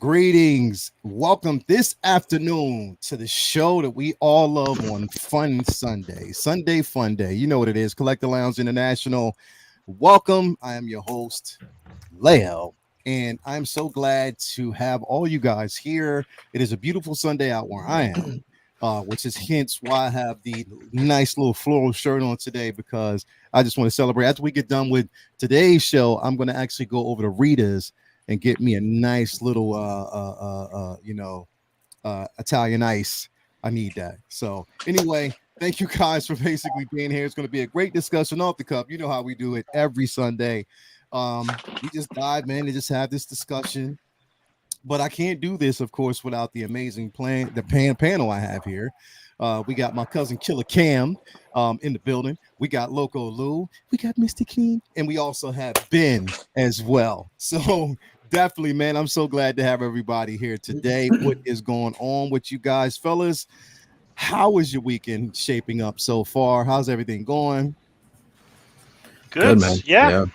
Greetings. Welcome this afternoon to the show that we all love on Fun Sunday. Sunday Funday. You know what it is. Collector Lounge International. Welcome. I am your host, Leia, and I'm so glad to have all you guys here. It is a beautiful Sunday out where I am, which is hence why I have the nice little floral shirt on today, because I just want to celebrate. After we get done with today's show, I'm going to actually go over to Rita's and get me a nice little Italian ice. I need that. So anyway, thank you guys for basically being here. It's going to be a great discussion off the cuff. You know how we do it every Sunday. We just dive in and just have this discussion. But I can't do this, of course, without the amazing panel I have here. We got my cousin Killer Cam in the building. We got Loco Lou. We got Mr. Clean. And we also have Ben as well. So definitely, man, I'm so glad to have everybody here today. What is going on with you guys, fellas? How is your weekend shaping up so far? How's everything going? Good, man. Yeah.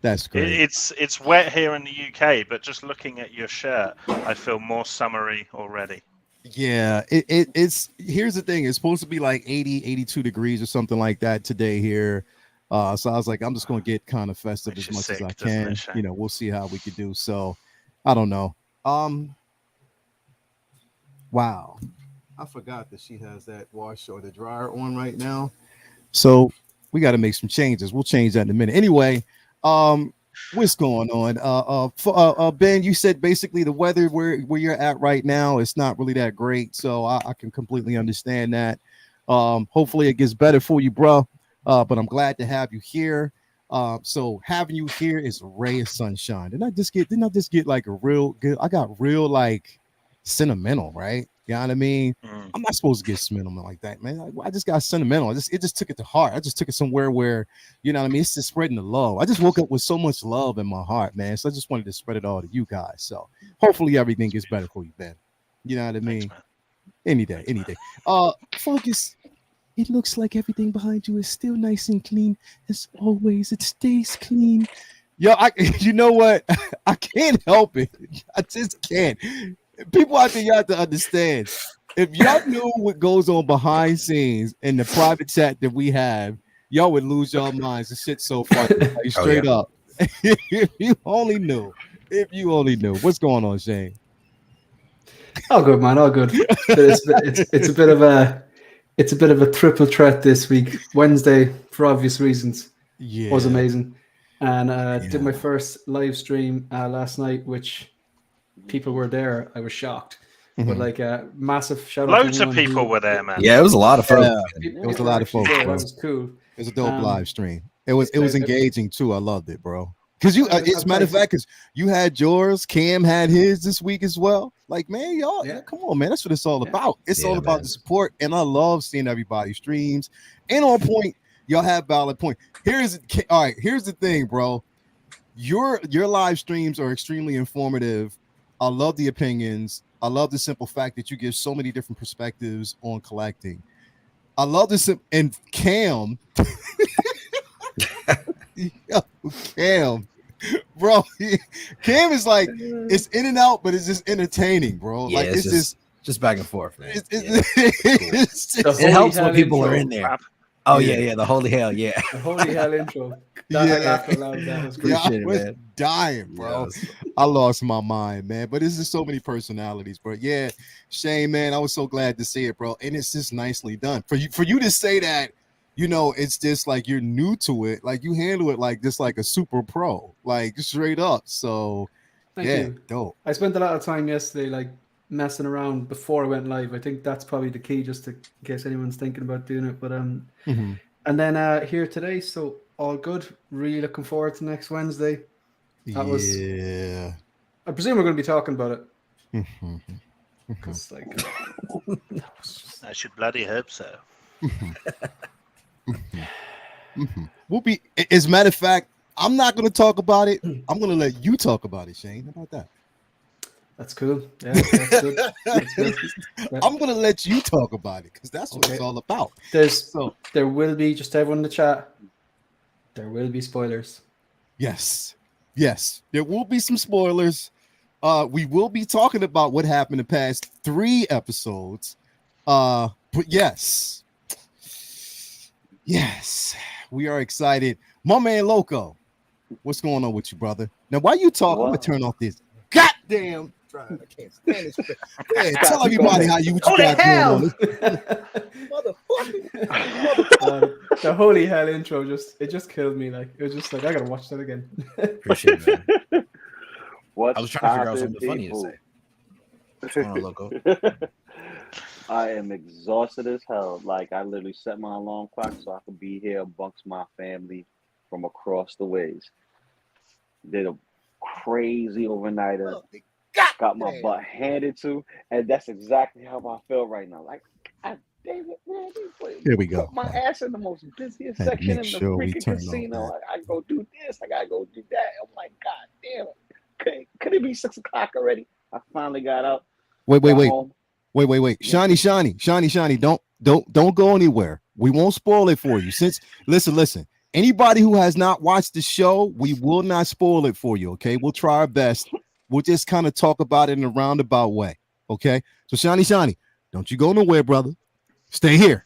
That's great. It's wet here in the UK, but just looking at your shirt, I feel more summery already. Yeah, it's here's the thing. It's supposed to be like 80, 82 degrees or something like that today here. So I was like, I'm just going to get kind of festive as much as I can. You know, we'll see how we could do. So I don't know. Wow. I forgot that she has that wash or the dryer on right now. So we got to make some changes. We'll change that in a minute. Anyway, what's going on? Ben, you said basically the weather where you're at right now, it's not really that great. So I can completely understand that. Hopefully it gets better for you, bro. But I'm glad to have you here. So having you here is a ray of sunshine. Didn't I just get like a real good? I got real like sentimental, right? You know what I mean? I'm not supposed to get sentimental like that, man. I just got sentimental. It just took it to heart. I just took it somewhere where, you know what I mean? It's just spreading the love. I just woke up with so much love in my heart, man. So I just wanted to spread it all to you guys. So hopefully everything gets better for you, Ben. You know what I mean? Thanks, Any day. Focus. It looks like everything behind you is still nice and clean. As always, it stays clean. Yo, you know what? I can't help it. I just can't. People out there, you have to understand. If y'all knew what goes on behind scenes in the private chat that we have, y'all would lose your minds. The shit's so funny. Like, straight up. If you only knew. What's going on, Shane? All good, man. All good. It's a bit of a triple threat this week. Wednesday, for obvious reasons, was amazing, and did my first live stream last night, which people were there. I was shocked, but like massive shout out. Loads of people were there, man. Yeah, it was a lot of fun. It was a lot of folks. That was cool. It was a dope live stream. It was engaging too. I loved it, bro. Because it's a matter of fact, because you had yours, Cam had his this week as well. Like, man, y'all, come on, man. That's what it's all about. It's all about the support, and I love seeing everybody's streams. And on point, y'all have valid point. Here's the thing, bro. Your live streams are extremely informative. I love the opinions. I love the simple fact that you give so many different perspectives on collecting. I love this, and Cam. Cam, bro, Cam is like, it's in and out, but it's just entertaining, bro. Yeah, like it's just back and forth, man. It helps when people are in there. Oh yeah, the holy hell, the holy hell intro. That was great. I was dying, bro. Yes. I lost my mind, man. But it's just so many personalities, bro. Yeah, Shane, man, I was so glad to see it, bro. And it's just nicely done. For you to say that, you know, it's just like you're new to it. Like you handle it like just like a super pro, like straight up. So Thank you. Dope. I spent a lot of time yesterday, like messing around before I went live. I think that's probably the key, just in case anyone's thinking about doing it. But and then here today, so all good. Really looking forward to next Wednesday. I presume we're going to be talking about it. Because like, I should bloody hope so. We'll be. As a matter of fact, I'm not going to talk about it. I'm going to let you talk about it, Shane. How about that? that's cool. Yeah, that's good. That's good. Yeah. I'm going to let you talk about it because that's what it's all about. There will be, just everyone in the chat, there will be spoilers. Yes, there will be some spoilers. We will be talking about what happened the past 3 episodes. But yes, we are excited. My man Loco, what's going on with you, brother? Now, while you talk, I'm gonna turn off this goddamn. I can't stand this. Hey, tell everybody what you got going on. Motherfucker. The holy hell intro just killed me. Like, it was just like, I gotta watch that again. Appreciate it, man. What's I was trying to figure out something poppin', funny to people? say. What's going on, Loco? I am exhausted as hell. Like, I literally set my alarm clock so I could be here amongst my family from across the ways. Did a crazy overnighter. Got my butt handed to, and that's exactly how I feel right now. Like, damn it, man. Here we go. Put my ass in the most busiest section in the freaking casino. I go do this. I gotta go do that. I'm like, God damn it. Okay, could it be 6 o'clock already? I finally got up. Wait. Shiny. Don't go anywhere. We won't spoil it for you. Listen. Anybody who has not watched the show, we will not spoil it for you. Okay, we'll try our best. We'll just kind of talk about it in a roundabout way. Okay, so Shiny, don't you go nowhere, brother. Stay here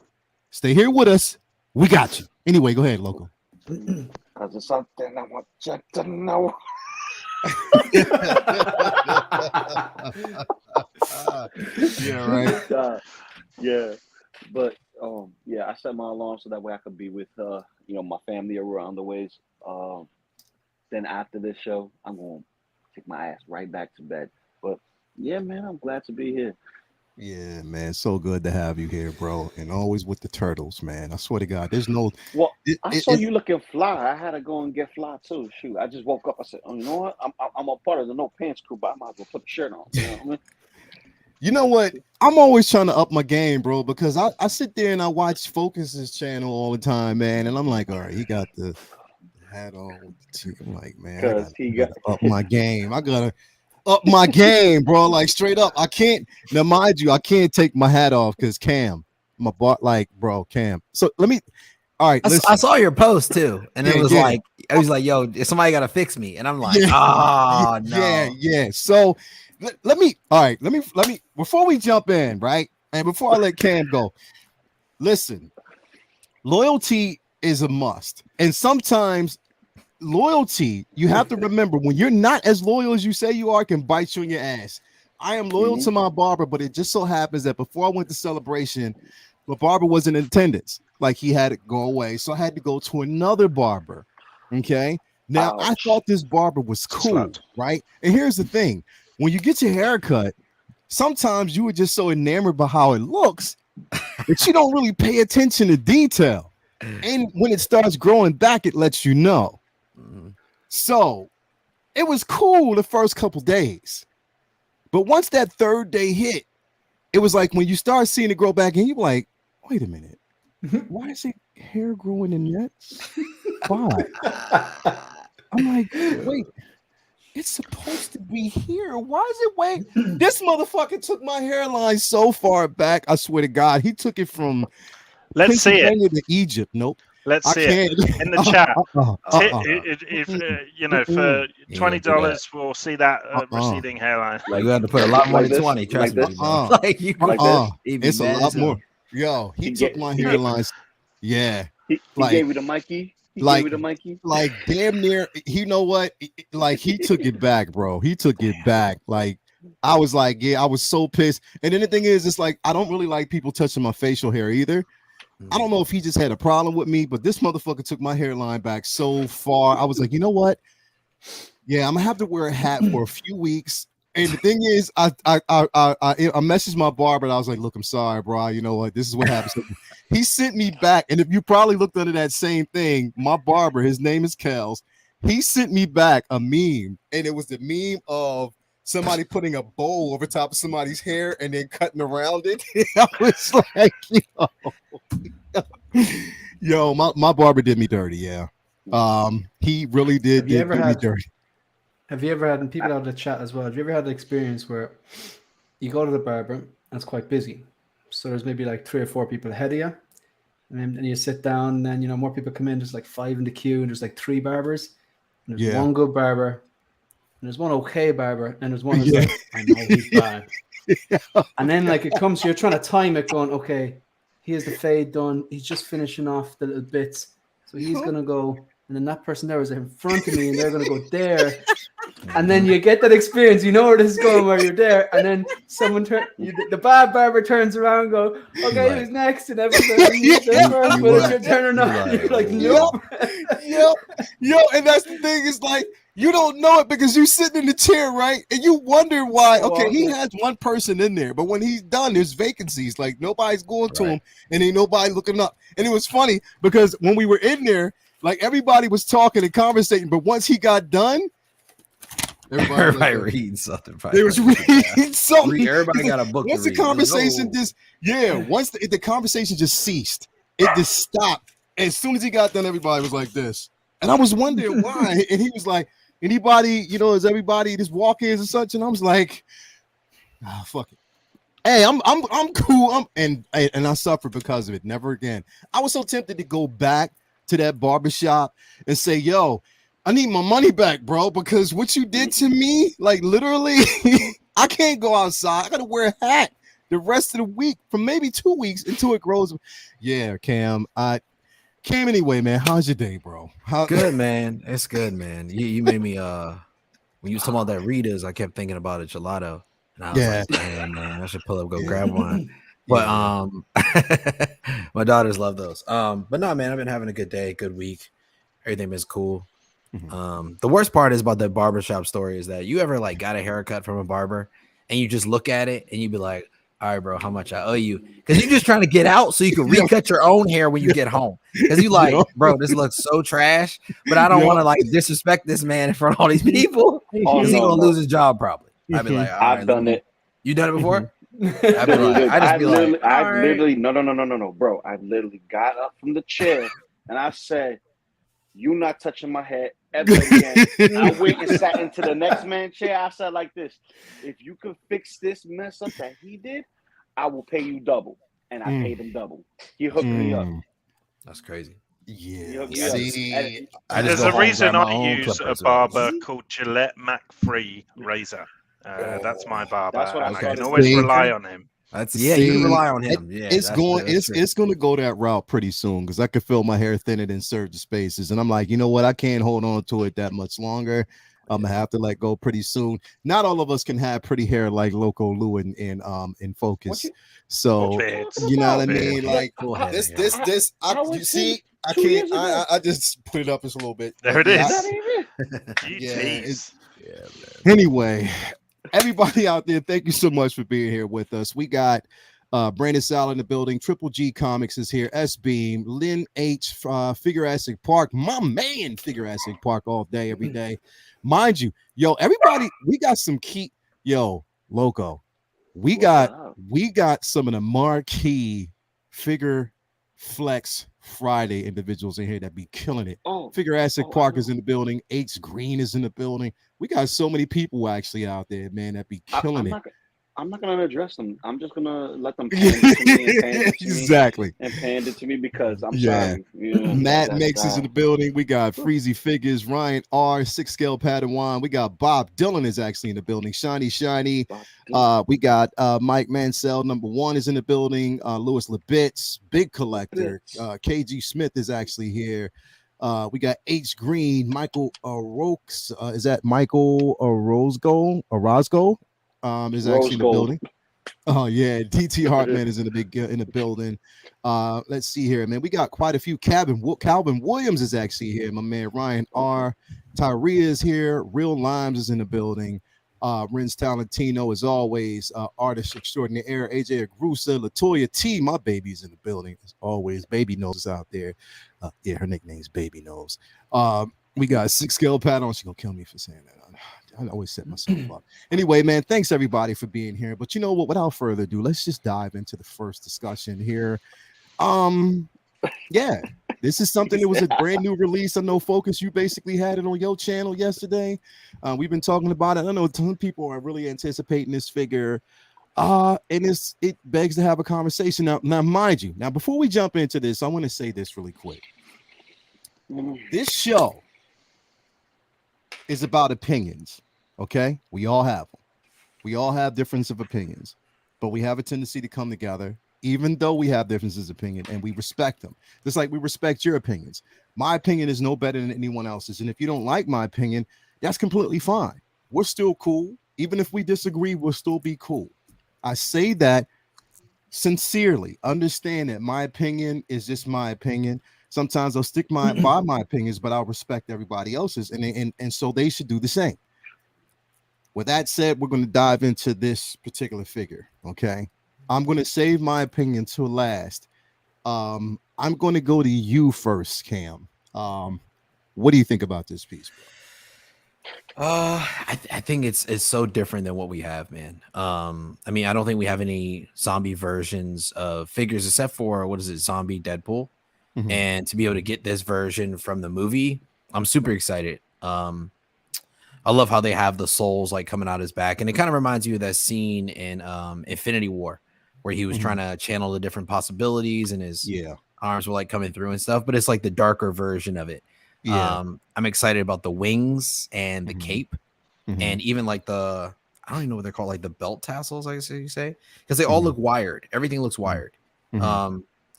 with us. We got you. Anyway, go ahead, Loco. Because it's something I want you to know. Yeah, right. Yeah, but I set my alarm so that way I could be with my family around the ways. Then after this show, I'm gonna take my ass right back to bed. But yeah, man, I'm glad to be here. Yeah, man, so good to have you here, bro, and always with the turtles, man. I swear to God, there's no. Well, I saw you looking fly. I had to go and get fly too. Shoot, I just woke up. I said, "Oh, you know what? I'm a part of the no pants crew, but I might as well put the shirt on." You know what I mean? You know what? I'm always trying to up my game, bro, because I sit there and I watch Focus's channel all the time, man, and I'm like, all right, he got the hat on with the team. I'm like, man, I gotta up my game. I gotta up my game, bro. Like straight up. I can't. Now, mind you, I can't take my hat off because Cam, my bot, like, bro, Cam. So let me. All right, I saw your post too, and it was like, I was like, yo, somebody got to fix me, and I'm like, oh no, yeah. So let me. Before we jump in, right, and before I let Cam go, listen, loyalty is a must, and sometimes loyalty, you have to remember, when you're not as loyal as you say you are, can bite you in your ass. I am loyal to my barber, but it just so happens that before I went to Celebration, the barber was in attendance. Like, he had to go away, so I had to go to another barber. Okay, now I thought this barber was cool, right? And here's the thing: when you get your hair cut, sometimes you are just so enamored by how it looks that you don't really pay attention to detail. And when it starts growing back, it lets you know. So it was cool the first couple days, but once that 3rd day hit, it was like when you start seeing it grow back, and you're like, wait a minute, why is it hair growing in that spot? I'm like, wait, it's supposed to be here. Why is it wait? This motherfucker took my hairline so far back. I swear to God, he took it from Let's see it to Egypt. Nope. Let's see it in the chat. If for $20, we'll see that receding hairline. Like, you have to put a lot more than 20. Trust me. Like it's a lot more. Yo, he took my hairline. Yeah, he gave you the Mikey. Like damn near. You know what? Like, he took it back, bro. He took it back. Like, I was like, yeah, I was so pissed. And then the thing is, it's like, I don't really like people touching my facial hair either. I don't know if he just had a problem with me, but this motherfucker took my hairline back so far. I was like, you know what? Yeah, I'm gonna have to wear a hat for a few weeks. And the thing is, I messaged my barber and I was like, look, I'm sorry, bro. You know what? This is what happens. He sent me back. And if you probably looked under that same thing, my barber, his name is Kels. He sent me back a meme, and it was the meme of somebody putting a bowl over top of somebody's hair and then cutting around it. I was like, yo, my barber did me dirty. Yeah. He really did me dirty. Have you ever had, and people out of the chat as well, have you ever had the experience where you go to the barber and it's quite busy? So there's maybe like 3 or 4 people ahead of you. And then you sit down, and then, you know, more people come in. There's like 5 in the queue, and there's like 3 barbers. And there's one good barber, and there's one okay barber, and there's one who's like, I know he's bad. And then like it comes, you're trying to time it, going, okay, he has the fade done. He's just finishing off the little bits. So he's going to go, and then that person there was in front of me, and they're going to go there. And then you get that experience. You know where this is going, where you're there. And then someone the bad barber turns around and go, okay, who's next? And everything. But you're turning on. You're like, nope. Yo, and that's the thing, is like, you don't know it because you're sitting in the chair, right? And you wonder why. Okay, he has one person in there, but when he's done, there's vacancies. Like, nobody's going to him, and ain't nobody looking up. And it was funny because when we were in there, like, everybody was talking and conversating, but once he got done, everybody reading something. They was reading something. Everybody got a book. Once the conversation once the conversation just ceased, it just stopped. As soon as he got done, everybody was like this, and I was wondering why. And he was like, "Anybody, you know, is everybody just walk-ins and such?" And I was like, "Fuck it. Hey, I'm cool. And I suffered because of it. Never again. I was so tempted to go back to that barbershop and say, yo, I need my money back, bro, because what you did to me, like, literally, I can't go outside. I got to wear a hat the rest of the week for maybe 2 weeks until it grows. Yeah, Cam. Cam, anyway, man, how's your day, bro? Good, man. It's good, man. You made me, when you was talking about that Rita's, I kept thinking about a gelato. And I was like, damn, man, I should pull up, go grab one. But my daughters love those. But no, man, I've been having a good day, good week. Everything is cool. Mm-hmm. The worst part is about the barbershop story is that you ever like got a haircut from a barber and you just look at it and you be like, all right, bro, how much I owe you? Because you're just trying to get out so you can recut your own hair when you get home. Because you like, bro, this looks so trash, but I don't want to like disrespect this man in front of all these people because he's gonna lose his job probably. I'd be like, I've done it. You done it before? I've literally, no, bro. I literally got up from the chair and I said, "You not touching my head ever again." I went and sat into the next man's chair. I said like this: "If you could fix this mess up that he did, I will pay you double." And I paid him double. He hooked me up. That's crazy. Yeah. There's a reason I use a barber called Gillette Mac Free razor. That's my barber. That's what I can always rely on him. You can rely on him. Yeah, it's going to go that route pretty soon because I could feel my hair thinning in certain spaces, and I'm like, you know what? I can't hold on to it that much longer. I'm gonna have to let go pretty soon. Not all of us can have pretty hair like Loco Lou in Focus. So you know what I mean? Like this. You see, I can't. I just put it up just a little bit. There it is. Anyway. Everybody out there, thank you so much for being here with us. We got Brandon Sal in the building. Triple G Comics is here. S Beam, Lynn H, Figurassic Park. My man, Figurassic Park all day, every day. Mind you, yo, everybody, we got some key. Yo, Loco, we got some of the marquee Figure Flex Friday individuals in here that be killing it. Figurassic Park is in the building. H Green is in the building. We got so many people actually out there, man, that be killing it. I'm not gonna address them. I'm just gonna let them pan it to me because I'm sorry. Matt Mix is in the building. We got Freezy Figures, Ryan R, 6 Scale Padawan. We got Bob Dylan is actually in the building. Shiny. We got Mike Mansell, #1 is in the building. Louis Labitz, Big Collector. KG Smith is actually here. We got H Green, Michael Rokes. Is that Michael Orozco? Is actually in the building. Oh yeah, DT Hartman is in the building. Let's see here, man. We got quite a few. Calvin Williams is actually here. My man Ryan R. Tyree is here. Real Limes is in the building. Renz Talentino, as always. Artist extraordinaire AJ Agrusa. Latoya T, my baby's in the building as always. Baby Nose is out there. Her nickname's Baby Nose. We got 6 Scale Pad on. She's gonna kill me for saying that. always set myself up. Anyway, man, thanks everybody for being here. But you know what? Without further ado, let's just dive into the first discussion here. Yeah, this is something that was a brand new release. I know, Focus, you basically had it on your channel yesterday. We've been talking about it. I know a ton of people are really anticipating this figure. And it begs to have a conversation. Now, mind you, before we jump into this, I want to say this really quick. This show is about opinions, okay? We all have them. We all have difference of opinions, but we have a tendency to come together, even though we have differences of opinion, and we respect them. Just like we respect your opinions. My opinion is no better than anyone else's, and if you don't like my opinion, that's completely fine. We're still cool. Even if we disagree, we'll still be cool. I say that sincerely. Understand that my opinion is just my opinion. Sometimes I'll stick by my opinions, but I'll respect everybody else's, and so they should do the same. With that said, we're going to dive into this particular figure. Okay, I'm going to save my opinion till last. I'm going to go to you first, Cam. What do you think about this piece, bro? I think it's so different than what we have, man. I mean, I don't think we have any zombie versions of figures except for zombie Deadpool. Mm-hmm. And to be able to get this version from the movie, I'm super excited. I love how they have the souls like coming out his back, and it kind of reminds you of that scene in Infinity War where he was trying to channel the different possibilities and his arms were like coming through and stuff, but it's like the darker version of it. I'm excited about the wings and the cape, and even like I don't even know what they're called, like the belt tassels, I guess you say, because they all look wired. Everything looks wired.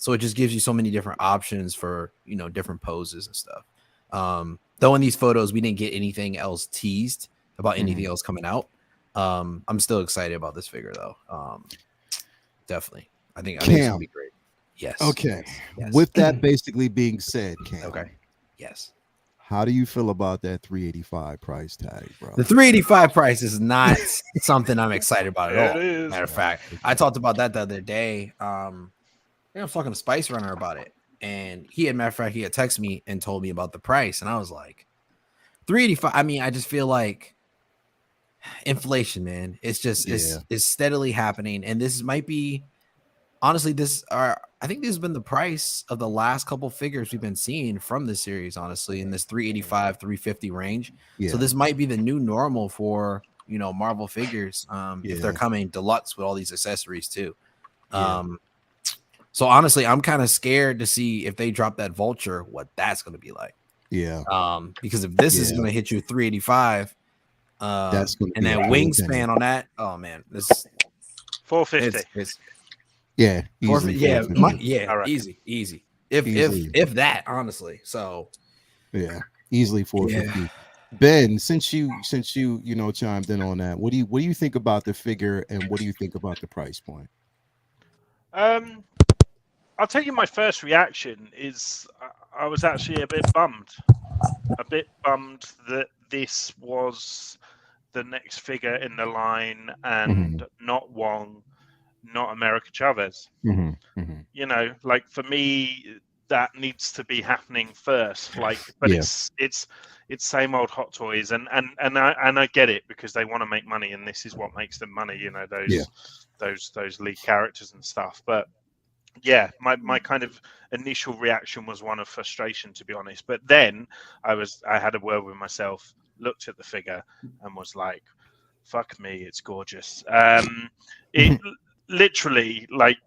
So it just gives you so many different options for, different poses and stuff. Though in these photos we didn't get anything else teased about anything else coming out. I'm still excited about this figure though. Definitely. I think it's gonna be great. Yes. Okay. Yes. With that basically being said, Cam. Okay. Yes. How do you feel about that $385 price tag, bro? The $385 price is not something I'm excited about at all. Matter of fact, I talked about that the other day. I was talking to Spice Runner about it, and he had texted me and told me about the price, and I was like, $385. I mean, I just feel like inflation, man. It's just it's steadily happening, and this might be honestly I think this has been the price of the last couple figures we've been seeing from this series, honestly, in this $385, $350 range. So this might be the new normal for Marvel figures if they're coming deluxe with all these accessories too. So honestly, I'm kind of scared to see if they drop that Vulture, what that's going to be like. Because if this is going to hit you $385, that's going to and that wingspan on that, oh man, this $450. It's easily all right. Easy. If that, honestly. So easily $450. Ben, since you chimed in on that, what do you think about the figure, and what do you think about the price point? I'll tell you, my first reaction is I was actually a bit bummed that this was the next figure in the line, and not Wong, not America Chavez. Like for me, that needs to be happening first. Like, but it's same old Hot Toys, and I get it, because they want to make money, and this is what makes them money. Those lead characters and stuff. But my kind of initial reaction was one of frustration, to be honest. But then I had a word with myself, looked at the figure, and was like, "Fuck me, it's gorgeous." It literally, like,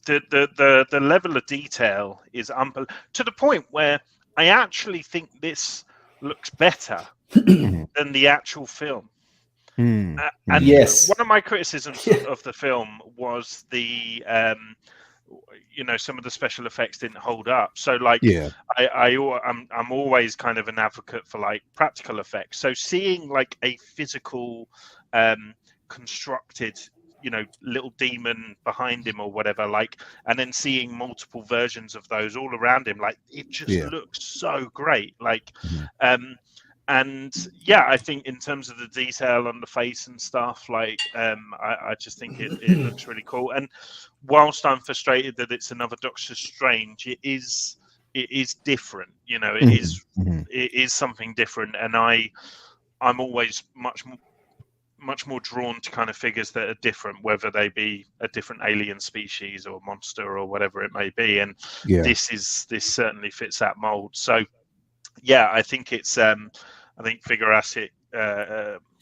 the level of detail is to the point where I actually think this looks better than the actual film. And one of my criticisms of the film was the some of the special effects didn't hold up. So like I'm always kind of an advocate for like practical effects. So seeing like a physical constructed little demon behind him or whatever, like, and then seeing multiple versions of those all around him, like, it just looks so great. Like and I think in terms of the detail on the face and stuff, like I just think it looks really cool. And whilst I'm frustrated that it's another Doctor Strange, it is different. It is something different, and I I'm always much more drawn to kind of figures that are different, whether they be a different alien species or monster or whatever it may be. And this certainly fits that mold. So yeah, I think it's I think Figurasic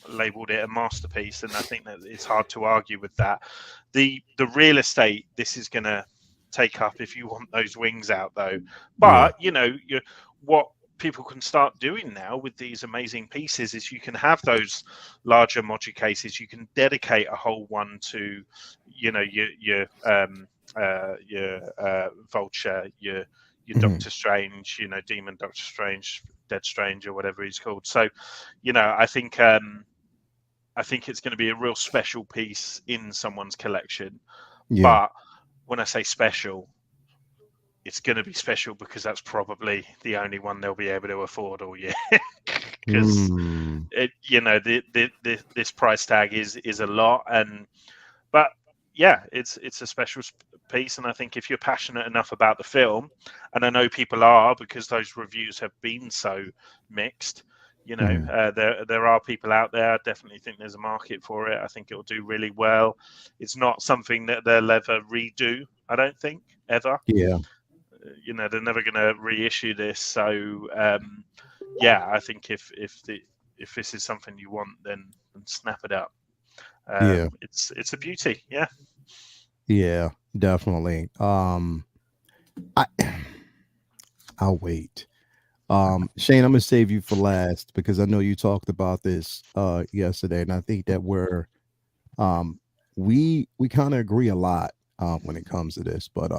labeled it a masterpiece, and I think that it's hard to argue with that. The real estate this is going to take up if you want those wings out, though. But what people can start doing now with these amazing pieces is you can have those larger module cases. You can dedicate a whole one to, your Vulture, your Doctor Strange, Demon Doctor Strange, Dead Strange, or whatever he's called. So, I think it's going to be a real special piece in someone's collection. But when I say special, it's going to be special because that's probably the only one they'll be able to afford all year. Because this price tag is a lot, but yeah, it's a special piece, and I think if you're passionate enough about the film, and I know people are because those reviews have been so mixed, there are people out there. I definitely think there's a market for it. I think it'll do really well. It's not something that they'll ever redo, I don't think, ever. They're never going to reissue this. So I think if this is something you want, then snap it up. It's a beauty. Yeah, definitely. I'll wait. Shane, I'm gonna save you for last because I know you talked about this yesterday, and I think that we kind of agree a lot when it comes to this. But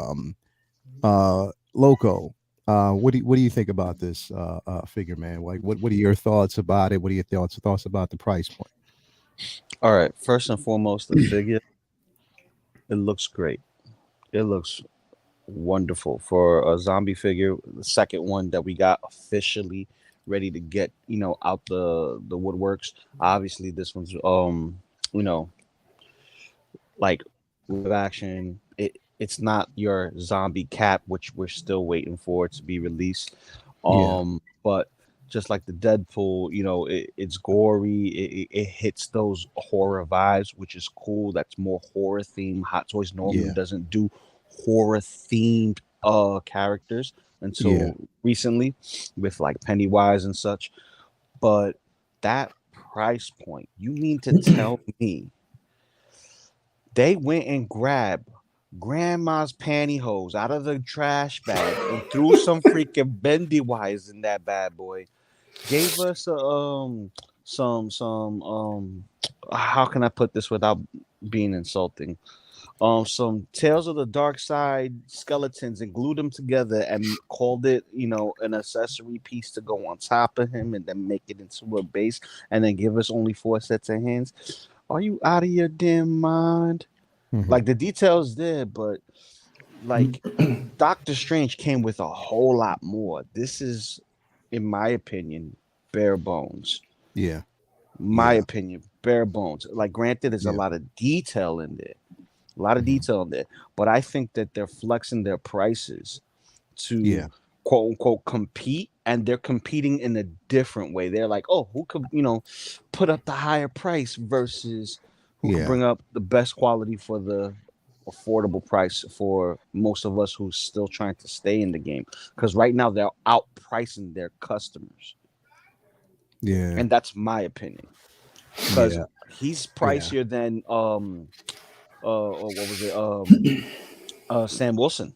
Loco, what do you think about this figure, man? Like, what are your thoughts about it? What are your thoughts about the price point? All right, first and foremost, the figure, it looks great. It looks wonderful for a zombie figure. The second one that we got officially ready to get out the woodworks. Obviously, this one's like live action. It's not your zombie Cap, which we're still waiting for to be released. But just like the Deadpool, it's gory. It hits those horror vibes, which is cool. That's more horror themed. Hot Toys normally doesn't do horror themed characters until recently with like Pennywise and such. But that price point, you mean to tell me they went and grabbed grandma's pantyhose out of the trash bag and threw some freaking bendy wires in that bad boy, gave us some how can I put this without being insulting, some Tales of the Dark Side skeletons and glued them together and called it an accessory piece to go on top of him and then make it into a base and then give us only 4 sets of hands. Are you out of your damn mind? Like, the details there, but like Doctor Strange came with a whole lot more. This is, in my opinion, bare bones. My opinion, bare bones. Like, granted, there's a lot of detail in there. But I think that they're flexing their prices to quote unquote compete, and they're competing in a different way. They're like, oh, who could put up the higher price versus who can bring up the best quality for the affordable price for most of us who's still trying to stay in the game. Because right now they're outpricing their customers. And that's my opinion. Because he's pricier than what was it? Sam Wilson.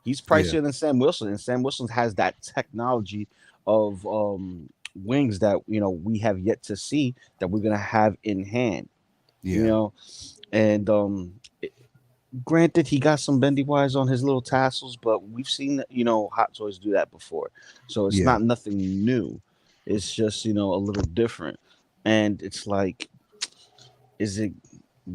He's pricier than Sam Wilson, and Sam Wilson has that technology of wings that we have yet to see that we're gonna have in hand. And granted, he got some bendy wires on his little tassels, but we've seen Hot Toys do that before, so it's not nothing new. It's just a little different, and it's like,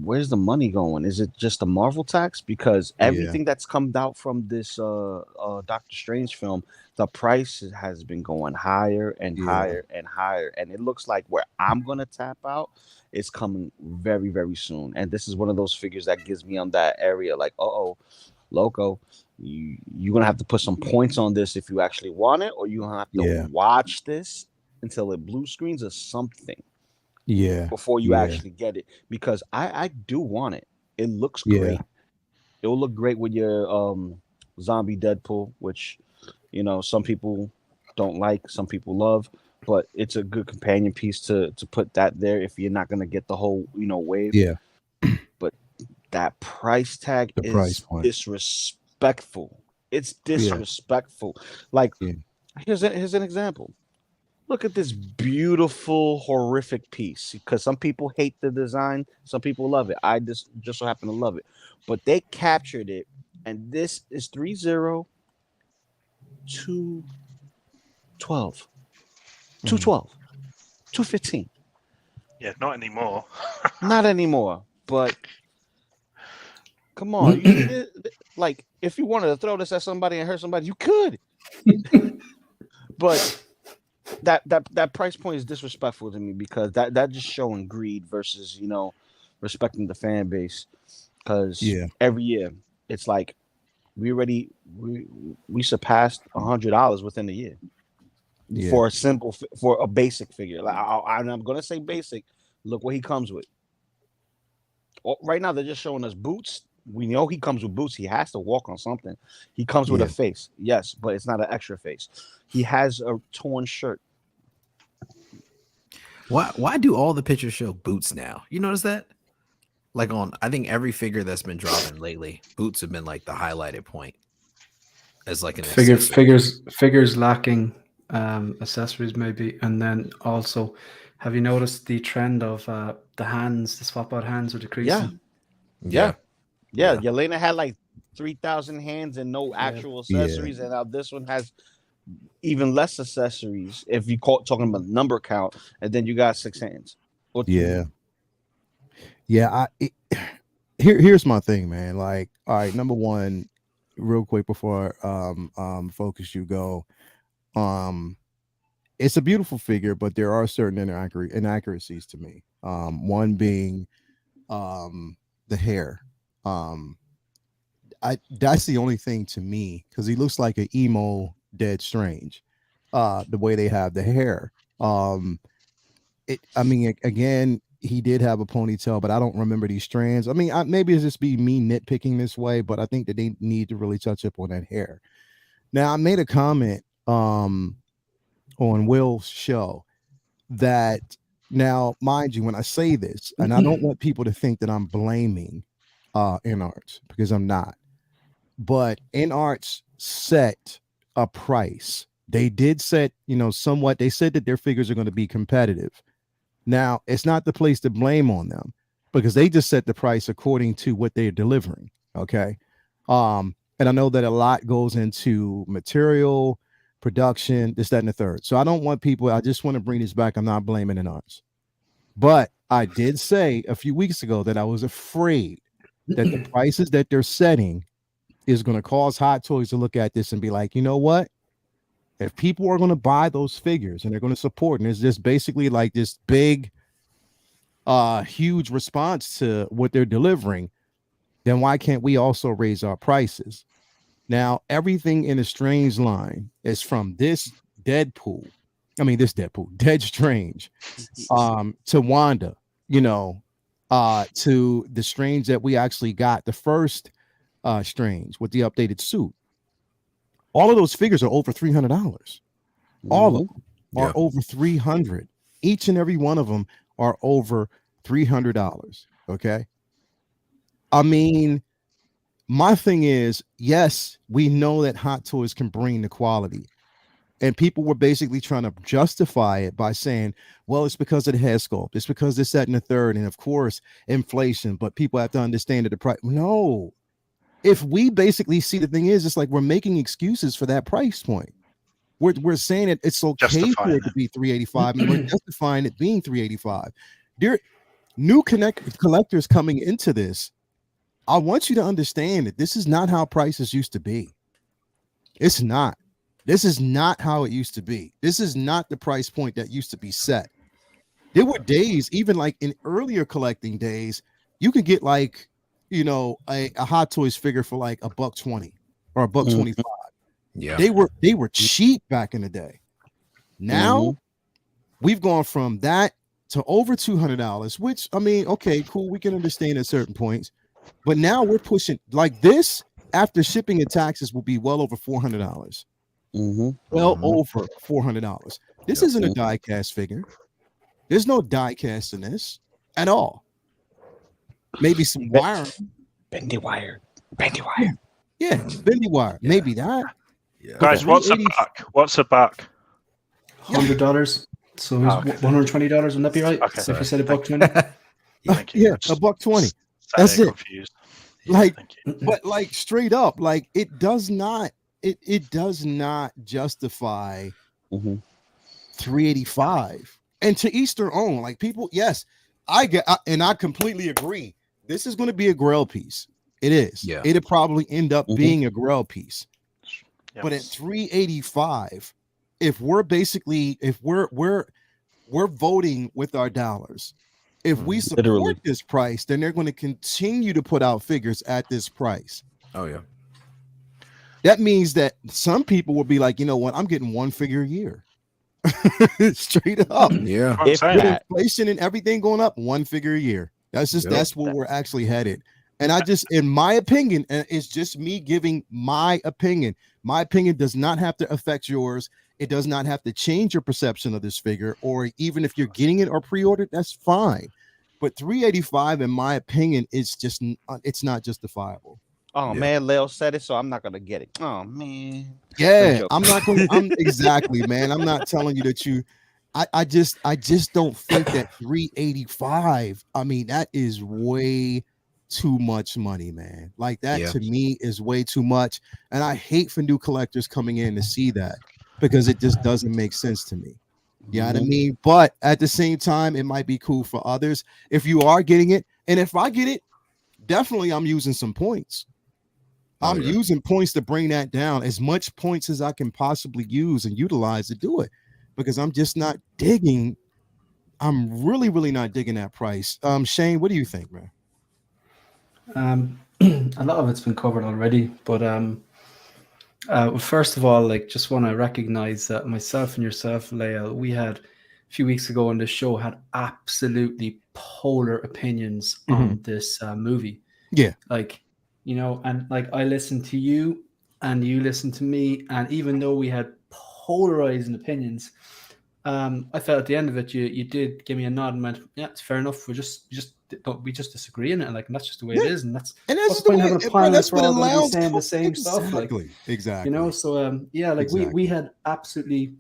where's the money going? Is it just a Marvel tax? Because everything that's come out from this Doctor Strange film, the price has been going higher and higher and higher, and it looks like where I'm gonna tap out is coming very, very soon. And this is one of those figures that gives me on that area, like, Loco, you're gonna have to put some points on this if you actually want it, or you're gonna have to watch this until it blue screens or something. before you actually get it, because I do want it. It looks great. It will look great with your zombie Deadpool, which some people don't like, some people love, but it's a good companion piece to put that there if you're not gonna get the whole wave. But that price tag is disrespectful. It's disrespectful. Like here's an example. Look at this beautiful, horrific piece, because some people hate the design, some people love it. I just so happen to love it. But they captured it, and this is 3-0, 212, 212, 215. Yeah, not anymore. Not anymore, but come on. You like, if you wanted to throw this at somebody and hurt somebody, you could. But that price point is disrespectful to me, because that just showing greed versus respecting the fan base. Because every year it's like we surpassed $100 within a year for a basic figure. Like, I'm gonna say basic. Look what he comes with. Right now they're just showing us boots. We know he comes with boots. He has to walk on something. He comes with a face, yes, but it's not an extra face. He has a torn shirt. Why do all the pictures show boots now? You notice that? Like I think every figure that's been dropping lately, boots have been like the highlighted point as like an figures lacking accessories maybe. And then also, have you noticed the trend of the hands, the swap out hands are decreasing? Yeah. Yelena had like 3,000 hands and no actual accessories, and now this one has even less accessories if you talking about number count, and then you got 6 hands. Here's my thing, man. Like, all right, number one, real quick before focus you go, it's a beautiful figure, but there are certain inaccuracies to me. One being the hair. That's the only thing to me, because he looks like an emo Dead Strange, the way they have the hair. Again, he did have a ponytail, but I don't remember these strands. I mean, maybe it's just be me nitpicking this way, but I think that they need to really touch up on that hair. Now, I made a comment on Will's show that, now, mind you, when I say this, and I don't want people to think that I'm blaming InArt, because I'm not, but InArt's set a price. They did set, somewhat, they said that their figures are going to be competitive. Now, it's not the place to blame on them, because they just set the price according to what they're delivering. Okay. And I know that a lot goes into material, production, this, that, and the third. So I don't want people, I just want to bring this back. I'm not blaming InArt. But I did say a few weeks ago that I was afraid that the prices that they're setting is going to cause Hot Toys to look at this and be like, you know what? If people are going to buy those figures and they're going to support, and it's just basically like this big, huge response to what they're delivering, then why can't we also raise our prices? Now, everything in the Strange line is from this Dead Strange, to Wanda, to the Strange that we actually got, the first Strange with the updated suit. All of those figures are over $300. All of them are over $300. Each and every one of them are over $300. Okay. I mean, my thing is, yes, we know that Hot Toys can bring the quality. And people were basically trying to justify it by saying, well, it's because of the head sculpt. It's because this, that, and the third. And of course, inflation. But people have to understand that the price. No. If we basically see, the thing is, it's like we're making excuses for that price point. We're saying that it's okay for it to be $385, and we're justifying it being $385. There, new collectors coming into this, I want you to understand that this is not how prices used to be. It's not. This is not how it used to be. This is not the price point that used to be set. There were days, even like in earlier collecting days, you could get like, a Hot Toys figure for like $120 or $125. Yeah, they were cheap back in the day. Now we've gone from that to over $200, which I mean, okay, cool, we can understand at certain points, but now we're pushing like this after shipping and taxes will be well over $400. Well over $400. This isn't a die cast figure. There's no die cast in this at all. Maybe some wire. Bendy wire. Yeah, bendy wire. Yeah. Maybe that. Yeah. Guys, what's a buck? What's a buck? $100. So it's $120. Wouldn't that be right? Okay. So if you said $120. Yeah, $120. That's it. Confused. Like, but like straight up, like it does not justify $385. And to each their own. Like people, yes, I completely agree. This is going to be a Grail piece. It is. Yeah. It'll probably end up being a Grail piece. Yes. But at $385, if we're voting with our dollars, if we support this price, then they're going to continue to put out figures at this price. Oh yeah. That means that some people will be like, you know what, I'm getting one figure a year. Straight up. Yeah. If with inflation and everything going up, one figure a year. That's where we're actually headed. And I just, in my opinion, and it's just me giving my opinion. My opinion does not have to affect yours. It does not have to change your perception of this figure, or even if you're getting it or pre-ordered, that's fine. But $385, in my opinion, is just, it's not justifiable. Oh man, Leo said it, so I'm not gonna get it. Oh man. Yeah, I'm not gonna. I'm exactly, man. I'm not telling you that you. I just don't think that $385. I mean, that is way too much money, man. Like that to me is way too much, and I hate for new collectors coming in to see that because it just doesn't make sense to me. You know what I mean? But at the same time, it might be cool for others if you are getting it, and if I get it, definitely I'm using some points. I'm using points to bring that down, as much points as I can possibly use and utilize to do it, because I'm just not digging. I'm really not digging that price. Shane, what do you think, man? A lot of it's been covered already, but first of all, like, just want to recognize that myself and yourself, Leia, we had a few weeks ago on the show had absolutely polar opinions on this movie. Yeah, like. You know, and like I listened to you and you listened to me, and even though we had polarizing opinions, I felt at the end of it you did give me a nod and went, yeah, it's fair enough. We just disagree in it, and like, and that's just the way it is, and that's what's the point of having a panelist for all going to be saying the same stuff, like exactly. You know, so like we had absolutely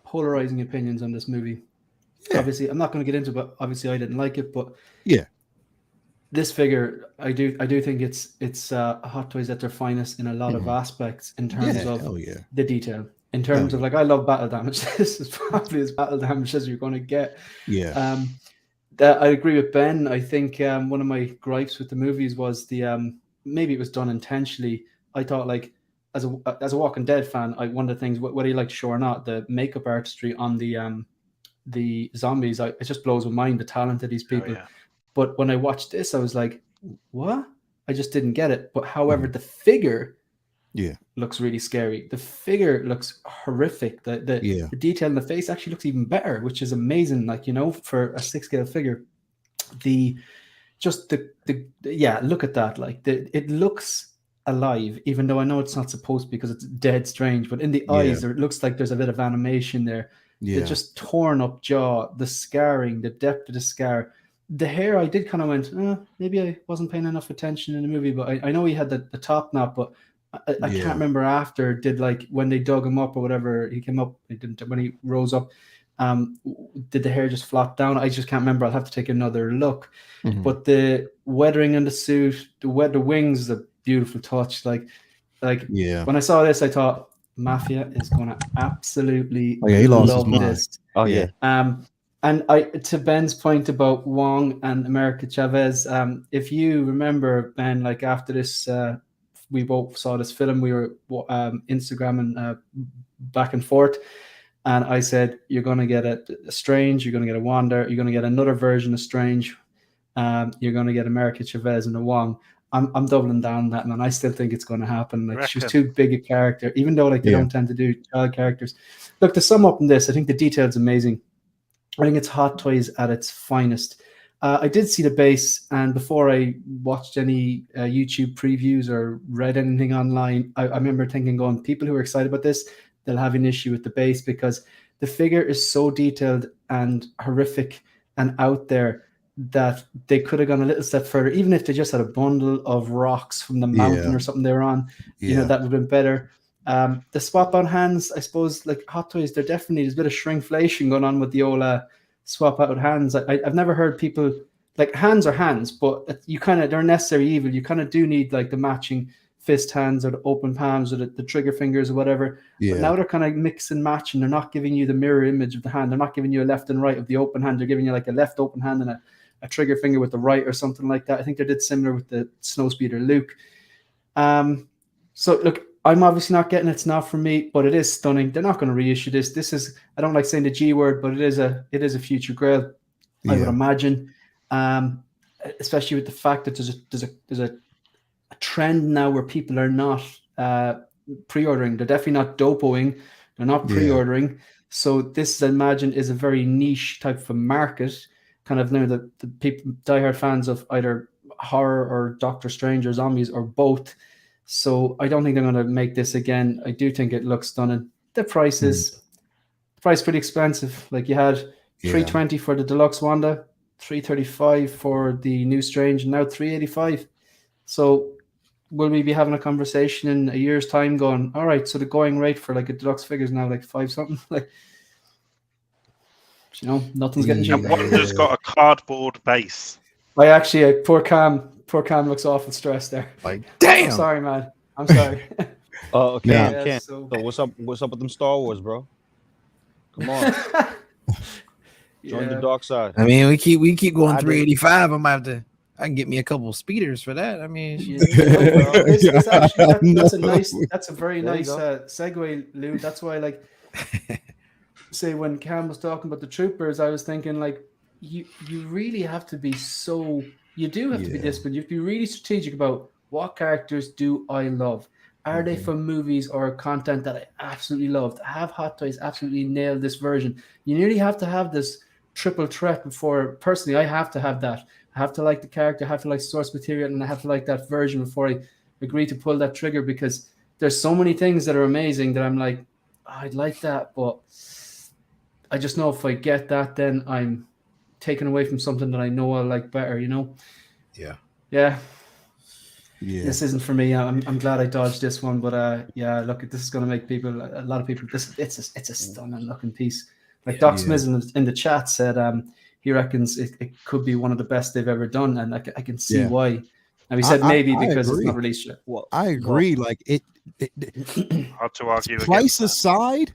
polarizing opinions on this movie. Obviously, I'm not going to get into it, but obviously I didn't like it, but this figure, I do think it's Hot Toys at their finest in a lot of aspects in terms of the detail. In terms of, like, I love battle damage. This is probably as battle damage as you're going to get. Yeah. I agree with Ben. I think one of my gripes with the movies was the maybe it was done intentionally. I thought, like, as a Walking Dead fan, one of the things, whether you like the show or not, the makeup artistry on the zombies, it just blows my mind, the talent of these people. But when I watched this, I was like, what? I just didn't get it. But however, the figure looks really scary. The figure looks horrific. The detail in the face actually looks even better, which is amazing. Like, you know, for a 6-scale figure, look at that. Like, it looks alive, even though I know it's not supposed to because it's dead strange. But in the eyes, it looks like there's a bit of animation there. The just torn up jaw, the scarring, the depth of the scar. The hair, I did kind of went, maybe I wasn't paying enough attention in the movie, but I know he had the top knot, but I can't remember after, did, like, when they dug him up or whatever, he came up, when he rose up, did the hair just flop down? I just can't remember. I'll have to take another look. But the weathering in the suit, the wings is a beautiful touch. Like when I saw this, I thought Mafia is going to absolutely he lost his love mind. this. Oh yeah. And to Ben's point about Wong and America Chavez, if you remember, Ben, like, after this, we both saw this film, we were Instagramming back and forth, and I said, you're going to get a Strange, you're going to get a Wanda, you're going to get another version of Strange, you're going to get America Chavez and a Wong. I'm doubling down on that, man. I still think it's going to happen. Like, she's too big a character, even though, like, they don't tend to do child characters. Look, to sum up in this, I think the detail is amazing. I think it's Hot Toys at its finest. I did see the base, and before I watched any YouTube previews or read anything online, I remember thinking, going, people who are excited about this, they'll have an issue with the base because the figure is so detailed and horrific and out there that they could have gone a little step further. Even if they just had a bundle of rocks from the mountain or something they were on, you know, that would have been better. The swap out hands, I suppose, like Hot Toys, there's a bit of shrinkflation going on with the old swap out hands. I've never heard people, like, hands are hands, but you kind of, they're necessary evil. You kind of do need like the matching fist hands or the open palms or the trigger fingers or whatever. But now they're kind of mix and match, and they're not giving you the mirror image of the hand. They're not giving you a left and right of the open hand. They're giving you like a left open hand and a trigger finger with the right or something like that. I think they did similar with the Snowspeeder Luke. So look, I'm obviously not getting it. It's not for me, but it is stunning. They're not going to reissue this. This is, I don't like saying the G word, but it is a future Grail, I would imagine. Especially with the fact that there's a trend now where people are not pre-ordering. They're definitely not dopoing. They're not pre-ordering. So this, I imagine, is a very niche type of a market. Kind of, you know, the people, diehard fans of either horror or Doctor Strange or zombies or both. So I don't think they're going to make this again. I do think it looks stunning. The price is pretty expensive. Like, you had $320 for the deluxe Wanda, $335 for the new Strange, and now $385. So will we be having a conversation in a year's time going, all right, so the going rate for like a deluxe figure is now like $5 something? Like, you know, nothing's getting cheaper. And Wanda's got a cardboard base. I actually, poor Cam looks awful stressed there. Like, damn. I'm sorry, man. I'm sorry. Okay, Yeah, so what's up with them Star Wars, bro? Come on. Join the dark side. I mean, we keep going 385. I can get me a couple speeders for that. I mean, it's actually, that's a very nice segue, Lou. That's why, like, say when Cam was talking about the troopers, I was thinking, like, you really have to be you do have to be disciplined. You have to be really strategic about what characters do I love. Are they from movies or content that I absolutely loved? Have Hot Toys absolutely nailed this version? You nearly have to have this triple threat before, personally, I have to have that. I have to like the character, I have to like source material, and I have to like that version before I agree to pull that trigger, because there's so many things that are amazing that I'm like, I'd like that, but I just know if I get that, then I'm taken away from something that I know I like better, you know? Yeah. This isn't for me. I'm glad I dodged this one, but look, this is going to make a lot of people. It's a stunning looking piece. Like Doc Smith in the chat said, he reckons it could be one of the best they've ever done, and I can see why. And he said maybe because it's not released yet. Well, I agree. Like it hard to argue. Price aside,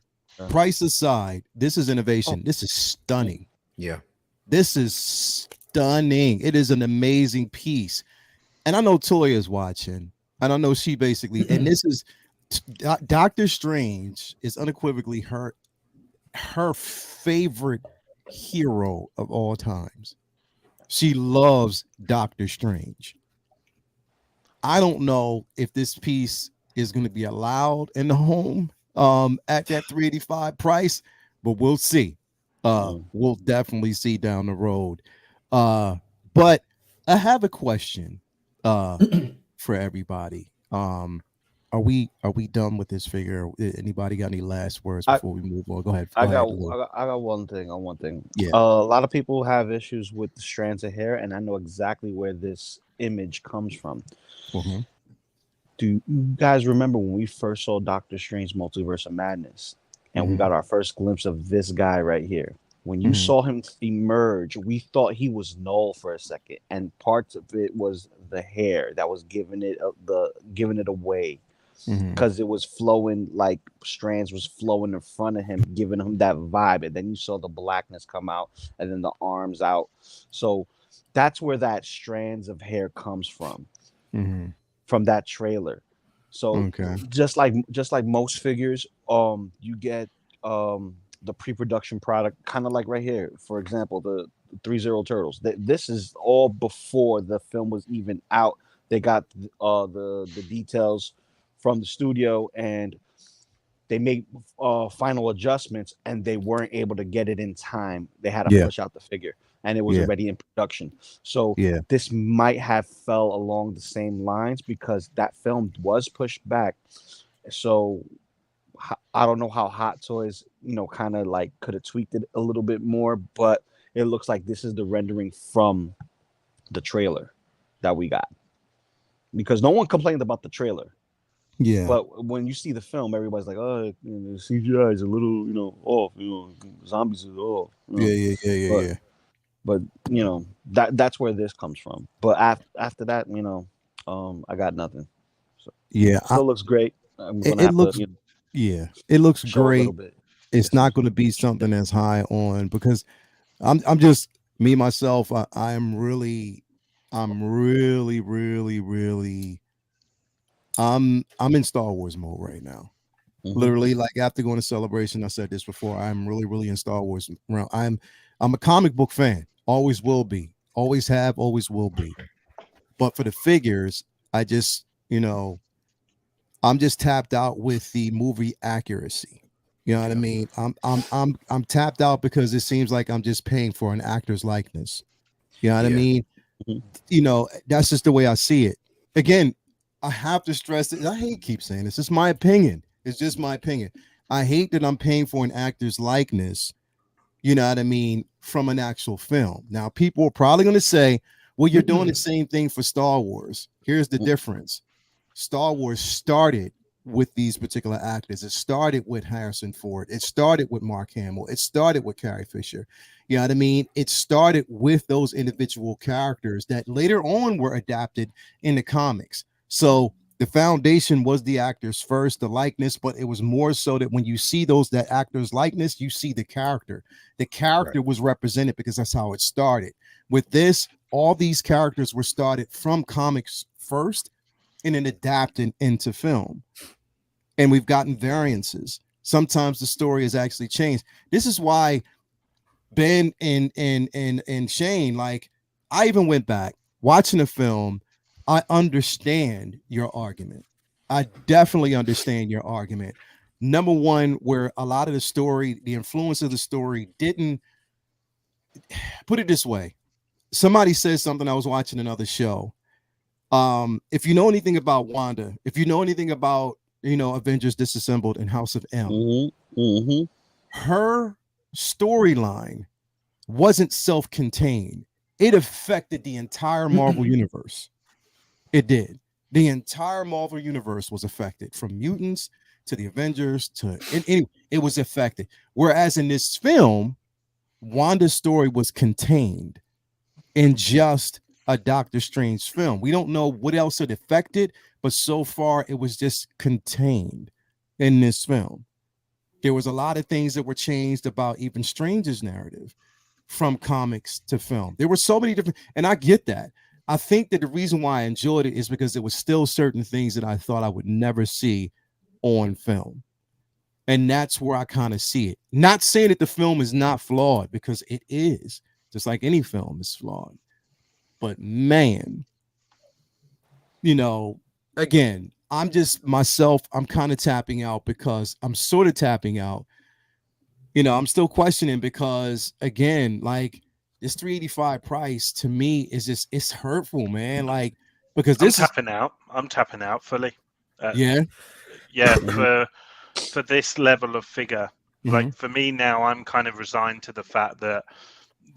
this is innovation. This is stunning. Yeah, this is stunning. It is an amazing piece. And I know Toya is watching, and I know she basically, and this is Doctor Strange is unequivocally her favorite hero of all times. She loves Doctor Strange. I don't know if this piece is going to be allowed in the home at that $385 price, but we'll see. We'll definitely see down the road. But I have a question for everybody. Are we done with this figure? Anybody got any last words before we move on? Go ahead. I got one thing. Yeah. A lot of people have issues with the strands of hair, and I know exactly where this image comes from. Mm-hmm. Do you guys remember when we first saw Doctor Strange Multiverse of Madness, and we got our first glimpse of this guy right here? When you saw him emerge, we thought he was null for a second, and parts of it was the hair that was giving it away, because it was flowing, like strands was flowing in front of him, giving him that vibe. And then you saw the blackness come out, and then the arms out. So that's where that strands of hair comes from that trailer. So just like most figures, you get the pre-production product, kind of like right here, for example, the 3-0 Turtles. This is all before the film was even out. They got the details from the studio, and they made final adjustments and they weren't able to get it in time. They had to push out the figure, and it was already in production. So this might have fell along the same lines because that film was pushed back. So I don't know how Hot Toys, kind of like could have tweaked it a little bit more, but it looks like this is the rendering from the trailer that we got, because no one complained about the trailer. Yeah. But when you see the film, everybody's like, "Oh, the CGI is a little, off. Zombies is off." Yeah. But that's where this comes from. But after that, I got nothing. So still looks great. I'm gonna have to. It looks great. It's not going to be something as high on because I'm just me myself. I'm really. I'm in Star Wars mode right now. Literally, like after going to Celebration, I said this before. I'm really in Star Wars realm. I'm a comic book fan. Always will be. Always have. Always will be. But for the figures, I just I'm just tapped out with the movie accuracy. You know what I mean? I'm tapped out because it seems like I'm just paying for an actor's likeness. You know what I mean? That's just the way I see it. Again, I have to stress it. I hate keep saying this. It's my opinion. It's just my opinion. I hate that I'm paying for an actor's likeness, you know what I mean, from an actual film. Now, people are probably going to say, well, you're doing the same thing for Star Wars. Here's the difference. Star Wars started with these particular actors. It started with Harrison Ford. It started with Mark Hamill. It started with Carrie Fisher. You know what I mean? It started with those individual characters that later on were adapted in the comics. So the foundation was the actors first, the likeness, but it was more so that when you see that actor's likeness, you see the character. The character was represented because that's how it started. With this, all these characters were started from comics first and then adapted into film. And we've gotten variances. Sometimes the story has actually changed. This is why Ben and Shane, like, I even went back watching the film. I understand your argument. I definitely understand your argument. Number one, where a lot of the story, the influence of the story didn't, put it this way. Somebody said something, I was watching another show. If you know anything about Wanda, if you know anything about, Avengers Disassembled and House of M, her storyline wasn't self-contained. It affected the entire Marvel universe. It did. The entire Marvel universe was affected, from mutants to the Avengers to it was affected. Whereas in this film, Wanda's story was contained in just a Doctor Strange film. We don't know what else it affected, but so far it was just contained in this film. There was a lot of things that were changed about even Strange's narrative from comics to film. There were so many different, and I get that. I think that the reason why I enjoyed it is because there was still certain things that I thought I would never see on film. And that's where I kind of see it. Not saying that the film is not flawed, because it is, just like any film is flawed. But man, again, I'm just myself, I'm kind of tapping out because I'm sort of tapping out. I'm still questioning because, again, like, this $385 price to me is just, it's hurtful, man. Like, because this I'm tapping out fully. Yeah. For this level of figure, like, for me now, I'm kind of resigned to the fact that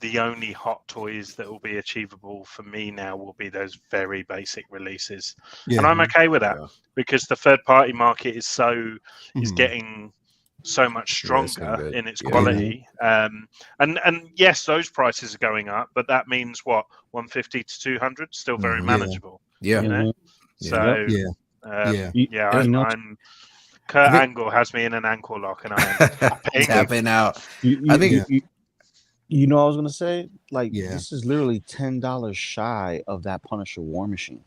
the only hot toys that will be achievable for me now will be those very basic releases, and I'm okay with that because the third party market is getting so much stronger in its quality. And yes, those prices are going up, but that means what, 150 to 200, still very manageable. I'm Kurt Angle has me in an ankle lock, and I'm tapping out. I think I was gonna say, like, this is literally $10 shy of that Punisher War Machine.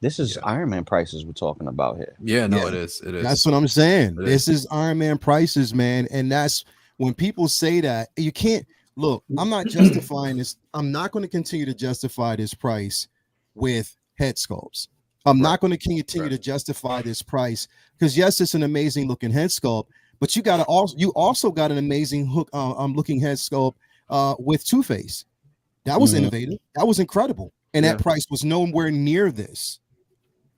This is Iron Man prices we're talking about here. It is. That's what I'm saying. This is Iron Man prices, man. And that's when people say that, you can't look. I'm not justifying this. I'm not going to continue to justify this price with head sculpts. I'm not going to continue to justify this price because yes, it's an amazing looking head sculpt, but you also got an amazing looking head sculpt with Two-Face. That was innovative. That was incredible, and that price was nowhere near this,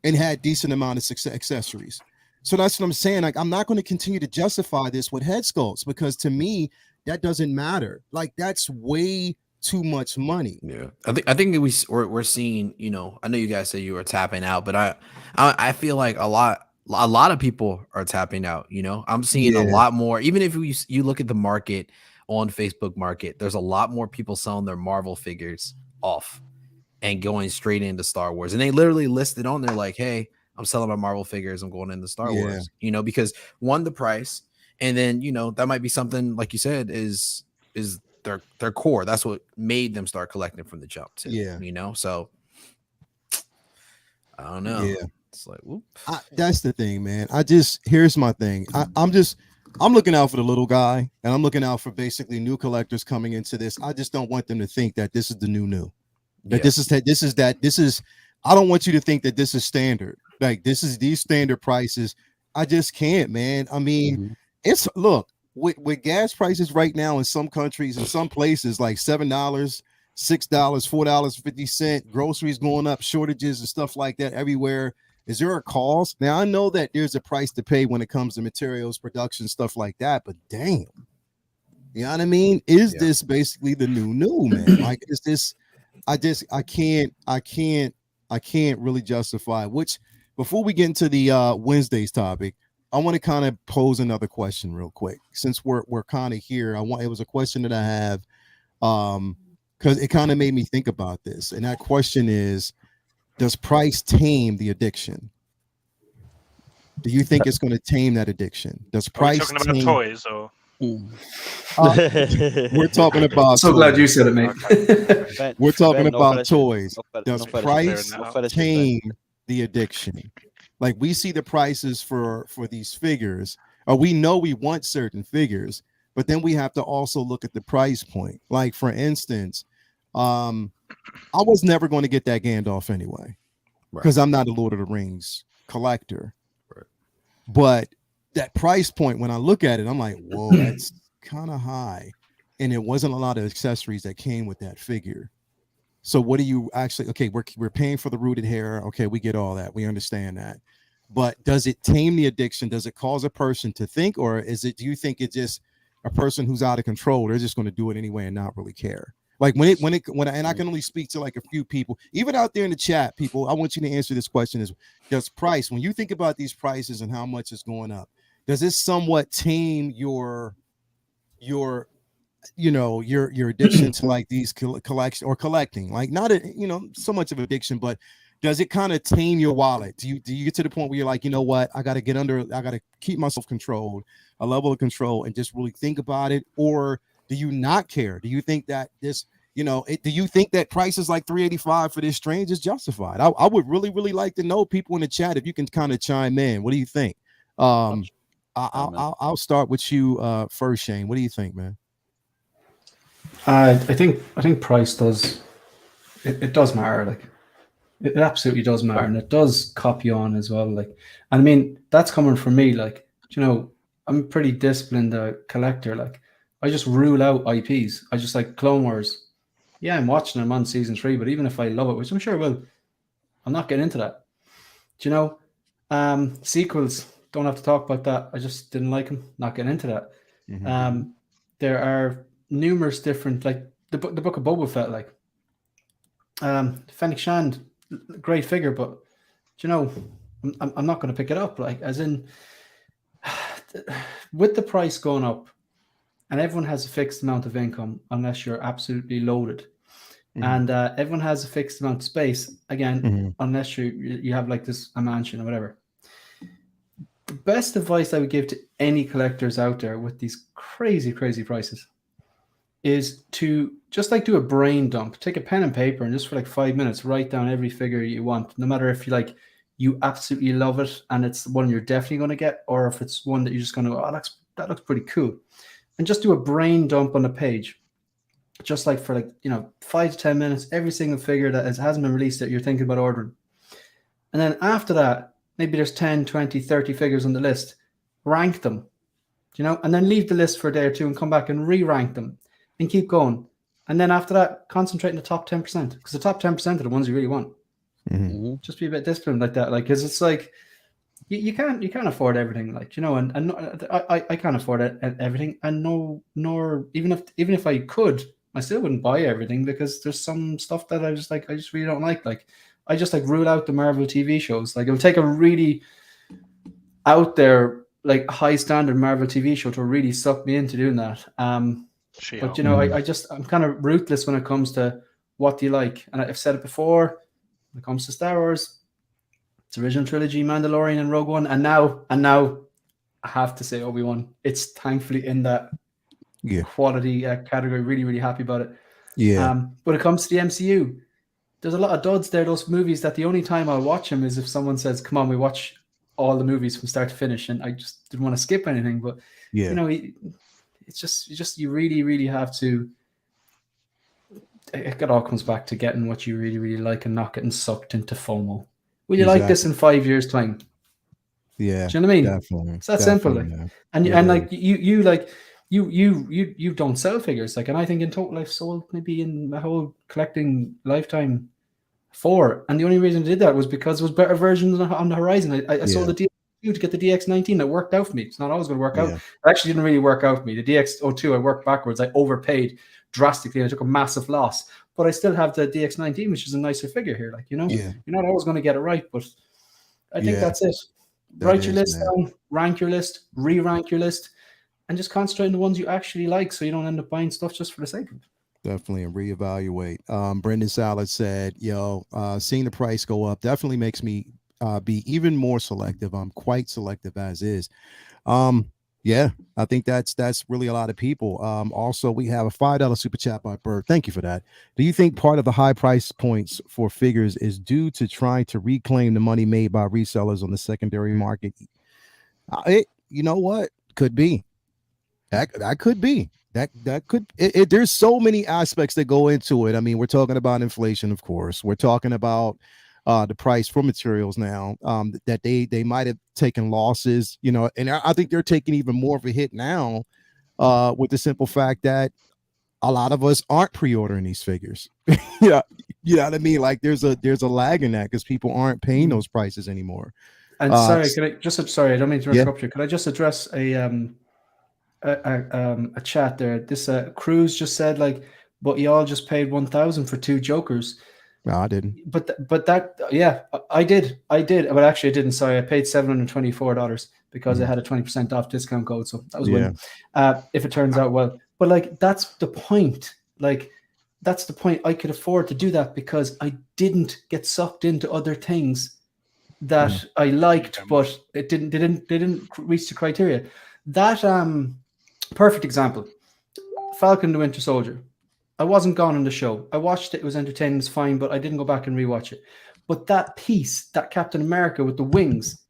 and had decent amount of accessories. So that's what I'm saying. Like, I'm not going to continue to justify this with head sculpts because to me that doesn't matter. Like, that's way too much money. Yeah, I think we're seeing. You know, I know you guys say you were tapping out, but I feel like a lot of people are tapping out. You know, I'm seeing a lot more. Even if you look at the market on Facebook Market, there's a lot more people selling their Marvel figures off and going straight into Star Wars, and they literally listed on there like, "Hey, I'm selling my Marvel figures. I'm going into Star Wars." You know, because one, the price, and then you know that might be something like you said is their core. That's what made them start collecting from the jump too. Yeah, you know. So I don't know. Yeah, it's like, whoop. That's the thing, man. Here's my thing. I'm looking out for the little guy, and I'm looking out for basically new collectors coming into this. I just don't want them to think that this is the new. That this is. I don't want you to think that this is standard. Like, this is these standard prices. I just can't, man. I mean, look. With gas prices right now in some countries, in some places, like $7, $6, $4.50, groceries going up, shortages and stuff like that everywhere. Is there a cause? Now, I know that there's a price to pay when it comes to materials, production, stuff like that, but damn, you know what I mean? Is this basically the new, man? Like, is this, I can't really justify, which before we get into the Wednesday's topic, I want to kind of pose another question real quick, since we're kind of here. It was a question that I have, because it kind of made me think about this, and that question is: does price tame the addiction? Do you think it's going to tame that addiction? Does price? Are we talking about toys or? We're talking about. So glad you said it, mate. Okay. We're talking about toys. Does price tame the addiction? Like, we see the prices for these figures, or we know we want certain figures, but then we have to also look at the price point. Like, for instance, I was never going to get that Gandalf anyway, because I'm not a Lord of the Rings collector. Right. But that price point, when I look at it, I'm like, whoa, that's kind of high. And it wasn't a lot of accessories that came with that figure. So what do you actually, okay, we're paying for the rooted hair. Okay, we get all that. We understand that. But does it tame the addiction? Does it cause a person to think, or do you think it's just a person who's out of control? They're just going to do it anyway and not really care. Like and I can only speak to like a few people, even out there in the chat, people, I want you to answer this question does price, when you think about these prices and how much is going up, does this somewhat tame your addiction to like these collection or collecting, like not so much of addiction, but does it kind of tame your wallet? Do you get to the point where you're like, you know what, I got to keep myself controlled, a level of control, and just really think about it? Or do you not care? Do you think that this, do you think that prices like $385 for this Strange is justified? I would really, really like to know, people in the chat, if you can kind of chime in. What do you think? I'll start with you first, Shane. What do you think, man? I think price does it does matter. Like, it absolutely does matter, and it does copy on as well. Like, I mean, that's coming from me. Like, I'm a pretty disciplined collector. Like, I just rule out IPs. I just like Clone Wars. Yeah, I'm watching them on season 3, but even if I love it, which I'm sure I will, I'm not getting into that. Sequels, don't have to talk about that. I just didn't like them. Not getting into that. Mm-hmm. There are numerous different, like the book of Boba Fett, like Fennec Shand, great figure, but I'm not going to pick it up. Like, as in, with the price going up, and everyone has a fixed amount of income unless you're absolutely loaded, and everyone has a fixed amount of space again, unless you have like a mansion or whatever. The best advice I would give to any collectors out there with these crazy prices is to just like do a brain dump. Take a pen and paper and just for like 5 minutes write down every figure you want, no matter if you absolutely love it and it's the one you're definitely going to get, or if it's one that you're just going to go, oh, that looks pretty cool, and just do a brain dump on the page, just like for 5 to 10 minutes, every single figure that hasn't been released that you're thinking about ordering. And then after that, maybe there's 10, 20, 30 figures on the list. Rank them, and then leave the list for a day or two and come back and re-rank them and keep going. And then after that, concentrate on the top 10%, because the top 10% are the ones you really want. Mm-hmm. Just be a bit disciplined like that, because it's like you can't afford everything, and I can't afford everything, and nor even if I could, I still wouldn't buy everything, because there's some stuff that I just really don't like. Like, I just rule out the Marvel TV shows. Like, it would take a really out there, like, high standard Marvel TV show to really suck me into doing that. But I'm kind of ruthless when it comes to what do you like. And I've said it before, when it comes to Star Wars, it's original trilogy, Mandalorian and Rogue One, and now I have to say Obi-Wan. It's thankfully in that quality category. Really, really happy about it. Yeah. When it comes to the MCU, there's a lot of duds there. Those movies that the only time I'll watch them is if someone says, "Come on, we watch all the movies from start to finish," and I just didn't want to skip anything. But it's just you really, really have to. It all comes back to getting what you really, really like and not getting sucked into FOMO. Will you like this in 5 years' time? Yeah, do you know what I mean? Definitely. It's that simple. Like, you don't sell figures, like, and I think in total I've sold maybe in my whole collecting lifetime 4, and the only reason I did that was because there was better versions on the horizon. I sold the DX2 to get the DX19. That worked out for me. It's not always going to work out. It actually didn't really work out for me. The DX02, I worked backwards. I overpaid drastically. I took a massive loss, but I still have the DX19, which is a nicer figure here. Like, you're not always going to get it right, but I think that's it. Write your list down, rank your list, re-rank your list, and just concentrate on the ones you actually like, so you don't end up buying stuff just for the sake of it. Definitely, and reevaluate. Brendan Salad said, seeing the price go up definitely makes me be even more selective. I'm quite selective as is. I think that's really a lot of people. Also, we have a $5 super chat by Bird. Thank you for that. Do you think part of the high price points for figures is due to trying to reclaim the money made by resellers on the secondary market? You know what? Could be. That could be. That could. There's so many aspects that go into it. I mean, we're talking about inflation, of course. We're talking about the price for materials now, that they might have taken losses, and I think they're taking even more of a hit now with the simple fact that a lot of us aren't pre-ordering these figures. You know what I mean? Like, there's a lag in that because people aren't paying those prices anymore. And sorry, I don't mean to interrupt you. Could I just address a chat there? This Cruz just said, like, but y'all just paid 1,000 for 2 Jokers. No, I didn't. But that, I did. But actually, I didn't. Sorry, I paid $724 because I had a 20% off discount code. So that was win. If it turns out well, but like, that's the point. Like, that's the point. I could afford to do that because I didn't get sucked into other things that I liked, but it didn't reach the criteria. That perfect example. Falcon the Winter Soldier. I wasn't gone on the show. I watched it. It was entertaining. It's fine, but I didn't go back and rewatch it. But that piece, that Captain America with the wings,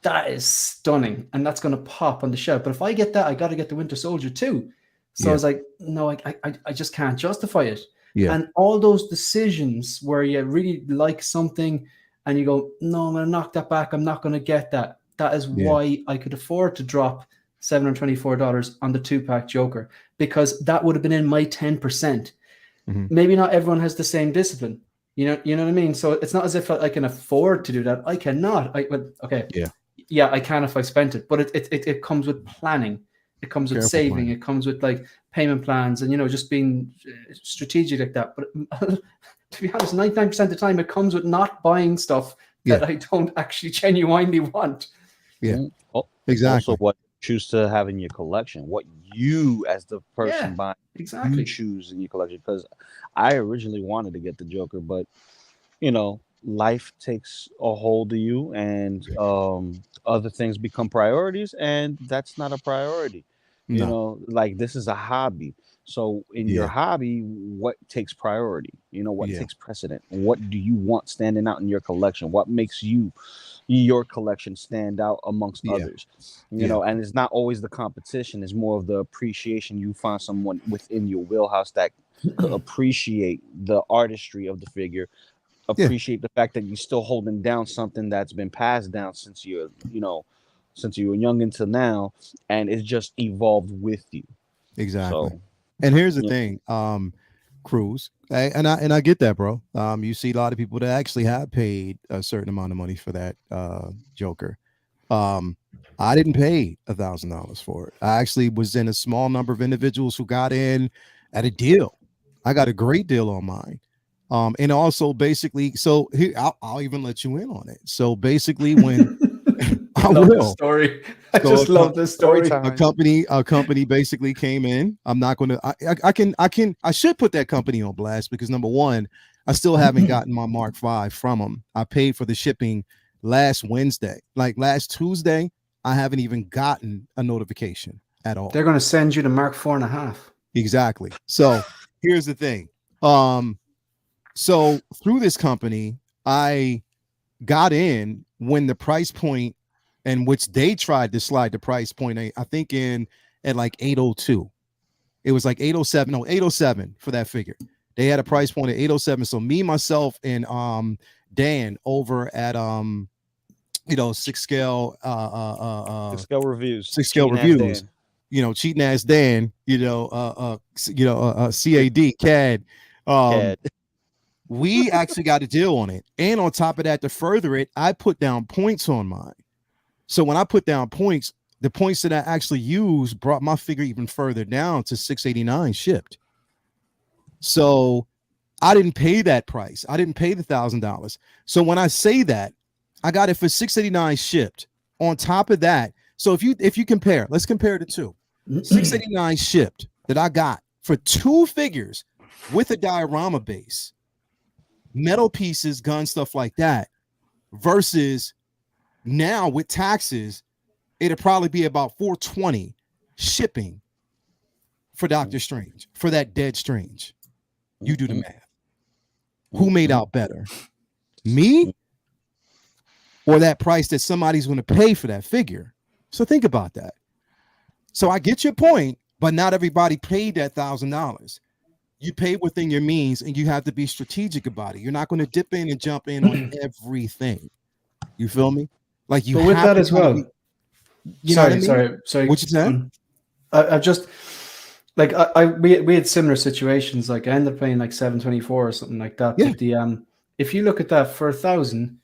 that is stunning. And that's going to pop on the shelf. But if I get that, I got to get the Winter Soldier too. So I was like, no, I just can't justify it. Yeah. And all those decisions where you really like something and you go, no, I'm going to knock that back. I'm not going to get that. That is why I could afford to drop $724 on the 2-pack Joker, because that would have been in my 10%. Mm-hmm. Maybe not everyone has the same discipline. You know what I mean? So it's not as if I can afford to do that. I cannot. I can if I spent it, but it comes with planning. It comes with saving. It comes with like payment plans and, just being strategic like that. But to be honest, 99% of the time it comes with not buying stuff that I don't actually genuinely want. Yeah, exactly. Also, what choose to have in your collection, what you as the person buying you choose in your collection. Because I originally wanted to get the Joker, but life takes a hold of you and other things become priorities, and that's not a priority. Like, this is a hobby. So in your hobby, what takes priority? What takes precedent? What do you want standing out in your collection? What makes your collection stand out amongst others? And it's not always the competition. It's more of the appreciation. You find someone within your wheelhouse that could appreciate the artistry of the figure, appreciate the fact that you're still holding down something that's been passed down since you were young until now, and it's just evolved with you. Exactly. So, and here's the thing, Cruz, and I get that, bro. You see a lot of people that actually have paid a certain amount of money for that Joker. I didn't pay $1,000 for it. I actually was in a small number of individuals who got in at a deal. I got a great deal on mine. And also basically, so here I'll even let you in on it. So basically, when I love will this story. I just love this story. A company basically came in. I'm not gonna. I should put that company on blast because number one, I still haven't gotten my Mark V from them. I paid for the shipping last Wednesday. Like last Tuesday, I haven't even gotten a notification at all. They're going to send you the Mark 4.5. Exactly. So here's the thing. So through this company, I got in when the price point, and which they tried to slide the price point, I think at like 802. It was like 807 for that figure. They had a price point at 807. So me, myself, and Dan over at 6 scale reviews. 6 scale reviews. Cheating ass Dan, CAD. CAD. We actually got a deal on it. And on top of that, to further it, I put down points on mine. So when I put down points, the points that I actually used brought my figure even further down to $689 shipped. So I didn't pay that price. I didn't pay the $1,000. So when I say that, I got it for $689 shipped. On top of that, so if you compare, let's compare the two. $689 shipped that I got for two figures with a diorama base, metal pieces, gun, stuff like that, versus now with taxes, it'll probably be about $420 shipping for Doctor Strange, for that Dead Strange. You do the math. Who made out better? Me or that price that somebody's going to pay for that figure? So think about that. So I get your point, but not everybody paid that $1,000. You pay within your means, and you have to be strategic about it. You're not going to dip in and jump in on everything. You feel me? Like you. But with that as well. Sorry. What you said? I just like we had similar situations. Like I ended up paying like 724 or something like that. Yeah. But if you look at that for 1,000,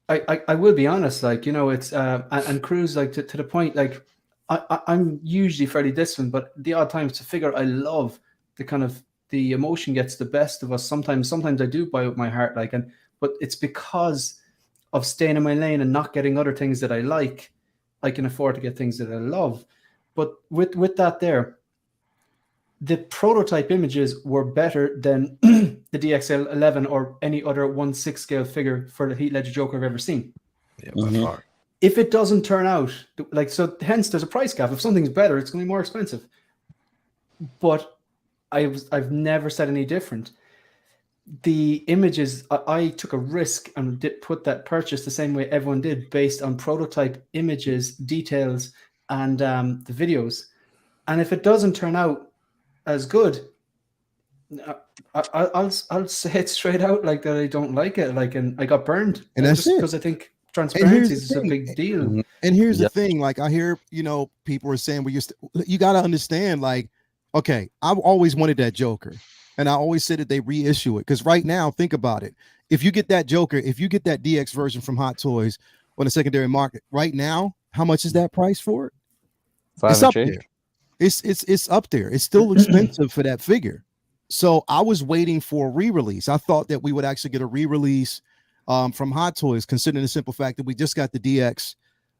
I will be honest. Like it's and Cruz, like to the point. Like I'm usually fairly distant, but the odd times to figure I love the kind of the emotion gets the best of us. Sometimes I do buy with my heart, but it's because of staying in my lane and not getting other things that I like. I can afford to get things that I love. But with that there, the prototype images were better than the DXL11 or any other 1/6 scale figure for the Heath Ledger Joker I've ever seen. Yeah, by far. If it doesn't turn out so, hence there's a price gap. If something's better, it's going to be more expensive. But I've never said any different. The images, I took a risk and did put that purchase the same way everyone did, based on prototype images, details, and the videos. And if it doesn't turn out as good, I'll say it straight out, like that I don't like it, and I got burned, and that's just because I think transparency is a big deal. And here's the thing, like I hear people are saying, well, you got to understand, like, okay, I've always wanted that Joker. And I always said that they reissue it, because right now, think about it. If you get that Joker, if you get that DX version from Hot Toys on the secondary market right now, how much is that price for it? It's up there. It's up there. It's still expensive for that figure. So I was waiting for a re-release. I thought that we would actually get a re-release from Hot Toys, considering the simple fact that we just got the DX.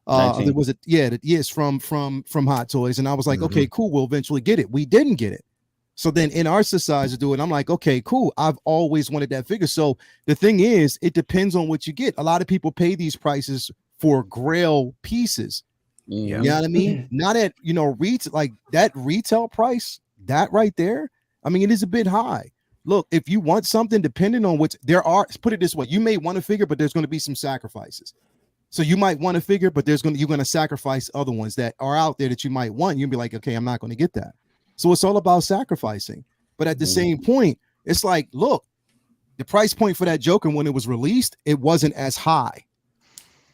There was from Hot Toys, and I was like, okay, cool, we'll eventually get it. We didn't get it. So then InArt decides to do it. I'm like, okay, cool. I've always wanted that figure. So the thing is, it depends on what you get. A lot of people pay these prices for Grail pieces. Yeah. You know what I mean? Not at, retail, like that retail price, that right there. I mean, it is a bit high. Look, if you want something, depending on what put it this way, you may want a figure, but there's going to be some sacrifices. So you might want a figure, but you're going to sacrifice other ones that are out there that you might want. You'll be like, okay, I'm not going to get that. So it's all about sacrificing. But at the same point, it's like, look, The price point for that Joker when it was released, it wasn't as high.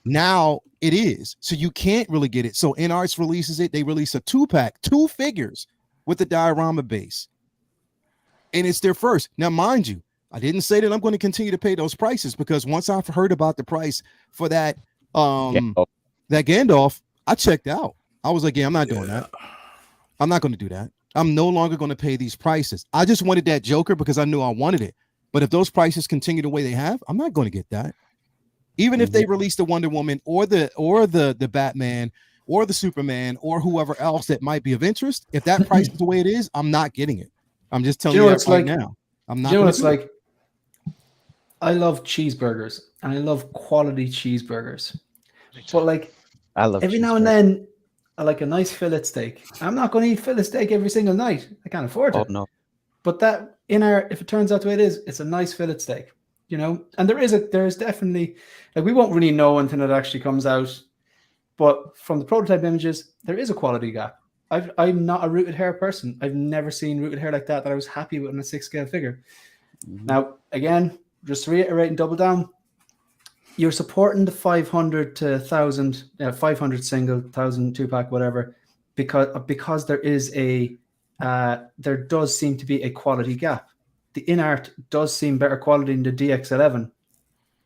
Now it is. So you can't really get it. So InArts releases it. They release a 2-pack, 2 figures with the diorama base. And it's their first. Now, mind you, I didn't say that I'm going to continue to pay those prices, because once I've heard about the price for that that Gandalf, I checked out. I was like, yeah, I'm not doing that. I'm not going to do that. I'm no longer going to pay these prices. I just wanted that Joker because I knew I wanted it. But if those prices continue the way they have, I'm not going to get that. Even if they release the Wonder Woman or the Batman or the Superman or whoever else that might be of interest, if that price is the way it is, I'm not getting it. I'm just telling you that right now. I'm not. You know what it's like? I love cheeseburgers and I love quality cheeseburgers. But like, I love every now and then, I like a nice fillet steak. I'm not going to eat fillet steak every single night. I can't afford it. Oh no. But that if it turns out the way it is, it's a nice fillet steak. You know, and there is definitely, like, we won't really know until it actually comes out, but from the prototype images, there is a quality gap. I'm not a rooted hair person. I've never seen rooted hair like that I was happy with in a 6-scale figure. Now, again, just to reiterate and double down, you're supporting the 500 to 1,000, 500 single, 1,000 2-pack, whatever, because there is there does seem to be a quality gap. The InArt does seem better quality than the DX11.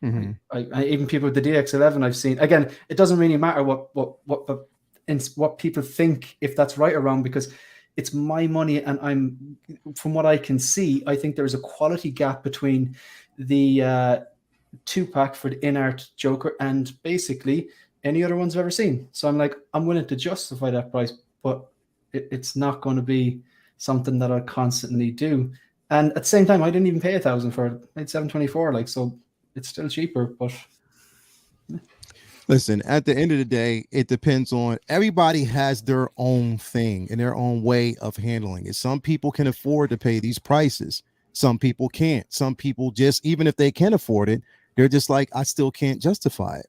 Even people with the DX11 I've seen. Again, it doesn't really matter what people think, if that's right or wrong, because it's my money, and from what I can see, I think there is a quality gap between the 2-pack for the InArt Joker and basically any other ones I've ever seen. So I'm willing to justify that price, but it's not going to be something that I'll constantly do. And at the same time, I didn't even pay 1,000 for it. I paid $724, so it's still cheaper. But listen, at the end of the day, it depends on, everybody has their own thing and their own way of handling it. Some people can afford to pay these prices. Some people can't. Some people just, even if they can afford it, they're just like, I still can't justify it.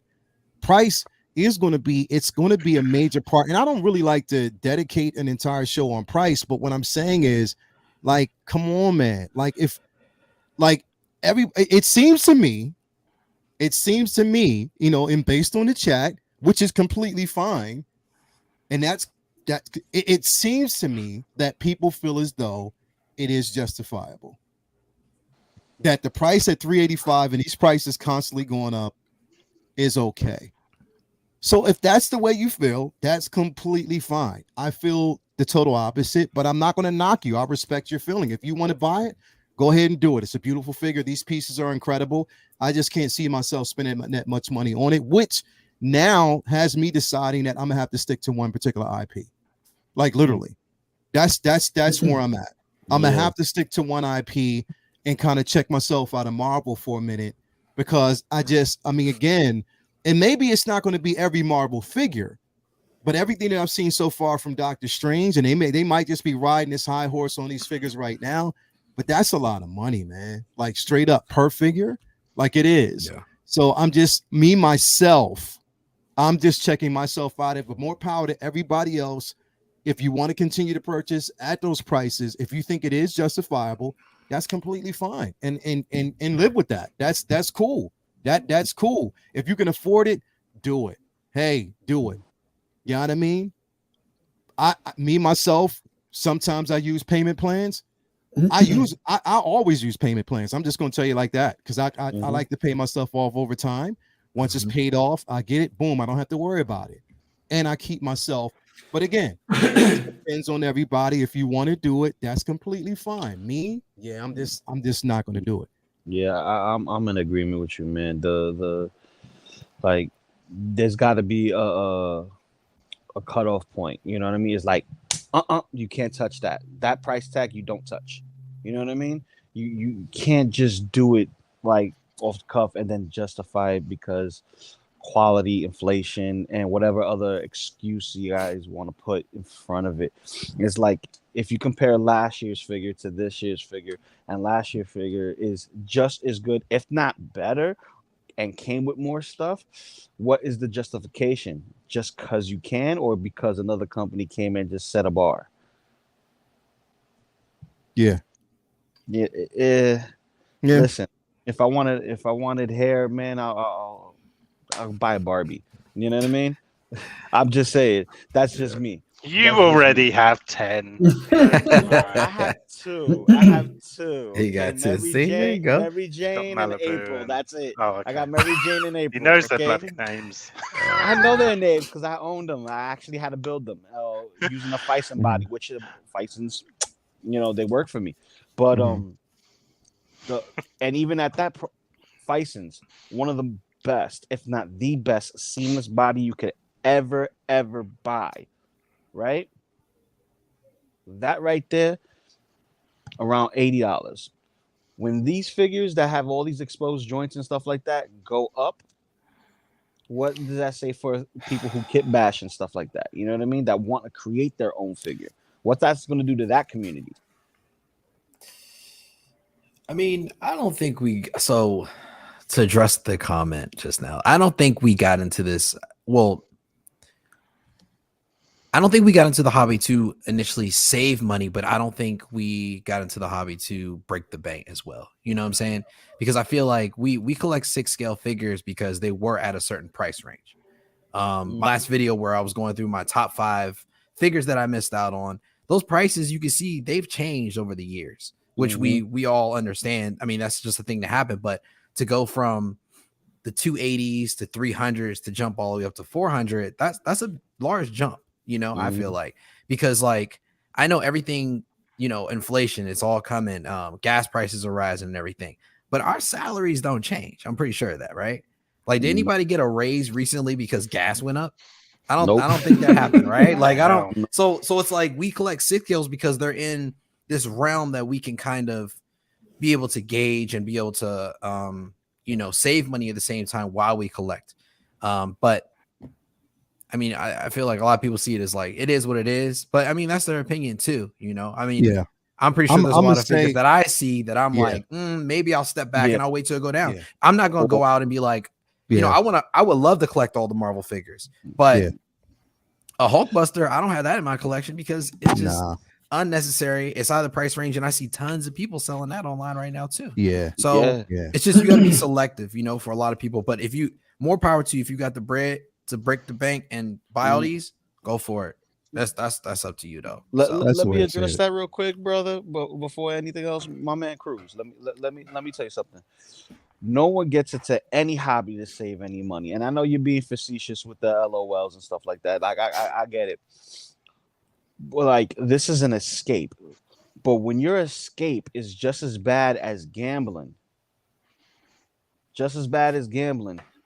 Price is going to be, it's going to be a major part. And I don't really like to dedicate an entire show on price, but what I'm saying is, like, come on, man. Like, if, like, it seems to me, you know, and based on the chat, which is completely fine, and it seems to me that people feel as though it is justifiable, that the price at $385 and these prices constantly going up is okay. So if that's the way you feel, that's completely fine. I feel the total opposite, but I'm not going to knock you. I respect your feeling. If you want to buy it, go ahead and do it. It's a beautiful figure. These pieces are incredible. I just can't see myself spending that much money on it, which now has me deciding that I'm gonna have to stick to one particular IP. Like, literally, that's where I'm at. I'm gonna have to stick to one IP and kind of check myself out of Marvel for a minute, because I mean, again, and maybe it's not going to be every Marvel figure, but everything that I've seen so far from Doctor Strange, and they might just be riding this high horse on these figures right now, but that's a lot of money, man. Like, straight up per figure, like, it is. Yeah. So I'm just I'm just checking myself out. But more power to everybody else. If you want to continue to purchase at those prices, if you think it is justifiable, that's completely fine, and live with that. That's cool. That's cool. If you can afford it, do it. Hey, do it. You know what I mean? Me myself, sometimes I use payment plans. I always use payment plans. I'm just going to tell you like that, because I like to pay myself off over time. Once it's paid off, I get it. Boom. I don't have to worry about it. And I keep myself. But again, it depends on everybody. If you want to do it, that's completely fine. Me, yeah, I'm just not going to do it. Yeah, I'm in agreement with you, man. The like, there's got to be a cutoff point. You know what I mean? It's like, you can't touch that. That price tag you don't touch. You know what I mean? You can't just do it like off the cuff and then justify it because quality, inflation, and whatever other excuse you guys want to put in front of it. It's like, if you compare last year's figure to this year's figure, and last year's figure is just as good, if not better, and came with more stuff, what is the justification? Just because you can, or because another company came and just set a bar? Yeah. Listen, If I wanted hair, man, I'll buy a Barbie. You know what I mean? I'm just saying. That's just me. You That's just already me. have 10. I have two. He got two. See, there you go. Mary Jane, and Malibu April. and- That's it. Oh, okay. I got Mary Jane and April. He knows okay? their bloody names. I know their names because I owned them. I actually had to build them using a Fison body, which Fisons, they work for me. But and even at that, Fisons, one of the best, if not the best, seamless body you could ever buy. Right? That right there, around $80. When these figures that have all these exposed joints and stuff like that go up, what does that say for people who kit bash and stuff like that? You know what I mean? That want to create their own figure. What that's going to do to that community? I mean, I don't think to address the comment just now, I don't think we got into this. Well, I don't think we got into the hobby to initially save money, but I don't think we got into the hobby to break the bank as well. You know what I'm saying? Because I feel like we collect 6 scale figures because they were at a certain price range. Last video where I was going through my top 5 figures that I missed out on, those prices you can see they've changed over the years, which we all understand. I mean, that's just a thing to happen, but to go from the 280s to 300s to jump all the way up to 400, that's a large jump. I feel like, because like I know everything, inflation, it's all coming. Gas prices are rising and everything, but our salaries don't change. I'm pretty sure of that, right? Like, did anybody get a raise recently because gas went up? I don't think that happened, right? Like, I don't. So it's like we collect 6 kills because they're in this realm that we can kind of be able to gauge and be able to, save money at the same time while we collect. But I mean, I feel like a lot of people see it as like, it is what it is, but I mean, that's their opinion too. I mean, yeah, I'm pretty sure there's a lot of figures that I see that I'm like, maybe I'll step back and I'll wait till it go down. I'm not going to go out and be like, I would love to collect all the Marvel figures, but a Hulkbuster, I don't have that in my collection because it's just unnecessary. It's out of the price range, and I see tons of people selling that online right now too. So it's just, you got to be selective, for a lot of people. But if you, more power to you, if you got the bread to break the bank and buy all these, go for it. That's up to you though. Let me address that real quick, brother. But before anything else, my man Cruz, let me tell you something. No one gets into any hobby to save any money, and I know you're being facetious with the LOLs and stuff like that. Like I get it. But like, this is an escape. But when your escape is just as bad as gambling,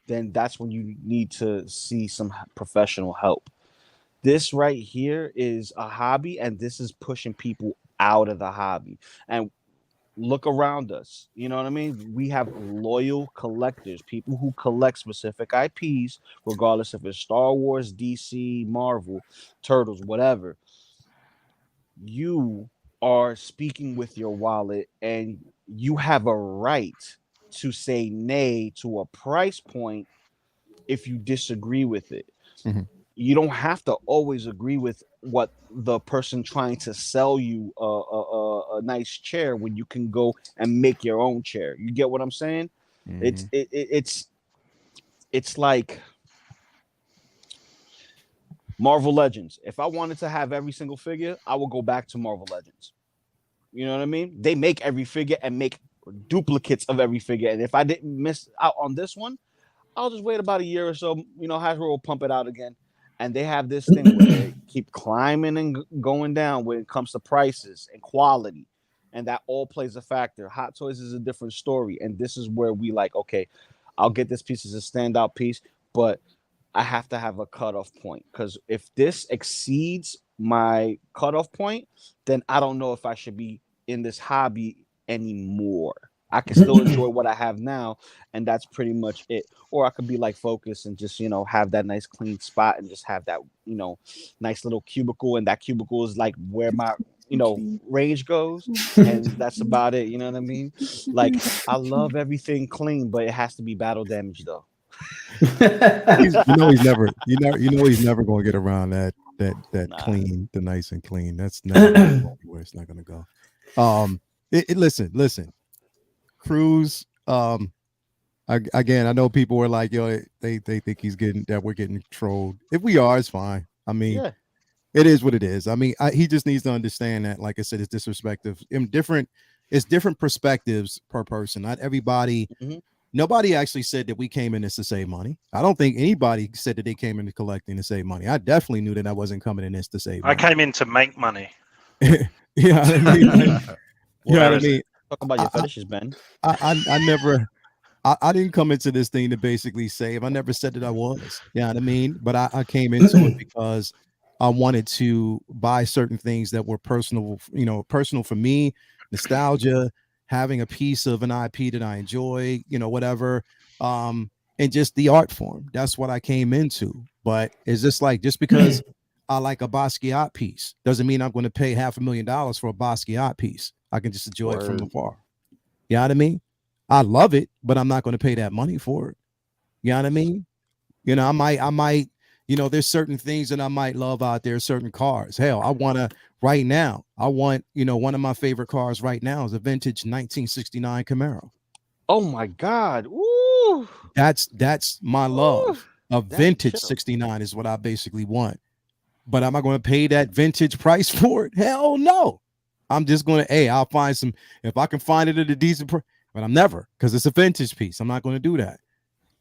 then that's when you need to see some professional help. This right here is a hobby, and this is pushing people out of the hobby. And look around us. You know what I mean? We have loyal collectors, people who collect specific IPs, regardless if it's Star Wars, DC, Marvel, Turtles, whatever. You are speaking with your wallet, and you have a right to say nay to a price point if you disagree with it. You don't have to always agree with what the person trying to sell you a nice chair when you can go and make your own chair. You get what I'm saying? It's like Marvel Legends. If I wanted to have every single figure, I would go back to Marvel Legends. You know what I mean? They make every figure and make duplicates of every figure. And if I didn't miss out on this one, I'll just wait about a year or so. Hasbro will pump it out again. And they have this thing where they keep climbing and going down when it comes to prices and quality. And that all plays a factor. Hot Toys is a different story. And this is where we like, okay, I'll get this piece as a standout piece, but I have to have a cutoff point. Because if this exceeds my cutoff point, then I don't know if I should be in this hobby anymore. I can still enjoy what I have now, and that's pretty much it. Or I could be like focused and just, have that nice clean spot and just have that, nice little cubicle, and that cubicle is like where my, range goes, and that's about it. You know what I mean? Like, I love everything clean, but it has to be battle damage though. he's never going to get around that clean, the nice and clean. That's never where it's not going to go. Listen. Cruz, Again, I know people were like, yo, they think we're getting trolled. If we are, it's fine. I mean, it is what it is. I mean, he just needs to understand that, like I said, it's disrespectful. It's different perspectives per person. Not everybody. Nobody actually said that we came in this to save money. I don't think anybody said that they came into collecting to save money. I definitely knew that I wasn't coming in this to save money. I came in to make money. Yeah, I mean, you know what I mean. Talk about your fetishes, Ben. I never. I didn't come into this thing to basically save. I never said that I was. You know what I mean? But I came into it because I wanted to buy certain things that were personal, personal for me, nostalgia, having a piece of an IP that I enjoy, whatever, and just the art form. That's what I came into. But it's just because I like a Basquiat piece doesn't mean I'm going to pay $500,000 for a Basquiat piece. I can just enjoy it from afar. You know what I mean? I love it, but I'm not going to pay that money for it. You know what I mean? I might, there's certain things that I might love out there, certain cars. Hell, one of my favorite cars right now is a vintage 1969 Camaro. Oh my God. Ooh. That's my love. A vintage 69 is what I basically want. But am I going to pay that vintage price for it? Hell no. I'm just going to, I'll find some, if I can find it at a decent price. But I'm never, because it's a vintage piece. I'm not going to do that.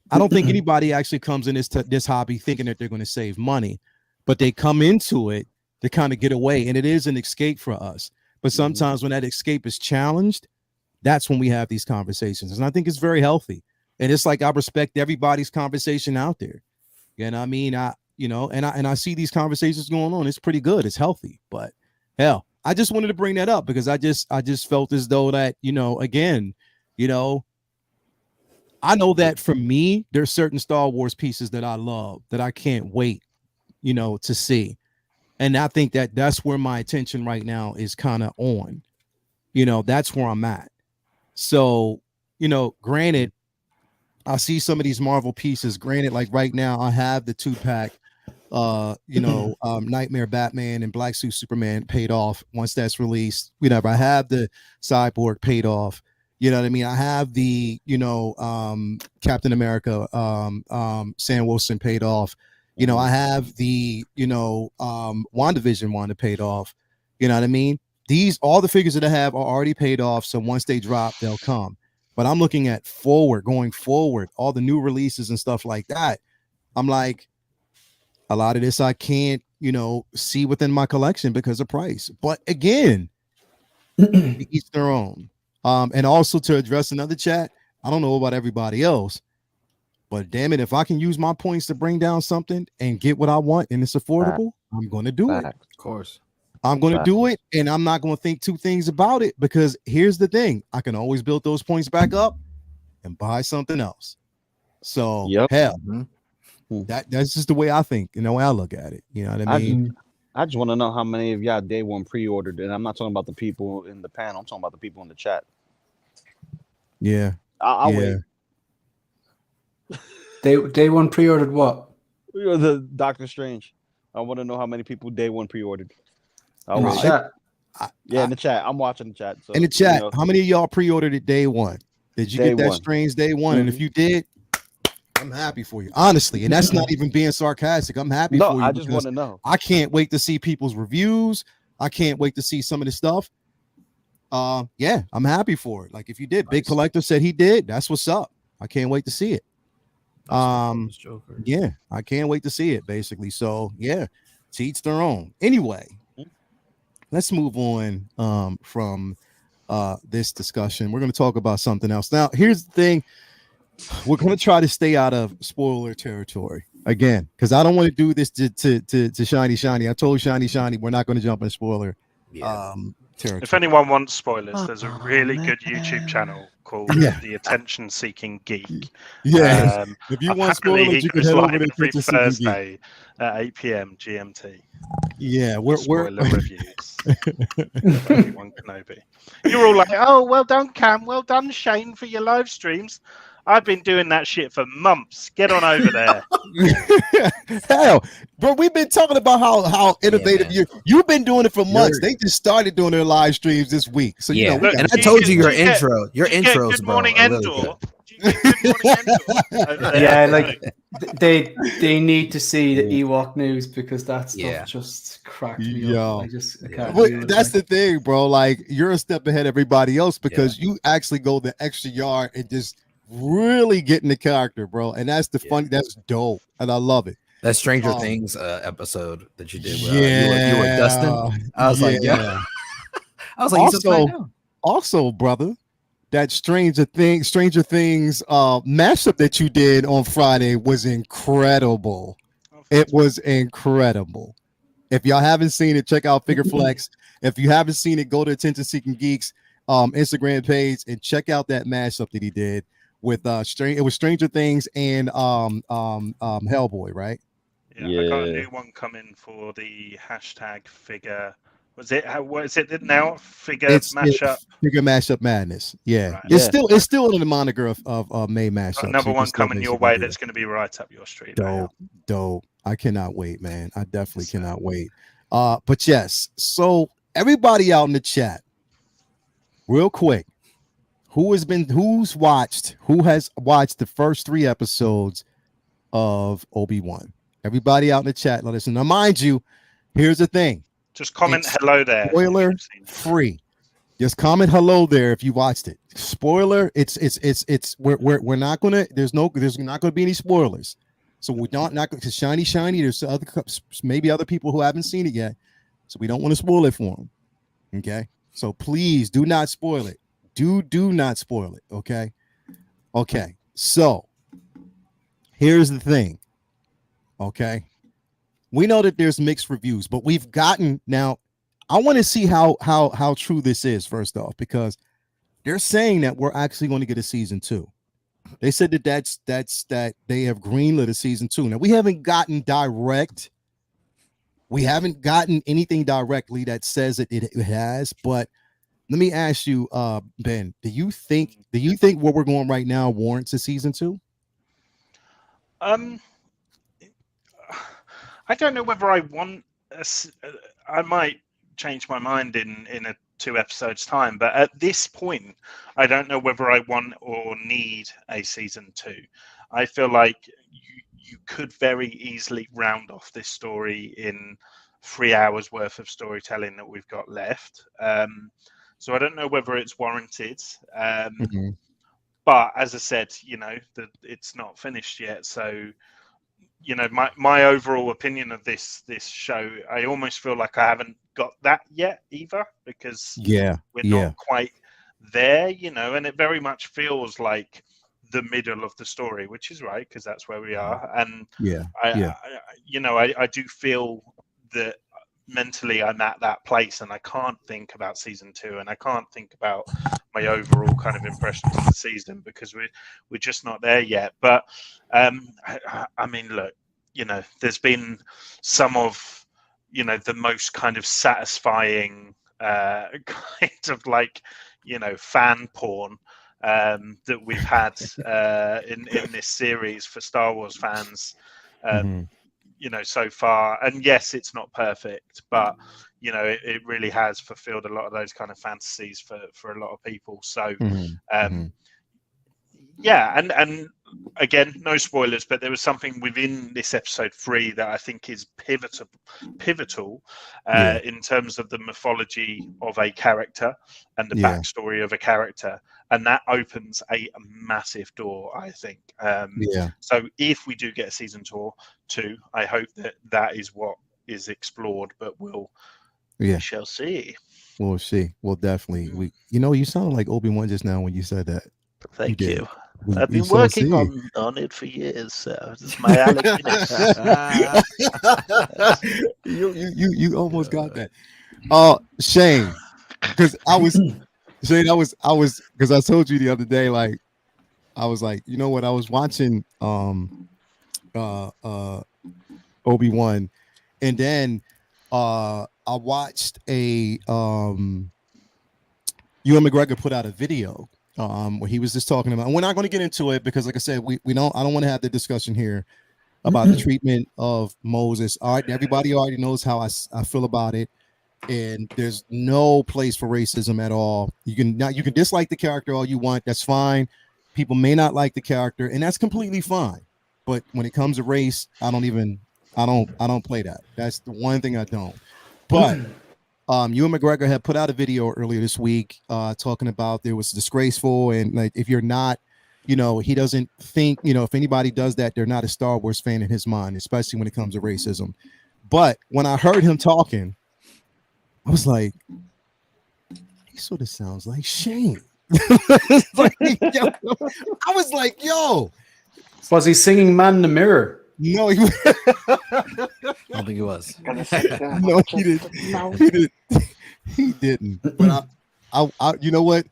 I don't think anybody actually comes in this hobby thinking that they're going to save money, but they come into it to kind of get away. And it is an escape for us. But sometimes when that escape is challenged, that's when we have these conversations. And I think it's very healthy. And it's like, I respect everybody's conversation out there. You know what I mean? I see these conversations going on. It's pretty good. It's healthy. But hell, I just wanted to bring that up because I just felt as though that, again, I know that for me, there's certain Star Wars pieces that I love that I can't wait, to see. And I think that's where my attention right now is kind of on, that's where I'm at. So, granted, I see some of these Marvel pieces. Granted, like right now, I have the 2-pack, Nightmare Batman and Black Suit Superman paid off once that's released. I have the Cyborg paid off. You know what I mean? I have the, Captain America, Sam Wilson paid off. I have the, WandaVision one that paid off. You know what I mean? All the figures that I have are already paid off. So once they drop, they'll come. But I'm looking at going forward, all the new releases and stuff like that. I'm like, a lot of this I can't, see within my collection because of price. But again, each their own. And also to address another chat, I don't know about everybody else, but damn it, if I can use my points to bring down something and get what I want and it's affordable, I'm going to do it. Of course. I'm going to do it, and I'm not going to think two things about it because here's the thing. I can always build those points back up and buy something else. So, hell, that's just the way I think, the way I look at it. You know what I mean? I just want to know how many of y'all day one pre-ordered, and I'm not talking about the people in the panel. I'm talking about the people in the chat. Yeah. I'll wait. Day one pre-ordered what? The Doctor Strange. I want to know how many people day one pre-ordered. In the chat. In the chat. I'm watching the chat. So, in the chat, how many of y'all pre-ordered it day one? Did you get that Strange day one? And if you did, I'm happy for you, honestly. And that's not even being sarcastic. I'm happy for you. I just want to know. I can't wait to see people's reviews. I can't wait to see some of the stuff. Yeah, I'm happy for it. Like if you did, nice. Big Collector said he did. That's what's up. I can't wait to see it. Joker. Yeah, I can't wait to see it. Basically, so yeah, to each their own. Anyway, let's move on from this discussion. We're going to talk about something else. Now, here's the thing. We're going to try to stay out of spoiler territory again, because I don't want to do this to Shiny. I told Shiny we're not going to jump in spoiler territory. If anyone wants spoilers, there's a really good YouTube channel called The Attention Seeking Geek. Yeah. If you want spoilers, you can head over to every Thursday at 8 p.m. GMT. Yeah, we're spoiler reviews. Obi-Wan Kenobi. You're all like, "Oh, well done, Cam. Well done, Shane, for your live streams." I've been doing that shit for months. Get on over there. Hell, bro, we've been talking about how innovative you've been doing it for months. They just started doing their live streams this week, so you know. Look, and I told you your intros, Good bro. Morning Really Endor. Yeah, like they need to see the Ewok news because that stuff just cracked me up. I can't do it. That's the thing, bro. Like you're a step ahead of everybody else because you actually go the extra yard and just really get in the character, bro. And that's the fun. That's dope, and I love it. That Stranger Things episode that you did. You were Dustin. I was like, yeah. I was like, also, brother. That Stranger Things mashup that you did on Friday was incredible. It was incredible. If y'all haven't seen it, check out Figure Flex. If you haven't seen it, go to Attention Seeking Geeks Instagram page and check out that mashup that he did with it was Stranger Things and Hellboy, right? Yeah, I got a new one coming for the hashtag figure. What is it now? Figure mashup. Figure mashup madness. Yeah, right. It's still in the moniker of May mashup. Another one coming your way that's going to be right up your street. Dope. I cannot wait, man. I definitely cannot wait. But yes, so everybody out in the chat, real quick, who has watched the first 3 episodes of Obi-Wan? Everybody out in the chat, let us know. Now, mind you, here's the thing. Just comment hello there. Spoiler free. Just comment hello there if you watched it. Spoiler, we're not gonna. There's not gonna be any spoilers. So we're not because shiny. There's maybe other people who haven't seen it yet, so we don't want to spoil it for them. Okay, so please do not spoil it. Do not spoil it. Okay. So here's the thing. Okay. We know that there's mixed reviews, but we've gotten now. I want to see how true this is first off, because they're saying that we're actually going to get a season 2. They said that that they have greenlit a season 2. Now we haven't gotten anything directly that says that it has. But let me ask you, Ben, do you think where we're going right now warrants a season 2? I don't know whether I want. I might change my mind in a 2 episodes time, but at this point, I don't know whether I want or need a season 2. I feel like you could very easily round off this story in 3 hours worth of storytelling that we've got left. So I don't know whether it's warranted. But as I said, it's not finished yet, so. My overall opinion of this show, I almost feel like I haven't got that yet either, because we're not quite there, and it very much feels like the middle of the story, which is right, because that's where we are. And I do feel that mentally I'm at that place, and I can't think about season 2, and I can't think about my overall kind of impressions of the season, because we're just not there yet. But I mean, look, there's been some of the most kind of satisfying kind of like fan porn that we've had in this series for Star Wars fans. So far. And yes, it's not perfect, but it really has fulfilled a lot of those kind of fantasies for a lot of people. So and again, no spoilers, but there was something within this episode 3 that I think is pivotal in terms of the mythology of a character and the backstory of a character. And that opens a massive door, I think. So if we do get a season 2, I hope that is what is explored, but we shall see. We'll see. We'll definitely. You sounded like Obi-Wan just now when you said that. Thank you. I've been working on it for years, so it's my allerginess. You almost got that. Shane, because because I told you the other day, like, I was like, you know what? I was watching Obi-Wan, and then I watched Ewan McGregor put out a video, where he was just talking about, and we're not going to get into it because, like I said, I don't want to have the discussion here about the treatment of Moses. All right, everybody already knows how I feel about it, and there's no place for racism at all. You can dislike the character all you want. That's fine. People may not like the character, and that's completely fine. But when it comes to race, I don't play that. That's the one thing I don't. But Ewan McGregor had put out a video earlier this week talking about there was disgraceful, and like if you're not, he doesn't think, if anybody does that, they're not a Star Wars fan in his mind, especially when it comes to racism. But when I heard him talking, I was like, he sort of sounds like Shane. I was like, yo. Was he singing Man in the Mirror? No, I don't think he was. No, he didn't. He didn't. But I you know what?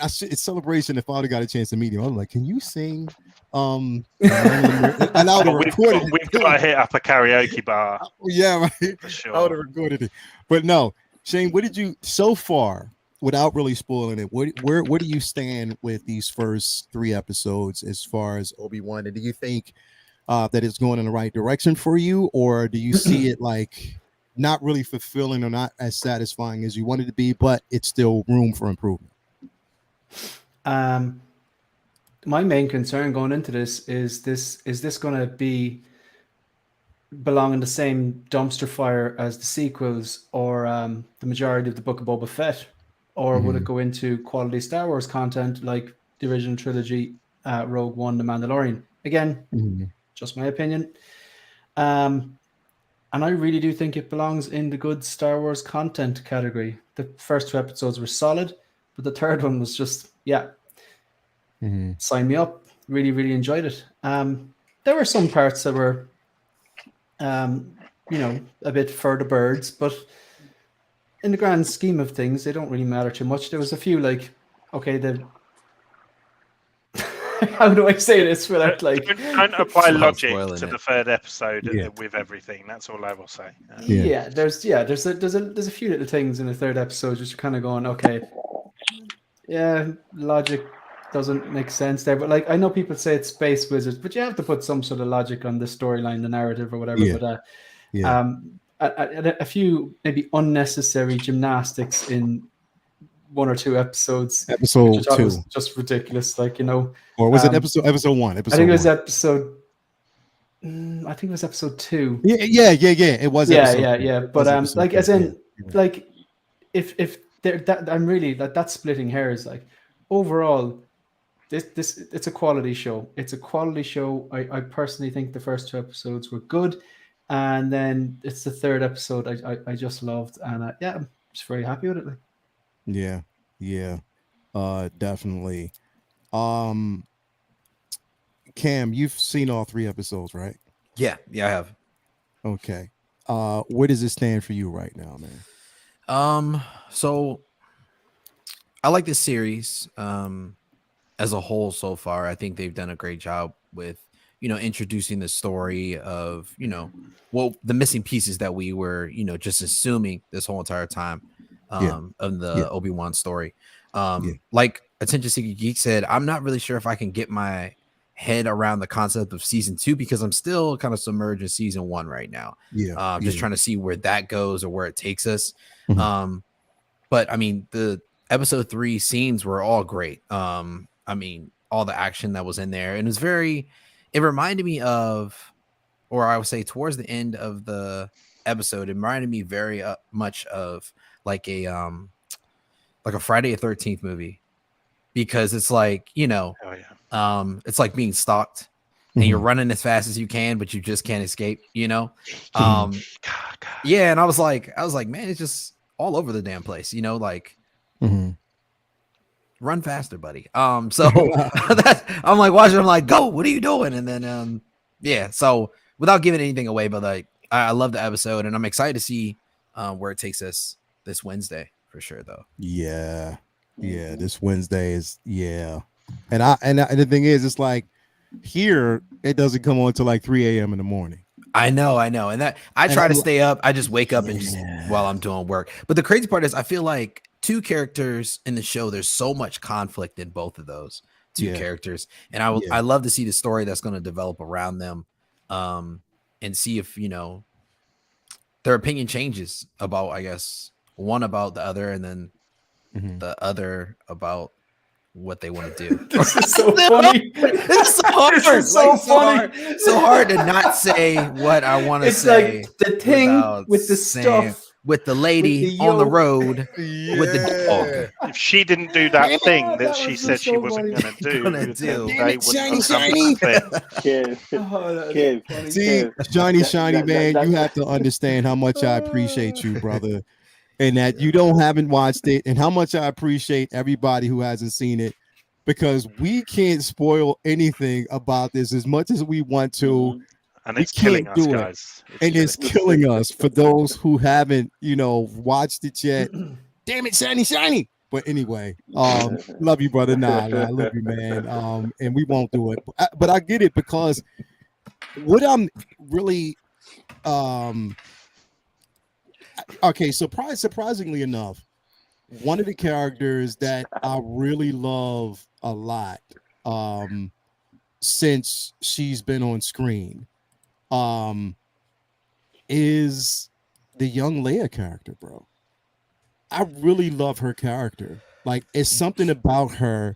It's celebration. If I would have got a chance to meet him, I'm like, can you sing? And I would have recorded it. We've got to hit up a karaoke bar. Yeah, right. For sure. I would have recorded it. But no, Shane, what did you so far? Without really spoiling it, where do you stand with these first 3 episodes as far as Obi-Wan? And do you think that it's going in the right direction for you, or do you see it like not really fulfilling or not as satisfying as you wanted to be, but it's still room for improvement? My main concern going into this is this going to belong in the same dumpster fire as the sequels or the majority of the Book of Boba Fett? Or would it go into quality Star Wars content like the original trilogy, Rogue One, The Mandalorian? Again, just my opinion. And I really do think it belongs in the good Star Wars content category. The first 2 episodes were solid, but the third one was just, sign me up. Really, really enjoyed it. There were some parts that were, a bit for the birds, but in the grand scheme of things, they don't really matter too much. There was a few how do I say this without don't apply logic to the third episode with everything. That's all I will say. There's a few little things in the third episode just kind of going, okay, logic doesn't make sense there. But I know people say it's space wizards, but you have to put some sort of logic on the storyline, the narrative, or whatever. A few maybe unnecessary gymnastics in 1 or 2 episodes. Episode 2 was just ridiculous, or was it episode 1? I think it was episode. I think it was episode 2. Yeah. It was. But as in, if that I'm really that's splitting hairs. Overall, this it's a quality show. It's a quality show. I personally think the first 2 episodes were good. And then it's the 3rd episode I just loved, and I'm just very happy with it. Definitely. Cam, you've seen all 3 episodes, right? Yeah, I have. Okay. Where does it stand for you right now, man? So I like this series as a whole so far. I think they've done a great job with introducing the story of, the missing pieces that we were, just assuming this whole entire time of the Obi-Wan story. Like Attention Seeker Geek said, I'm not really sure if I can get my head around the concept of season 2 because I'm still kind of submerged in season 1 right now. Just trying to see where that goes or where it takes us. But I mean, the episode 3 scenes were all great. I mean, all the action that was in there, and it reminded me of, or I would say towards the end of the episode, it reminded me very much of like a Friday the 13th movie, because it's it's like being stalked and you're running as fast as you can, but you just can't escape, And I was like, man, it's just all over the damn place, run faster, buddy. So I'm like watching, I'm like, go, what are you doing? And then so without giving anything away, but I love the episode and I'm excited to see where it takes us this Wednesday for sure though. This Wednesday is and the thing is, it's like here it doesn't come on till like 3 a.m. in the morning. I know, and that I try to stay up. I just wake up and just while I'm doing work. But the crazy part is I feel like two characters in the show. There's so much conflict in both of those two characters, and I love to see the story that's going to develop around them, and see if their opinion changes about, I guess, one about the other, and then the other about what they want to do. This is so funny. It's so hard. This is so funny. So hard to not say what I want to say. It's like the thing with the stuff. With the lady on the road with the dog. If she didn't do that thing that she said she wasn't going to do, they wouldn't have See, Shiny man, you have to understand how much I appreciate you, brother, and that you haven't watched it, and how much I appreciate everybody who hasn't seen it, because we can't spoil anything about this as much as we want to. And it's killing us, guys. It's killing us for those who haven't, watched it yet. Damn it, shiny. But anyway, love you, brother. Nah, I love you, man. And we won't do it. But I get it, because what I'm really okay, surprisingly enough, one of the characters that I really love a lot since she's been on screen is the young Leia character, bro. I really love her character. Like, it's something about her.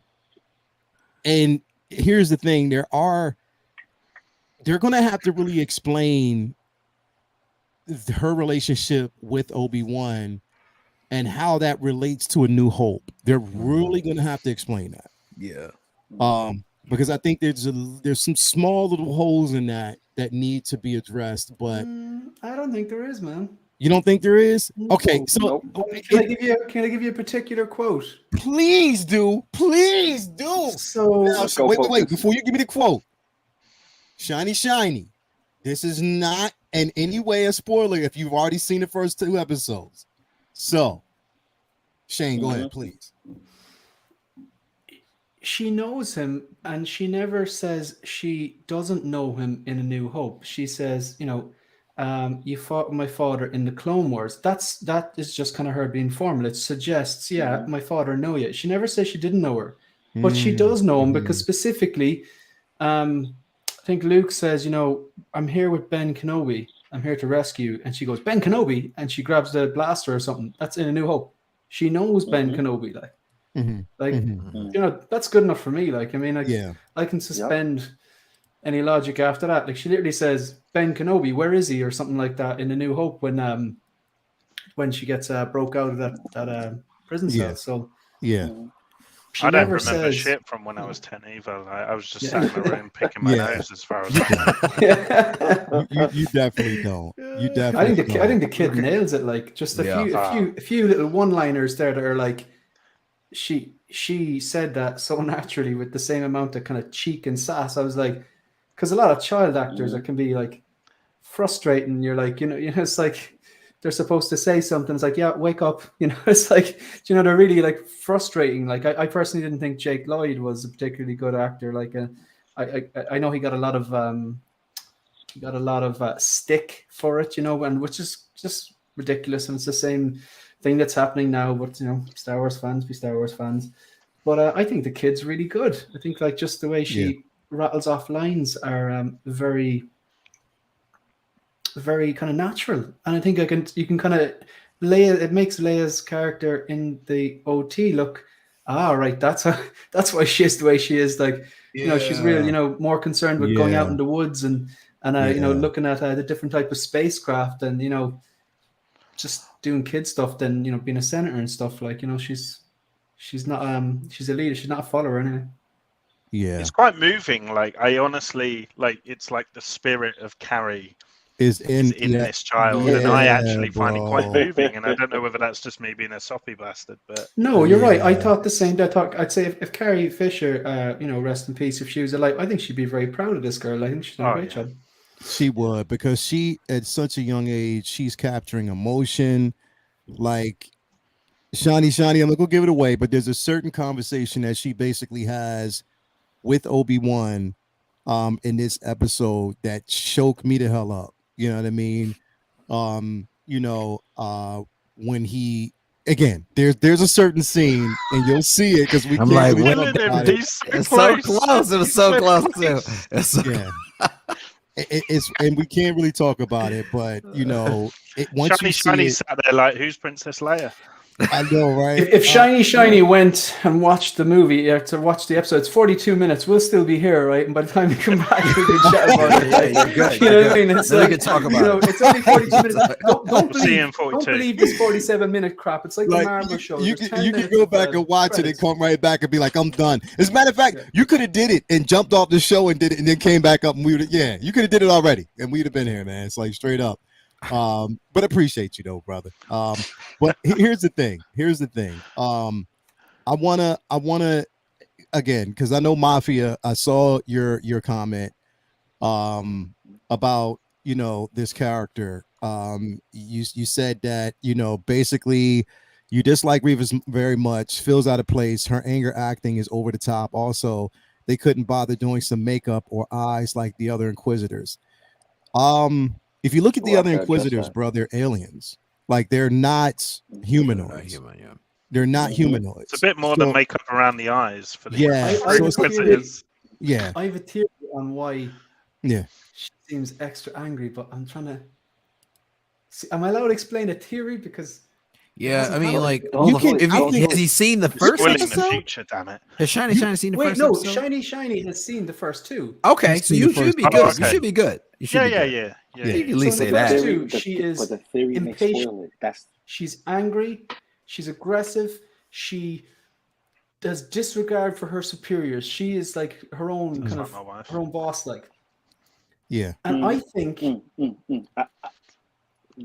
And here's the thing, they're gonna have to really explain her relationship with Obi-Wan and how that relates to A New Hope. They're really gonna have to explain that. Yeah. Because I think there's some small little holes in that need to be addressed, but I don't think there is, man. You don't think there is? Okay, so can I give you a particular quote? Please do. So now, wait, before you give me the quote, Shiny, this is not in any way a spoiler if you've already seen the first 2 episodes. So, Shane, go ahead, please. She knows him, and she never says she doesn't know him in A New Hope. She says, you fought my father in the Clone Wars. That is just kind of her being formal. It suggests, my father know you. She never says she didn't know her, but she does know him, because specifically, I think Luke says, I'm here with Ben Kenobi. I'm here to rescue. And she goes, Ben Kenobi, and she grabs the blaster or something. That's in A New Hope. She knows Ben Kenobi, like. That's good enough for me. Like, I mean, I can suspend any logic after that. Like, she literally says, Ben Kenobi, where is he, or something like that in A New Hope when she gets broke out of that prison cell. So I don't remember shit from when I was 10 either. I was just sat in the room picking my nose as far as you definitely don't. You definitely I think the kid nails it. Like, just a few little one-liners there that are like, she said that so naturally with the same amount of kind of cheek and sass. I was like, because a lot of child actors, it can be like frustrating. You're like, it's like they're supposed to say something. It's like, yeah, wake up. It's like, they're really like frustrating. Like, I personally didn't think Jake Lloyd was a particularly good actor. Like, I know he got a lot of stick for it, and which is just ridiculous. And it's the same thing that's happening now, but Star Wars fans be Star Wars fans. But I think the kid's really good. I think like just the way she rattles off lines are very, very kind of natural, and I think you can kind of Leia. It makes Leia's character in the OT look right. That's why she is the way she is. Like she's real. More concerned with going out in the woods and looking at the different type of spacecraft and just doing kid stuff than being a senator and stuff. Like she's not she's a leader. She's not a follower anyway. Yeah, it's quite moving. Like I honestly it's like the spirit of Carrie is in this child, and I actually find it quite moving. And I don't know whether that's just me being a soppy bastard, but no, you're right. I thought the same. I'd say if Carrie Fisher, rest in peace, if she was alive, I think she'd be very proud of this girl. I think she's done a great job. She would, because she, at such a young age, she's capturing emotion. Like, Shani, I'm not gonna give it away, but there's a certain conversation that she basically has with Obi-Wan in this episode that choked me the hell up. You know what I mean? When he, again, there's a certain scene, and you'll see it because we I'm can't like, really when talk about it. It's so close. It was so close too. Yeah. It's and we can't really talk about it, but you know, once you see it, sat there like, who's Princess Leia? I know, right? If Shiny went and watched the movie, to watch the episode, it's 42 minutes. We'll still be here, right? And by the time we come back, we can chat about it. Like, you're good. You know what I mean? It's Then like, we can talk about it. It's only 42 minutes. Don't See you in believe, 42. don't believe this 47-minute crap. It's like the Marvel show. You There's can 10 you can minutes go of, back and watch it and credits. come right back and be like, I'm done. As a matter of fact, you could have did it and jumped off the show and did it and then came back up and we would you could have did it already and we'd have been here, man. It's like straight up. But appreciate you though, brother. But here's the thing. I wanna again, because I know Mafia, I saw your comment about this character. You said that basically you dislike Reva very much, feels out of place. Her anger acting is over the top. Also, they couldn't bother doing some makeup or eyes like the other Inquisitors. If you look at the other Inquisitors, bro, they're aliens. Like they're not humanoids. They're not humanoids. It's a bit more than makeup around the eyes for the Inquisitors. Yeah. I have a theory on why she seems extra angry, but I'm trying to see, am I allowed to explain a theory? Because I mean, like, has he seen the first episode? The future, damn it. Has Shiny seen the first episode? Shiny has seen the first two. Okay, so you should be good. You should be good. You should yeah. You can at least say that. She is impatient. She's angry. She's aggressive. She does disregard for her superiors. She is like her own her own boss, like. Yeah. And I think.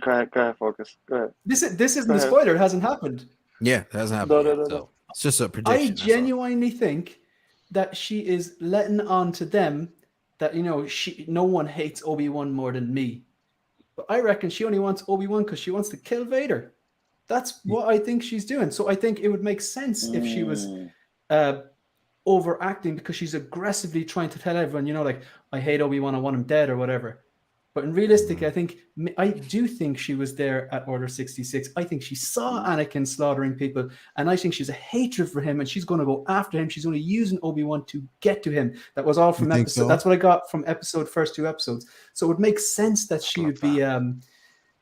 Go ahead, focus. Go ahead. This isn't a spoiler. It hasn't happened. Yeah, it hasn't happened. No. So it's just a prediction. I genuinely think that she is letting on to them that no one hates Obi-Wan more than me. But I reckon she only wants Obi-Wan because she wants to kill Vader. That's what I think she's doing. So I think it would make sense if she was overacting because she's aggressively trying to tell everyone, like, I hate Obi-Wan, I want him dead or whatever. But in realistic, I do think she was there at Order 66. I think she saw Anakin slaughtering people, and I think she's a hatred for him, and she's going to go after him. She's only using Obi-Wan to get to him. That was all from episode. So? That's what I got from first two episodes. So it would make sense that she would be, that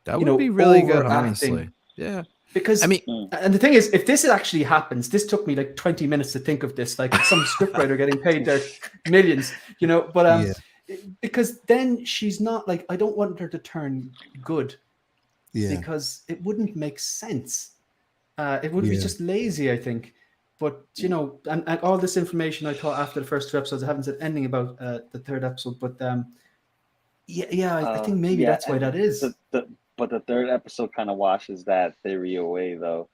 would be really good, honestly. Yeah. Because and the thing is, if this actually happens, this took me like 20 minutes to think of this, like some scriptwriter getting paid their millions, but because then she's not like, I don't want her to turn good, because it wouldn't make sense. It would be just lazy, I think. But and all this information I thought after the first two episodes, I haven't said anything about the third episode, but I think maybe that's why that is. But the third episode kind of washes that theory away, though.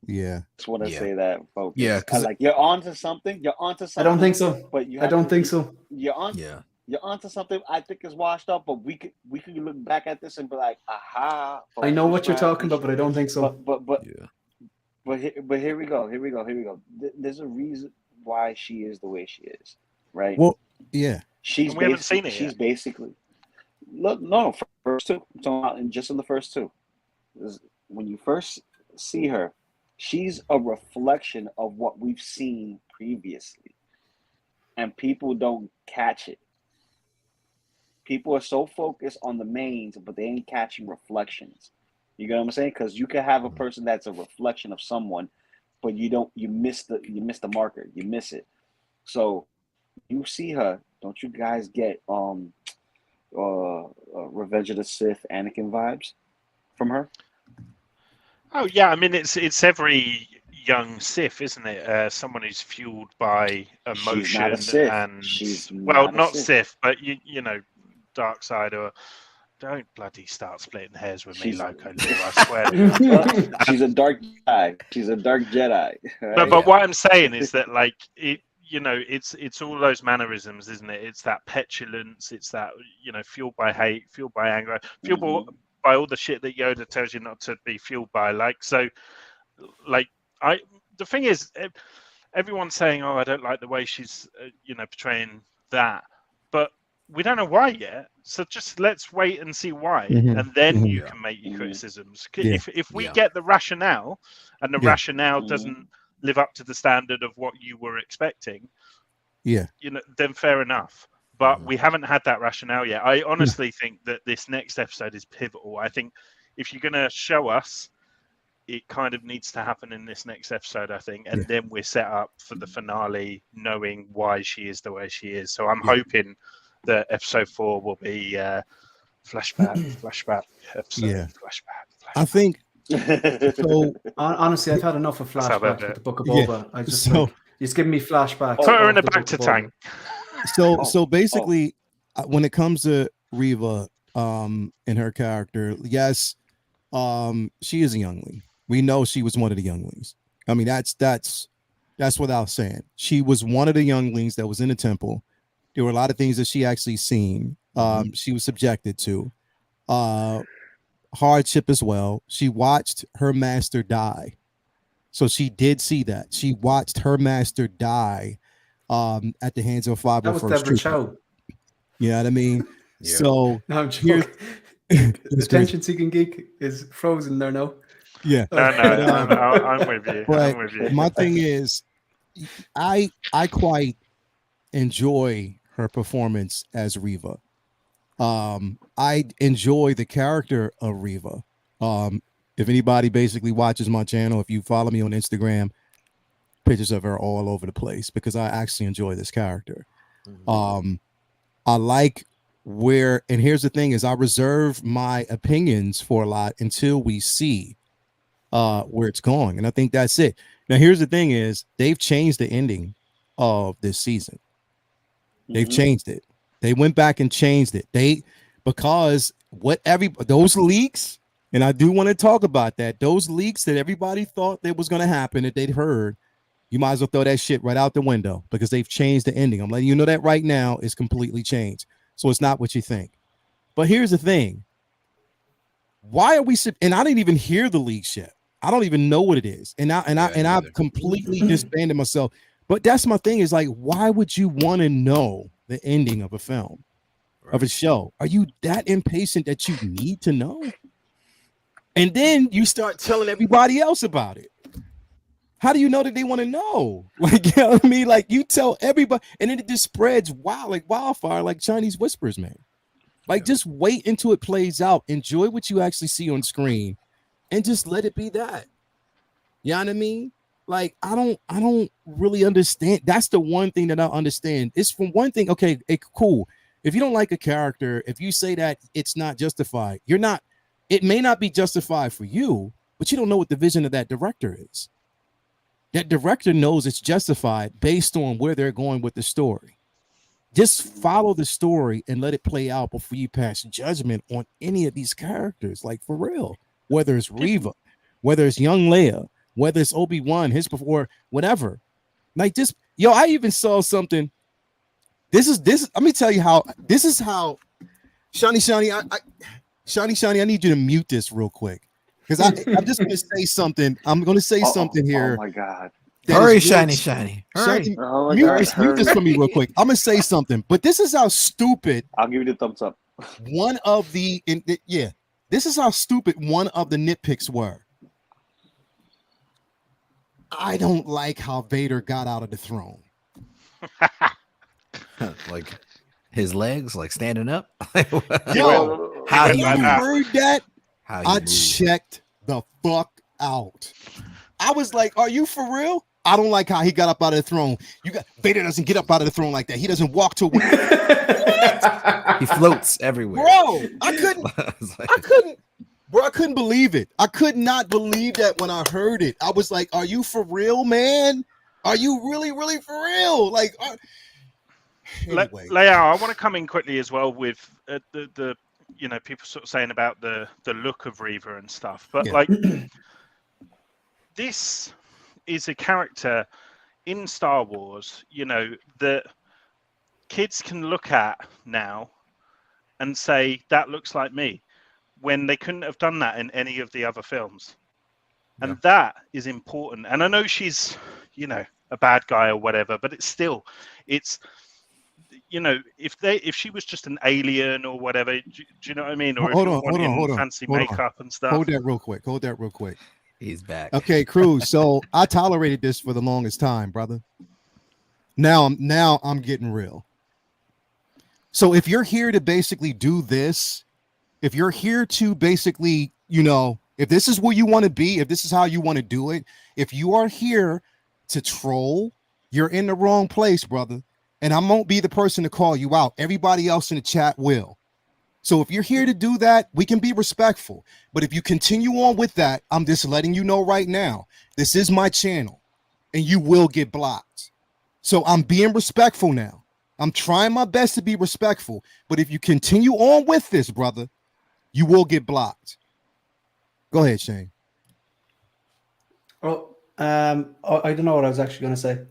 Yeah. Just want to say that, folks. Yeah, because you're onto something. I don't think so. But I don't think so. You're on. Yeah. You're onto something. I think is washed up, but we could look back at this and be like, aha. I know what you're talking about, but I don't think so. But here we go. There's a reason why she is the way she is, right? Well, yeah. We haven't seen it. She's basically. No, first two. I'm talking about just in the first two. When you first see her, she's a reflection of what we've seen previously, and people don't catch it. People are so focused on the mains, but they ain't catching reflections. You get what I'm saying? Because you can have a person that's a reflection of someone, but you miss the marker. You miss it. So you see her. Don't you guys get Revenge of the Sith Anakin vibes from her? Oh yeah, I mean it's every young Sith, isn't it? Someone who's fueled by emotion. She's not a Sith. And she's not Sith, but you know, dark side. Or don't bloody start splitting hairs with me, Loco. I swear. She's a dark Jedi. She's a dark Jedi. Right? But what I'm saying is that like it. You know, it's all those mannerisms, isn't it? It's that petulance. It's that, fueled by hate, fueled by anger, fueled by all the shit that Yoda tells you not to be fueled by. The thing is, everyone's saying, "Oh, I don't like the way she's, portraying that." But we don't know why yet. So just let's wait and see why, and then you can make your criticisms. If we get the rationale, and the rationale doesn't live up to the standard of what you were expecting, then fair enough. But we haven't had that rationale yet. I honestly think that this next episode is pivotal. I think if you're going to show us, it kind of needs to happen in this next episode, I think. And then we're set up for the finale, knowing why she is the way she is. So I'm hoping that episode 4 will be flashback episode, flashback. I think so. Honestly, I've had enough of flashbacks with the Book of Boba. I just just give me flashbacks. Put her in the back to tank. So basically, when it comes to Reva, and her character, yes, she is a youngling. We know she was one of the younglings. I mean, that's without saying. She was one of the younglings that was in the temple. There were a lot of things that she actually seen. She was subjected to hardship as well. She watched her master die. So she did see that. She watched her master die at the hands of 501st. That was Deborah Chow. You know what I mean? Yeah. So no, I'm joking. The attention-seeking geek is frozen there now. Yeah. No, I'm with you. But I'm with you. my thing is, I quite enjoy her performance as Reva. I enjoy the character of Reva. If anybody basically watches my channel, if you follow me on Instagram, pictures of her all over the place because I actually enjoy this character. I like where, and here's the thing is I reserve my opinions for a lot until we see where it's going. And I think that's it. Now, here's the thing is they've changed the ending of this season. They've changed it. They went back and changed it. Because those leaks, and I do want to talk about that, those leaks that everybody thought that was going to happen, that they'd heard, you might as well throw that shit right out the window because they've changed the ending. I'm letting you know that right now it's completely changed. So it's not what you think. But here's the thing. Why are we, and I didn't even hear the leaks yet. I don't even know what it is. And I've completely disbanded myself. But that's my thing is like, why would you want to know the ending of a film, of a show? Are you that impatient that you need to know? And then you start telling everybody else about it. How do you know that they want to know? Like, you know what I mean? Like you tell everybody, and then it just spreads like wildfire, like Chinese whispers, man. Like just wait until it plays out. Enjoy what you actually see on screen and just let it be that. You know what I mean? Like, I don't really understand. That's the one thing that I understand. It's from one thing. Okay, cool. If you don't like a character, if you say that it's not justified, it may not be justified for you, but you don't know what the vision of that director is. That director knows it's justified based on where they're going with the story. Just follow the story and let it play out before you pass judgment on any of these characters. Like for real, whether it's Reva, whether it's young Leia, whether it's Obi-Wan, his before, whatever. Like just, I even saw something. This is, let me tell you how, this is how, Shani, I need you to mute this real quick. Because I'm just going to say something. I'm going to say something here. Oh my God. Hurry, Shiny. Hurry. Mute this for me real quick. I'm going to say something. But this is how stupid. I'll give you the thumbs up. This is how stupid one of the nitpicks were. I don't like how Vader got out of the throne. Like his legs, like standing up. Yo, how you heard that? I moved. checked the fuck out. I was like, are you for real? I don't like how he got up out of the throne. Vader doesn't get up out of the throne like that. He doesn't walk to He floats everywhere. Bro, I couldn't believe it. I could not believe that when I heard it. I was like, are you for real, man? Are you really, really for real? Like, anyway. Leia, I want to come in quickly as well with the people sort of saying about the look of Reva and stuff. But like, this is a character in Star Wars, that kids can look at now and say, that looks like me, when they couldn't have done that in any of the other films. And that is important. And I know she's, a bad guy or whatever, but it's you know, if she was just an alien or whatever, do you know what I mean? Or hold if on, you're wanting fancy makeup and stuff. Hold that real quick. He's back. Okay, Cruz. So I tolerated this for the longest time, brother. Now I'm getting real. So if you're here to basically do this, if you're here to basically, you know, if this is where you want to be, if this is how you want to do it, if you are here to troll, you're in the wrong place, brother. And I won't be the person to call you out. Everybody else in the chat will. So if you're here to do that, we can be respectful. But if you continue on with that, I'm just letting you know right now, this is my channel and you will get blocked. So I'm being respectful now. I'm trying my best to be respectful. But if you continue on with this, brother, you will get blocked. Go ahead, Shane. Oh, I don't know what I was actually going to say.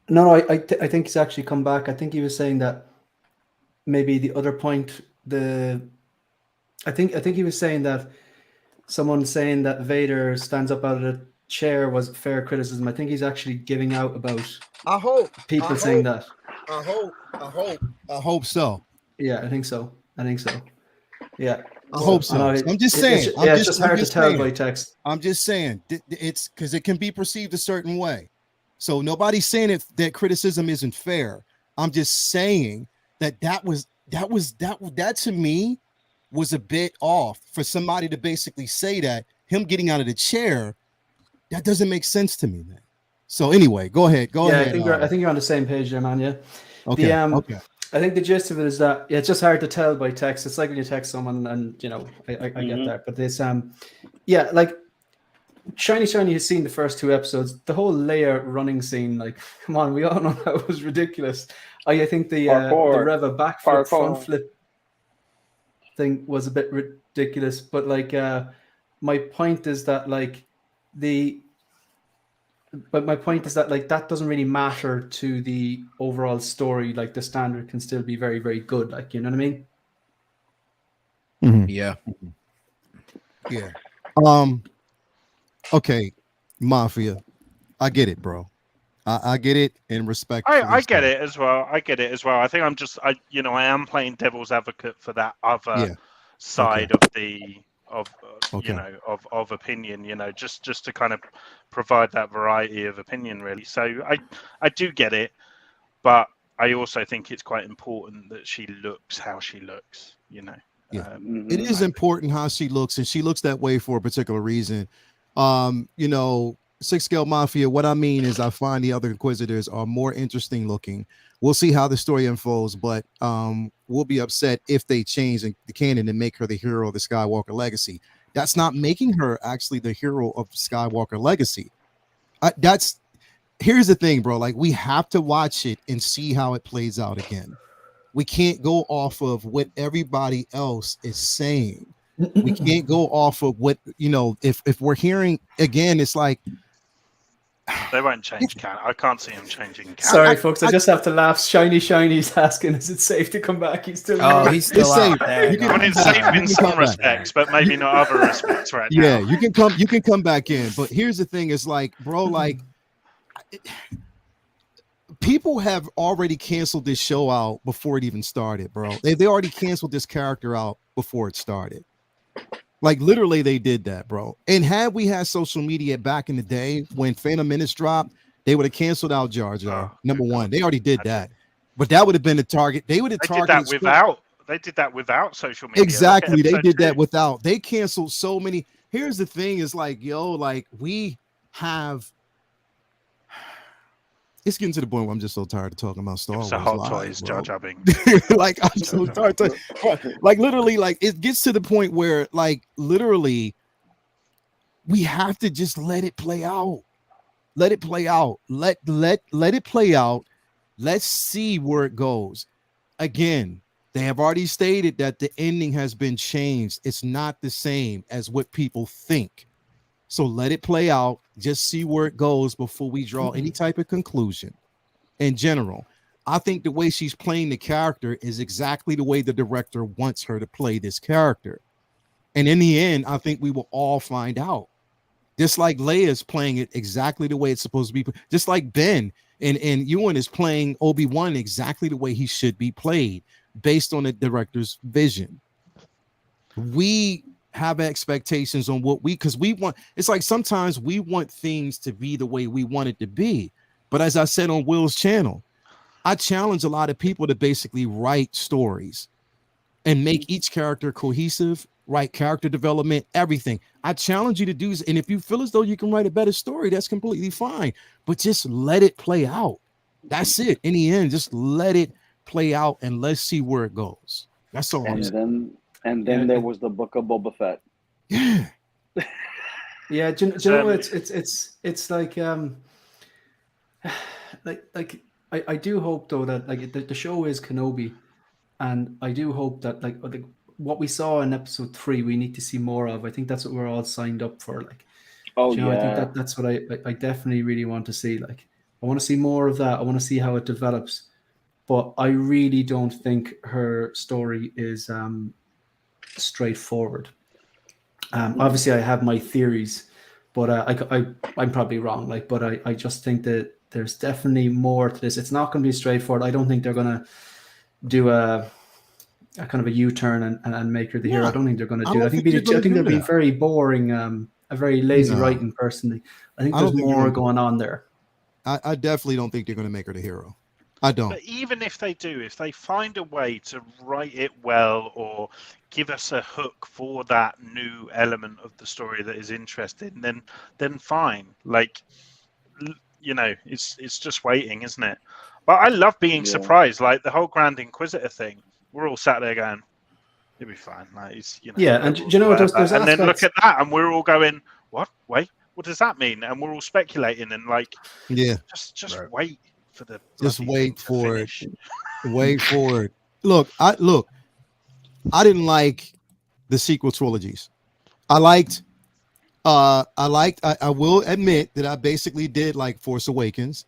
No, I think he's actually come back. I think he was saying that maybe the other point, I think he was saying that someone saying that Vader stands up out of the chair was fair criticism. I think he's actually giving out about people saying that. I hope so. Yeah, I think so. Yeah. I hope so. I'm just saying. It's just hard to tell by text. I'm just saying it's because it can be perceived a certain way. So nobody's saying that criticism isn't fair. I'm just saying that to me was a bit off for somebody to basically say that him getting out of the chair, that doesn't make sense to me, man. So anyway, go ahead. I think you're on the same page there, man. Yeah. Okay. Okay. I think the gist of it is that it's just hard to tell by text. It's like when you text someone, and you know, I get that, but this like Shiny has seen the first 2 episodes. The whole Leia running scene, like, come on, we all know that was ridiculous. I think the Reva backflip, front flip thing was a bit ridiculous. But like, my point is that that doesn't really matter to the overall story. Like the standard can still be very, very good. Like, you know what I mean? Mm-hmm. Yeah. Yeah. Okay, Mafia. I get it, bro. I get it in respect. I get it as well. I think I am playing devil's advocate for that other side of the of opinion, you know, just to kind of provide that variety of opinion, really. So I do get it, but I also think it's quite important that she looks how she looks, you know. Yeah. It is important how she looks, and she looks that way for a particular reason. You know, 6 Scale Mafia, what I mean is I find the other Inquisitors are more interesting looking. We'll see how the story unfolds, but we'll be upset if they change the canon and make her the hero of the Skywalker legacy. That's not making her actually the hero of Skywalker legacy. Here's the thing, bro. Like, we have to watch it and see how it plays out again. We can't go off of what everybody else is saying. We can't go off of what, you know, if we're hearing again, it's like they won't change canon. I can't see him changing canon. Sorry, folks. I just have to laugh. Shiny's asking, is it safe to come back? He's still he's still out there. It's safe in some respects, but maybe not other respects right now. Yeah, you can come back in. But here's the thing, is like, bro, like people have already canceled this show out before it even started, bro. They already canceled this character out before it started. Like, literally, they did that, bro. And had we had social media back in the day when Phantom Menace dropped, they would have canceled out Jar Jar. Number one, they already did that. But that would have been the target. They would have targeted. They did that without social media. Exactly, they did that without. They canceled so many. Here's the thing: is like, yo, like we have. It's getting to the point where I'm just so tired of talking about Star Wars. So hot toys, Jar Jar Like, I'm so tired. Like, literally, like it gets to the point where, like, literally, we have to just let it play out. Let it play out. Let it play out. Let's see where it goes. Again, they have already stated that the ending has been changed. It's not the same as what people think. So let it play out. Just see where it goes before we draw any type of conclusion. In general, I think the way she's playing the character is exactly the way the director wants her to play this character. And in the end, I think we will all find out. Just like Leia's playing it exactly the way it's supposed to be. Just like Ben And Ewan is playing Obi-Wan exactly the way he should be played, based on the director's vision. We have expectations on what because we want. It's like sometimes we want things to be the way we want it to be. But as I said on Will's channel, I challenge a lot of people to basically write stories and make each character cohesive, write character development, everything. I challenge you to do this. And if you feel as though you can write a better story, that's completely fine. But just let it play out. That's it. In the end, just let it play out and let's see where it goes. That's all I'm saying. And then there was the Book of Boba Fett. Yeah. Yeah, do you know it's like I do hope though that like the show is Kenobi, and I do hope that like what we saw in episode 3 we need to see more of. I think that's what we're all signed up for. Like, I think that's what I definitely really want to see. Like, I want to see more of that. I want to see how it develops, but I really don't think her story is straightforward. Obviously I have my theories, but I'm probably wrong. Like, but I just think that there's definitely more to this. It's not going to be straightforward. I don't think they're going to do a kind of a U-turn and make her the hero. I don't think they're going to do that. I think they're being very boring, a very lazy writing personally. I think there's more going on there. I definitely don't think they're going to make her the hero. I don't. But even if they do, if they find a way to write it well or give us a hook for that new element of the story that is interesting, then fine. Like, you know, it's just waiting, isn't it? But I love being surprised. Like the whole Grand Inquisitor thing, we're all sat there going, "It'll be fine." Like, it's, you know, yeah, and you know what? There's and then look at that, and we're all going, "What? Wait, what does that mean?" And we're all speculating and like, just wait. Just wait for it. Wait for it. Look, I didn't like the sequel trilogies. I will admit that I basically did like Force Awakens.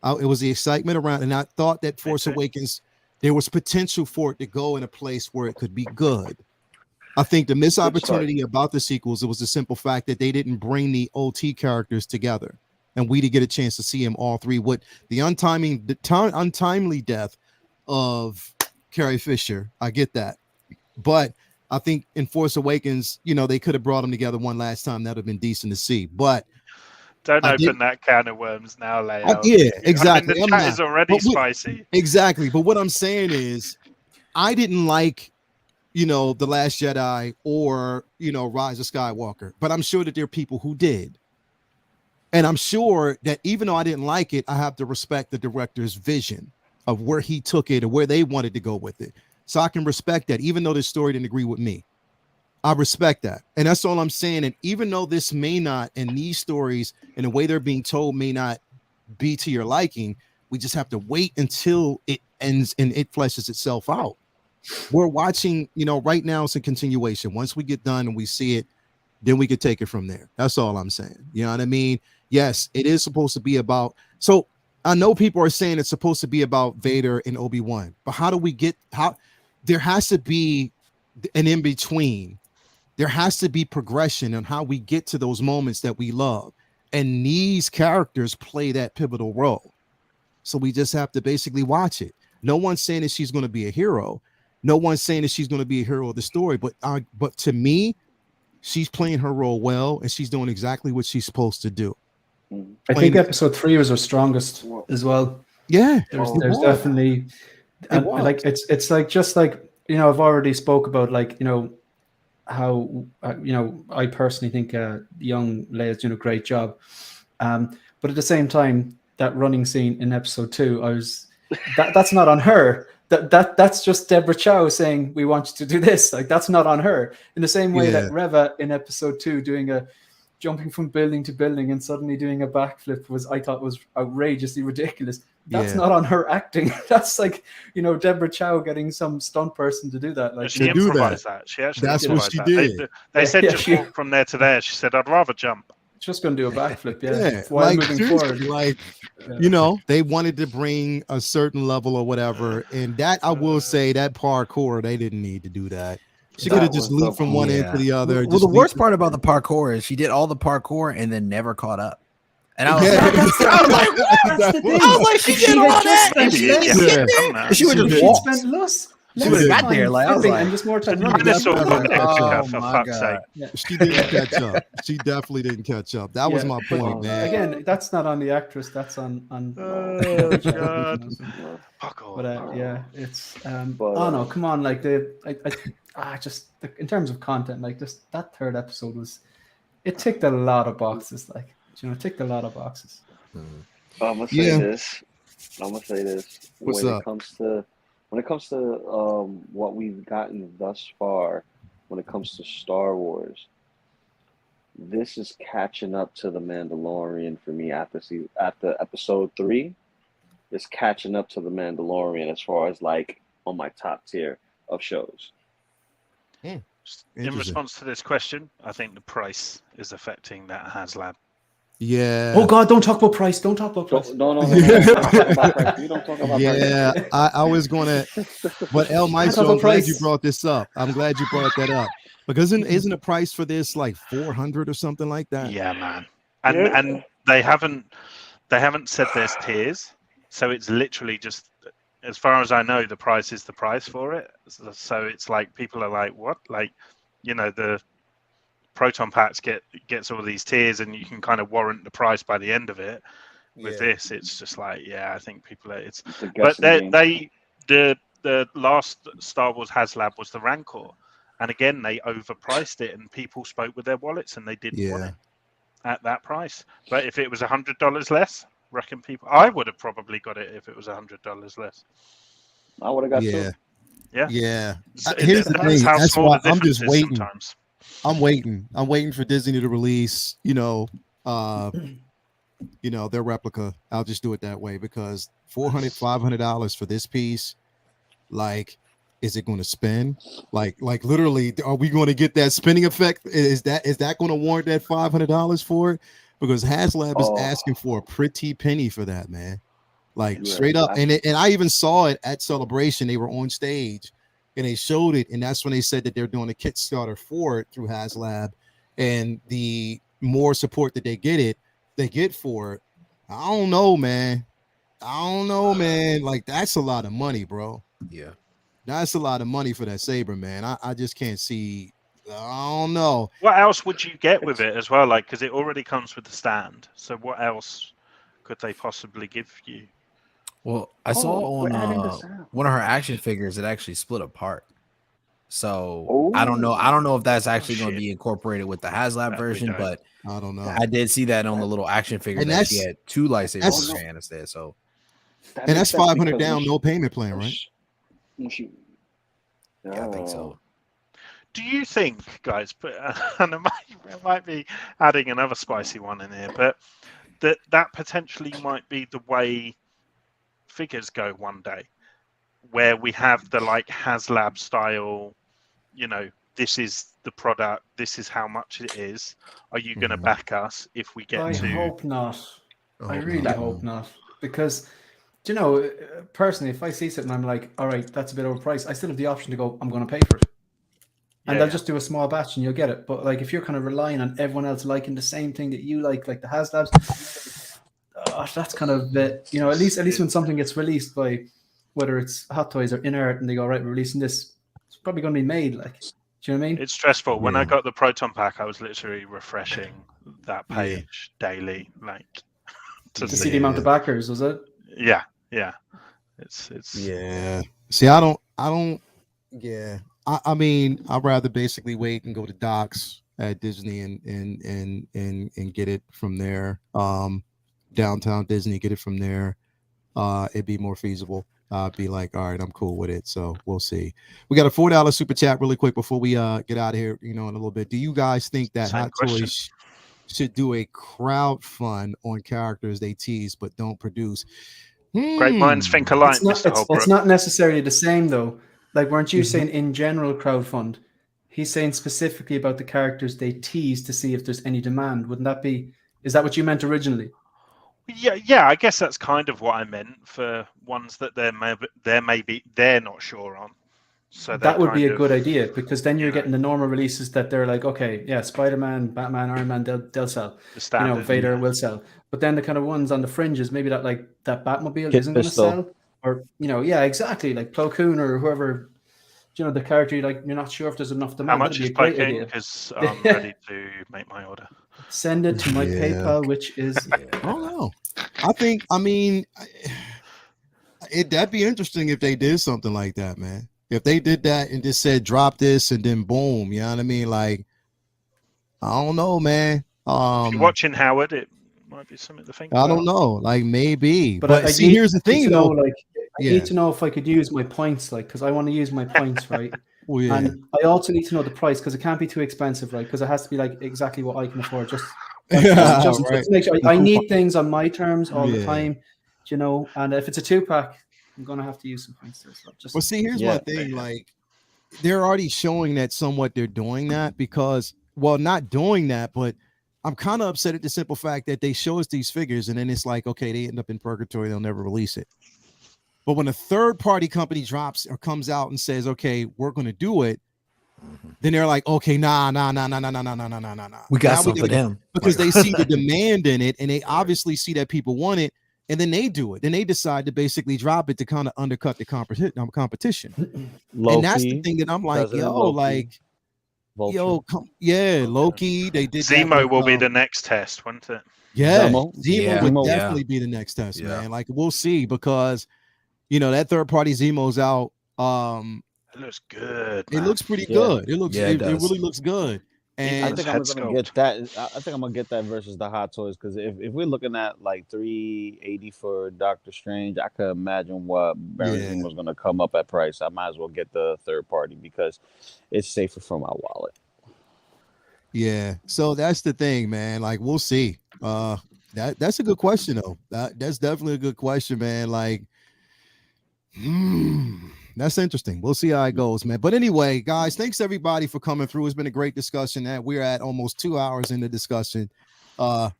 It was the excitement around, and I thought that Force Awakens, there was potential for it to go in a place where it could be good. I think the missed opportunity about the sequels, it was the simple fact that they didn't bring the OT characters together. And we did get a chance to see him all three. What the untimely death of Carrie Fisher, I get that, but I think in Force Awakens, you know, they could have brought them together one last time. That'd have been decent to see. But don't open that can of worms now, Leia. Yeah, exactly. I mean, the chat is already spicy. Exactly. But what I'm saying is, I didn't like, you know, The Last Jedi or, you know, Rise of Skywalker. But I'm sure that there are people who did. And I'm sure that even though I didn't like it, I have to respect the director's vision of where he took it or where they wanted to go with it. So I can respect that, even though this story didn't agree with me. I respect that. And that's all I'm saying. And even though this may not, and these stories and the way they're being told may not be to your liking, we just have to wait until it ends and it fleshes itself out. We're watching, you know, right now it's a continuation. Once we get done and we see it, then we could take it from there. That's all I'm saying. You know what I mean? Yes, it is supposed to be about. So I know people are saying it's supposed to be about Vader and Obi-Wan, but how do we get there has to be an in between. There has to be progression on how we get to those moments that we love. And these characters play that pivotal role. So we just have to basically watch it. No one's saying that she's going to be a hero. No one's saying that she's going to be a hero of the story. But to me, she's playing her role well, and she's doing exactly what she's supposed to do. I think episode 3 was her strongest as well. Yeah, there's definitely like it's like just like, you know, I've already spoke about, like, you know, how you know, I personally think young Leia's doing a great job, but at the same time, that running scene in episode 2, that's not on her. That's just Deborah Chow saying, we want you to do this. Like, that's not on her. In the same way that Reva in episode 2 jumping from building to building and suddenly doing a backflip I thought was outrageously ridiculous. That's not on her acting. That's like, you know, Deborah Chow getting some stunt person to do that. Like, she improvised that. She actually that's what she did. They said just walk from there to there. She said, I'd rather jump. Just going to do a backflip, like, moving forward. Like, you know, they wanted to bring a certain level or whatever, and that, I will say, that parkour, they didn't need to do that. She could have just leaped from one end to the other. Well, the worst part about the parkour is she did all the parkour and then never caught up. And I was like, she did all that. And she would just walk. She would have got there. Like, I was like, and just more time. For fuck's sake. She didn't catch up. She definitely didn't catch up. That was my point, man. Again, that's not on the actress. That's on. God. But yeah, it's. Oh no, come on! Like just in terms of content, like just that third episode it ticked a lot of boxes. Like, it ticked a lot of boxes. I'm gonna say this. What's up? When it comes to what we've gotten thus far, when it comes to Star Wars, this is catching up to The Mandalorian for me after episode 3. It's catching up to The Mandalorian as far as like on my top tier of shows. In response to this question, I think the price is affecting that Haslab. Yeah. Oh God! Don't talk about price. Don't talk about price. No. You don't talk about price. Yeah, I was gonna. But El Maestro, I'm glad you brought this up. I'm glad you brought that up because isn't the price for this like 400 or something like that? Yeah, man. And they haven't said there's tiers, so it's literally just, as far as I know, the price is the price for it. So it's like people are like, what? Like, the Proton Packs gets all these tiers, and you can kind of warrant the price by the end of it. With this, it's just like, I think people are. But the last Star Wars Haslab was the Rancor, and again they overpriced it, and people spoke with their wallets, and they didn't want it at that price. But if it was $100 less, reckon I would have probably got it if it was $100 less. I would have got two. Yeah. Here's the thing. That's why I'm just waiting. Sometimes. I'm waiting for Disney to release, their replica. I'll just do it that way because $400, $500 for this piece, like, is it going to spin? Like literally, are we going to get that spinning effect? Is that going to warrant that $500 for it? Because Haslab is asking for a pretty penny for that, man. Like straight up. And I even saw it at Celebration. They were on stage. And they showed it, and that's when they said that they're doing a Kickstarter for it through Haslab, and the more support that they get for it. I don't know, man. Like, that's a lot of money, bro. Yeah, that's a lot of money for that saber, man. I just can't see. I don't know. What else would you get with it as well? Like, because it already comes with the stand. So what else could they possibly give you? Well, I saw on one of her action figures it actually split apart. So I don't know if that's actually going to be incorporated with the Haslab version, but I don't know. I did see that on the little action figure that she had 2 lightsabers in her hand instead. So and that's $500 down, no payment plan, right? Yeah, I think so. Do you think, guys, and it might be adding another spicy one in here, but that potentially might be the way figures go one day, where we have the like Haslab style, this is the product, this is how much it is. Are you going to back us if we get to? I hope not. I really hope not, because personally, if I see something, I'm like, all right, that's a bit overpriced. I still have the option to go, I'm going to pay for it, and I'll just do a small batch and you'll get it. But like, if you're kind of relying on everyone else liking the same thing that you like the Haslabs. That's kind of a bit, at least when something gets released by, whether it's Hot Toys or InArt, and they go, right, we're releasing this, it's probably going to be made. Like, do you know what I mean? It's stressful. When I got the Proton Pack, I was literally refreshing that page daily, like to see the amount of backers. Was it? Yeah. It's yeah. See, I don't. Yeah. I mean, I'd rather basically wait and go to Docs at Disney and get it from there. Downtown Disney, get it from there. It'd be more feasible. I'd be like, all right, I'm cool with it. So we'll see. We got a $4 super chat really quick before we get out of here, in a little bit. Do you guys think that Hot Toys should do a crowd fund on characters they tease but don't produce? Great minds think alike. It's not necessarily the same though. Like, weren't you saying in general crowdfund? He's saying specifically about the characters they tease to see if there's any demand. Wouldn't that be? Is that what you meant originally? Yeah. I guess that's kind of what I meant for ones that they're not sure on. So that would be a good idea, because then you're getting the normal releases that they're like, okay, yeah, Spider-Man, Batman, Iron Man, they'll sell. Vader will sell. But then the kind of ones on the fringes, maybe that Batmobile isn't going to sell, or exactly, like Plo Koon or whoever, the character, you're not sure if there's enough demand. How much is Plo Koon? Because I'm ready to make my order. Send it to my PayPal, which is I don't know. That'd be interesting if they did something like that, man. If they did that and just said drop this and then boom, you know what I mean? Like, I don't know, man. If you're watching Howard, it might be something to think about. I don't know, like maybe. But see, here's the thing, though. I need to know if I could use my points, like, because I want to use my points, right? Well, yeah. And I also need to know the price, because it can't be too expensive, right? Because it has to be like exactly what I can afford. Just to make sure I need things on my terms all the time, And if it's a 2-pack, I'm gonna have to use some points there. So see, here's my thing. Like, they're already showing that somewhat they're doing that, because, well, not doing that, but I'm kind of upset at the simple fact that they show us these figures and then it's like, okay, they end up in purgatory, they'll never release it. But when a third-party company drops or comes out and says, okay, we're going to do it, then they're like, okay, nah. We got something for them. Because they see the demand in it, and they obviously see that people want it, and then they do it. Then they decide to basically drop it to kind of undercut the competition. And that's the thing that I'm like, Loki. They did Zemo will be the next test, won't it? Yeah, Zemo would definitely be the next test, man. Like, we'll see, because that third-party Zemo's out. It looks good. It looks pretty good. It looks. It really looks good. And I think I'm gonna get that. I think I'm gonna get that versus the Hot Toys, because if we're looking at like $380 for Doctor Strange, I could imagine what Baron was gonna come up at price. I might as well get the third party because it's safer for my wallet. Yeah. So that's the thing, man. Like, we'll see. That's a good question though. That's definitely a good question, man. Like, that's interesting. We'll see how it goes, man. But anyway, guys, thanks everybody for coming through. It's been a great discussion. We're at almost 2 hours in the discussion.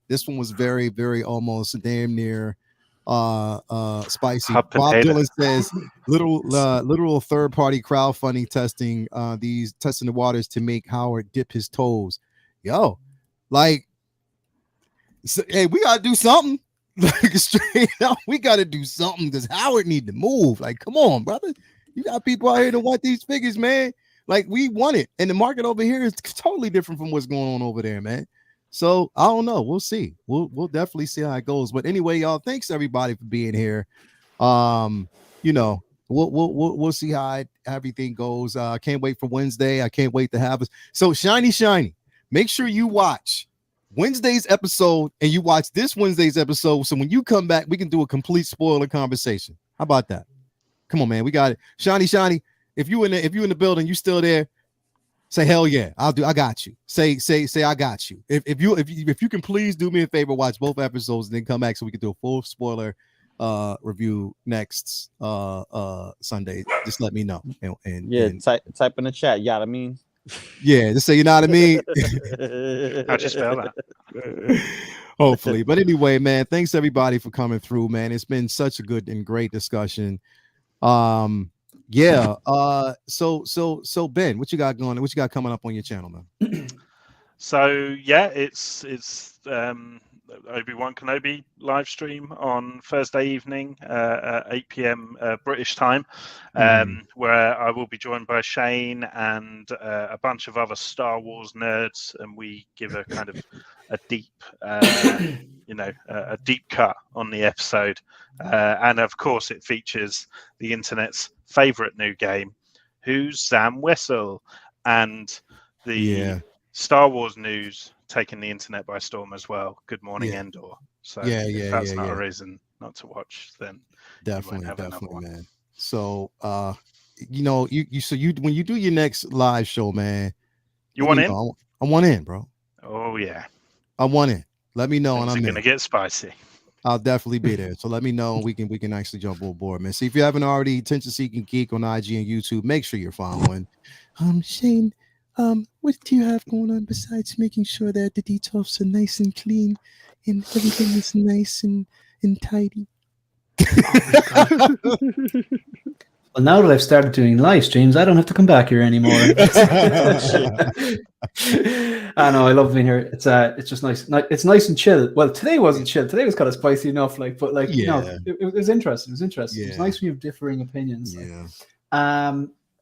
This one was very, very almost damn near spicy. Bob Dylan says literal third-party crowdfunding testing testing the waters to make Howard dip his toes. Yo, like, hey, we gotta do something. Like, straight up, we gotta do something, because Howard need to move. Like, come on, brother. You got people out here that want these figures, man. Like, we want it. And the market over here is totally different from what's going on over there, man. So I don't know. We'll see. We'll definitely see how it goes. But anyway, y'all, thanks everybody for being here. We'll see how everything goes. I can't wait for Wednesday. I can't wait to have us. So shiny. Make sure you watch Wednesday's episode and you watch this Wednesday's episode. So when you come back, we can do a complete spoiler conversation. How about that? Come on, man. We got it. Shiny. If you in the building, you still there? Say hell yeah. I got you. Say I got you. If you can please do me a favor, watch both episodes and then come back so we can do a full spoiler review next Sunday. Just let me know. And type in the chat. You know what I mean? Yeah, just say you know what I mean. I just spell that. Hopefully. But anyway, man, thanks everybody for coming through, man. It's been such a good and great discussion. So Ben, what you got going? What you got coming up on your channel, man? So yeah, it's Obi-Wan Kenobi live stream on Thursday evening at 8 p.m. British time, where I will be joined by Shane and a bunch of other Star Wars nerds, and we give a kind of a deep, a deep cut on the episode. And of course, it features the internet's favorite new game, Who's Sam Wessel, and the Star Wars news taking the internet by storm as well. Good Morning Endor. So if that's not a reason not to watch, then definitely, man. So when you do your next live show, man, you want in? I want in, bro. Oh yeah, I want in. Let me know, and I'm gonna get spicy. I'll definitely be there. So let me know, and we can actually jump on board, man. See, if you haven't already, Attention Seeking Geek on IG and YouTube, make sure you're following. Shane, what do you have going on besides making sure that the detox are nice and clean and everything is nice and tidy? Well, now that I've started doing live streams, I don't have to come back here anymore. I know, I love being here. It's just nice. It's nice and chill. Well, today wasn't chill. Today was kind of spicy enough, it was interesting. It was interesting. It was nice when you have differing opinions.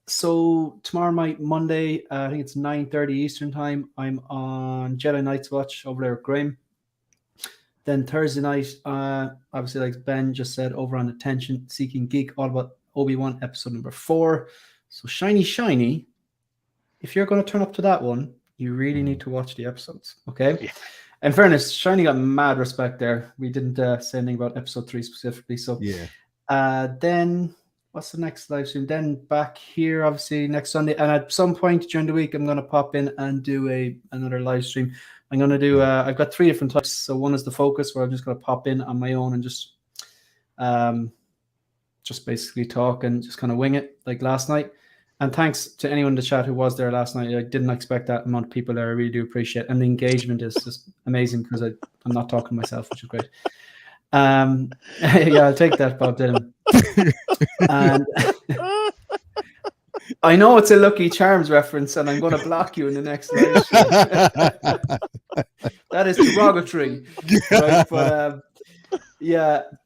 So tomorrow night, Monday, I think it's 9:30 Eastern time. I'm on Jedi Night's Watch over there at Grail. Then Thursday night, obviously, like Ben just said, over on Attention Seeking Geek, all about Obi-Wan episode number 4. So shiny. If you're going to turn up to that one, you really need to watch the episodes. Okay. Yeah. In fairness, Shiny got mad respect there. We didn't say anything about episode 3 specifically. So then what's the next live stream? Then back here, obviously, next Sunday. And at some point during the week, I'm going to pop in and do another live stream. I'm going to do, I've got 3 different types. So one is the focus, where I'm just going to pop in on my own and just basically talk and just kind of wing it like last night. And thanks to anyone in the chat who was there last night. I didn't expect that amount of people there. I really do appreciate it. And the engagement is just amazing because I'm not talking to myself, which is great. I'll take that, Bob Dylan. And I know it's a Lucky Charms reference, and I'm going to block you in the next live stream. That is derogatory. Right? But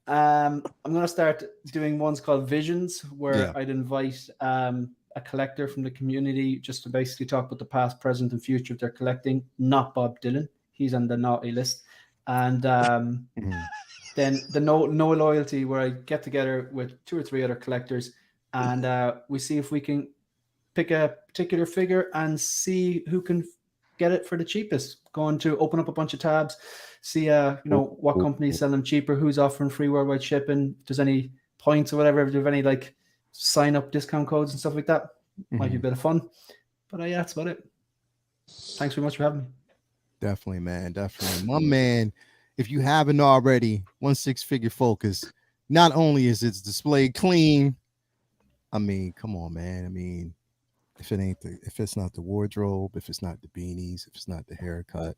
I'm going to start doing ones called Visions, where I'd invite a collector from the community just to basically talk about the past, present, and future of their collecting. Not Bob Dylan. He's on the naughty list. And then the no loyalty, where I get together with 2 or 3 other collectors, and we see if we can pick a particular figure and see who can get it for the cheapest. Going to open up a bunch of tabs, see what companies sell them cheaper, who's offering free worldwide shipping, if there's any points or whatever, if there's any like sign up discount codes and stuff like that. Might be a bit of fun. But that's about it. Thanks very much for having me. Definitely, man. Definitely. My man, if you haven't already, 16-figure focus, not only is its display clean, I mean, come on, man. I mean, if it's not the wardrobe, if it's not the beanies, if it's not the haircut,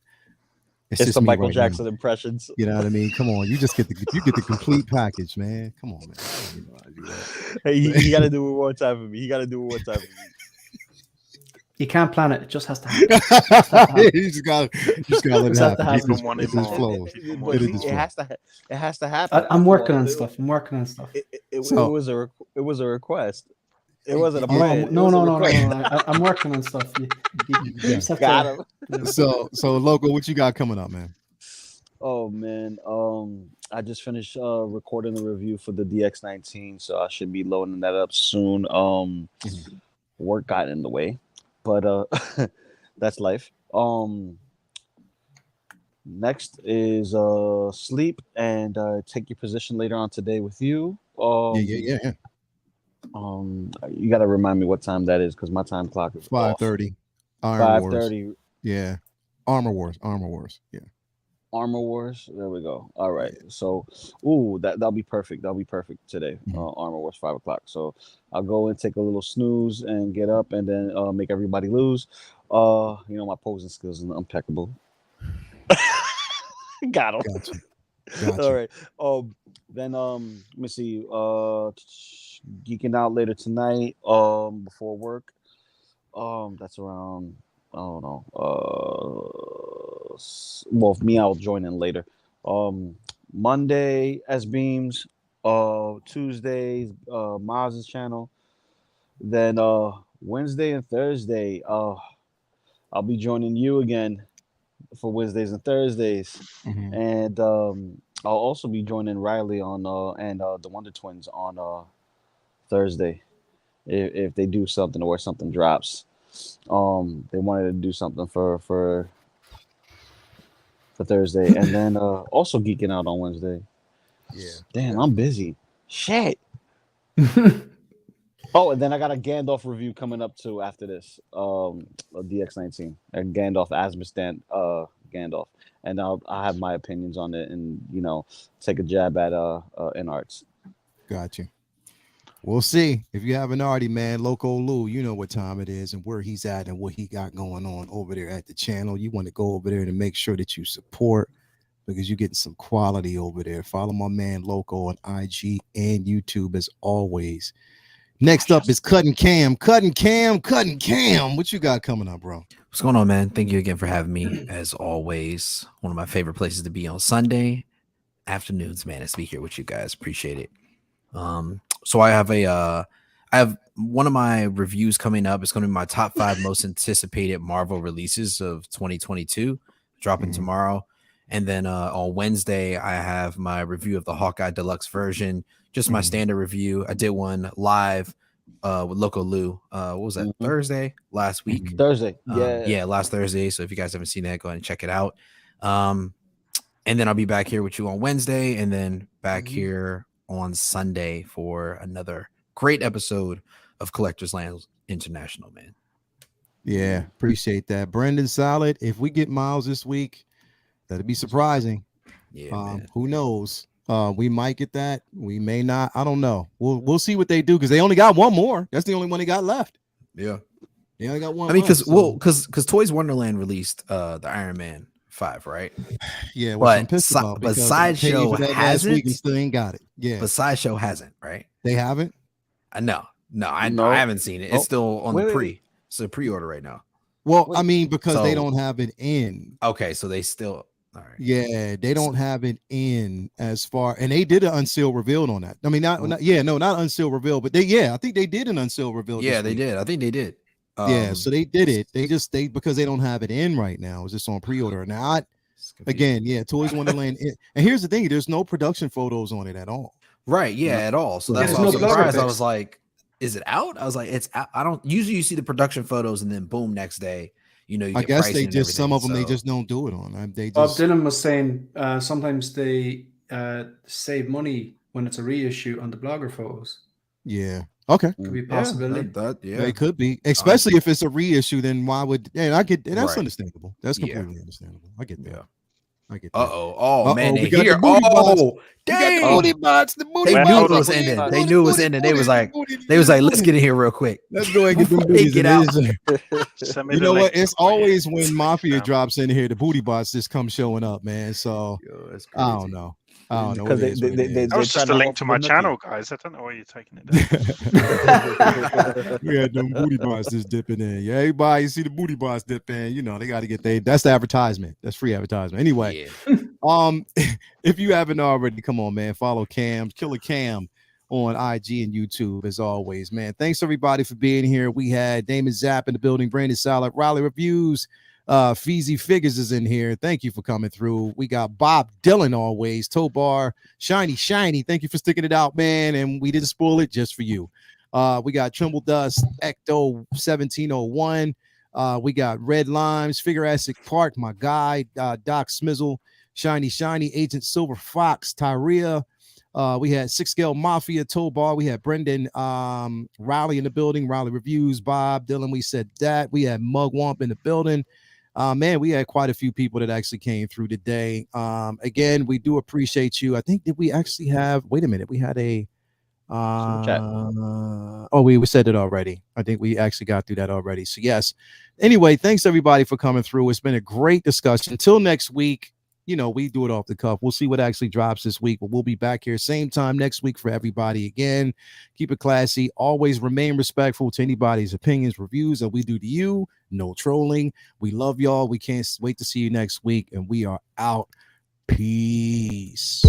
it's the Michael Jackson impressions. You know what I mean? Come on, you get the complete package, man. Come on, man. You know how to do that. Hey, you got to do it one time for me. You can't plan it; it just has to happen. You just gotta let it happen. It has to happen. I'm working on stuff. It was a request. It wasn't a plan. No. I'm working on stuff. You just have got him. So Loco, what you got coming up, man? Oh man, I just finished recording the review for the DX19, so I should be loading that up soon. Work got in the way, but that's life. Next is sleep and take your position later on today with you. Yeah. You got to remind me what time that is because my time clock is 5:30. 5:30. Yeah. Armor Wars. Yeah. Armor Wars. There we go. All right. So, that'll be perfect. That'll be perfect today. Armor Wars 5:00. So I'll go and take a little snooze and get up and then make everybody lose. My posing skills are impeccable. Got him. Gotcha. All right. Then let me see. Geeking out later tonight. Before work. That's around. I don't know. Well, me, I'll join in later. Monday, S Beams. Tuesdays, Maz's channel. Then Wednesday and Thursday, I'll be joining you again for Wednesdays and Thursdays, and I'll also be joining Riley on and the Wonder Twins on Thursday if they do something or something drops. They wanted to do something for Thursday, and then also geeking out on Wednesday. Yeah. Damn, I'm busy. Shit. Oh, and then I got a Gandalf review coming up too after this. DX19 and Gandalf Asmustan Gandalf, and I have my opinions on it, and take a jab at InArts. Got you. We'll see. If you haven't already, man, Loco Lou, you know what time it is and where he's at and what he got going on over there at the channel. You want to go over there to make sure that you support because you're getting some quality over there. Follow my man Loco on IG and YouTube as always. Next up is Cutting Cam. What you got coming up, bro? What's going on, man? Thank you again for having me. As always, one of my favorite places to be on Sunday afternoons, man, is to be here with you guys. Appreciate it. So I have one of my reviews coming up. It's going to be my top 5 most anticipated Marvel releases of 2022, dropping tomorrow. And then on Wednesday, I have my review of the Hawkeye Deluxe version, just my standard review. I did one live with Loco Lou. What was that? Thursday last week? Thursday. Last Thursday. So if you guys haven't seen that, go ahead and check it out. And then I'll be back here with you on Wednesday, and then back here on Sunday for another great episode of Collectors Land International, man. Yeah, appreciate that. Brendan, solid. If we get Miles this week, that'd be surprising. Yeah, who knows? We might get that. We may not. I don't know. We'll see what they do, because they only got one more. That's the only one they got left. Yeah. They only got one. I mean, because Toys Wonderland released the Iron Man 5, right? Yeah, but Sideshow hasn't. Still ain't got it. Yeah, but Sideshow hasn't, right? They haven't. No, I haven't seen it. It's still on the pre. It's a pre-order right now. Well, I mean, because they don't have it in. Okay, so they still. All right. Yeah, they don't have it in as far, and they did an unsealed revealed on that. I mean, not unsealed revealed, but I think they did an unsealed revealed. Yeah, they did. I think they did. So they did it. They because they don't have it in right now. It's just on pre-order. Now, Toys Wonderland. And here's the thing: there's no production photos on it at all. Right? Yeah, at all. So that's why I was surprised. I was like, "Is it out?" I was like, "It's out." I don't usually you see the production photos and then boom, next day. You know, I guess they just some of them they just don't do it on. Bob Dylan was saying sometimes they save money when it's a reissue on the blogger photos. Yeah. Okay. Could be a possibility. They could be, especially if it's a reissue. Then why would? And I get that's understandable. That's completely understandable. I get that. Yeah. I get that. Oh man, we they got here. the booty bots. Dang. The booty bots. The booty They bots. knew it was ending. They knew it was ending. They was like, let's get in here real quick. Let's go ahead and get them booties. Get out. You know what? It's always when Mafia drops in here, the booty bots just come showing up, man. So I don't know. Because that was just a link to my channel, guys. I don't know why you're taking it down. We had them booty bots just dipping in. Yeah, everybody, you see the booty bots dip in. You know, they got to get that's the advertisement. That's free advertisement. Anyway, if you haven't already, come on, man. Follow Killer Cam on IG and YouTube as always, man. Thanks everybody for being here. We had Damon Zapp in the building, Brandon Salad, Raleigh Reviews. Feezy Figures is in here. Thank you for coming through. We got Bob Dylan always, Tobar, Shiny. Thank you for sticking it out, man. And we didn't spoil it just for you. We got Trimble Dust, Ecto 1701. We got Red Limes, Figurassic Park, my guy, Doc Smizzle, Shiny, Agent Silver Fox, Tyria. We had Six Scale Mafia, Tobar. We had Brendan Riley in the building, Riley Reviews, Bob Dylan. We said that. We had Mugwump in the building. Man, we had quite a few people that actually came through today. Again, we do appreciate you. I think that we actually have. Wait a minute, we had a. We said it already. I think we actually got through that already. So yes. Anyway, thanks everybody for coming through. It's been a great discussion. Until next week. You know, we do it off the cuff. We'll see what actually drops this week, but we'll be back here same time next week for everybody again. Keep it classy. Always remain respectful to anybody's opinions, reviews that we do to you. No trolling. We love y'all. We can't wait to see you next week, and we are out. Peace.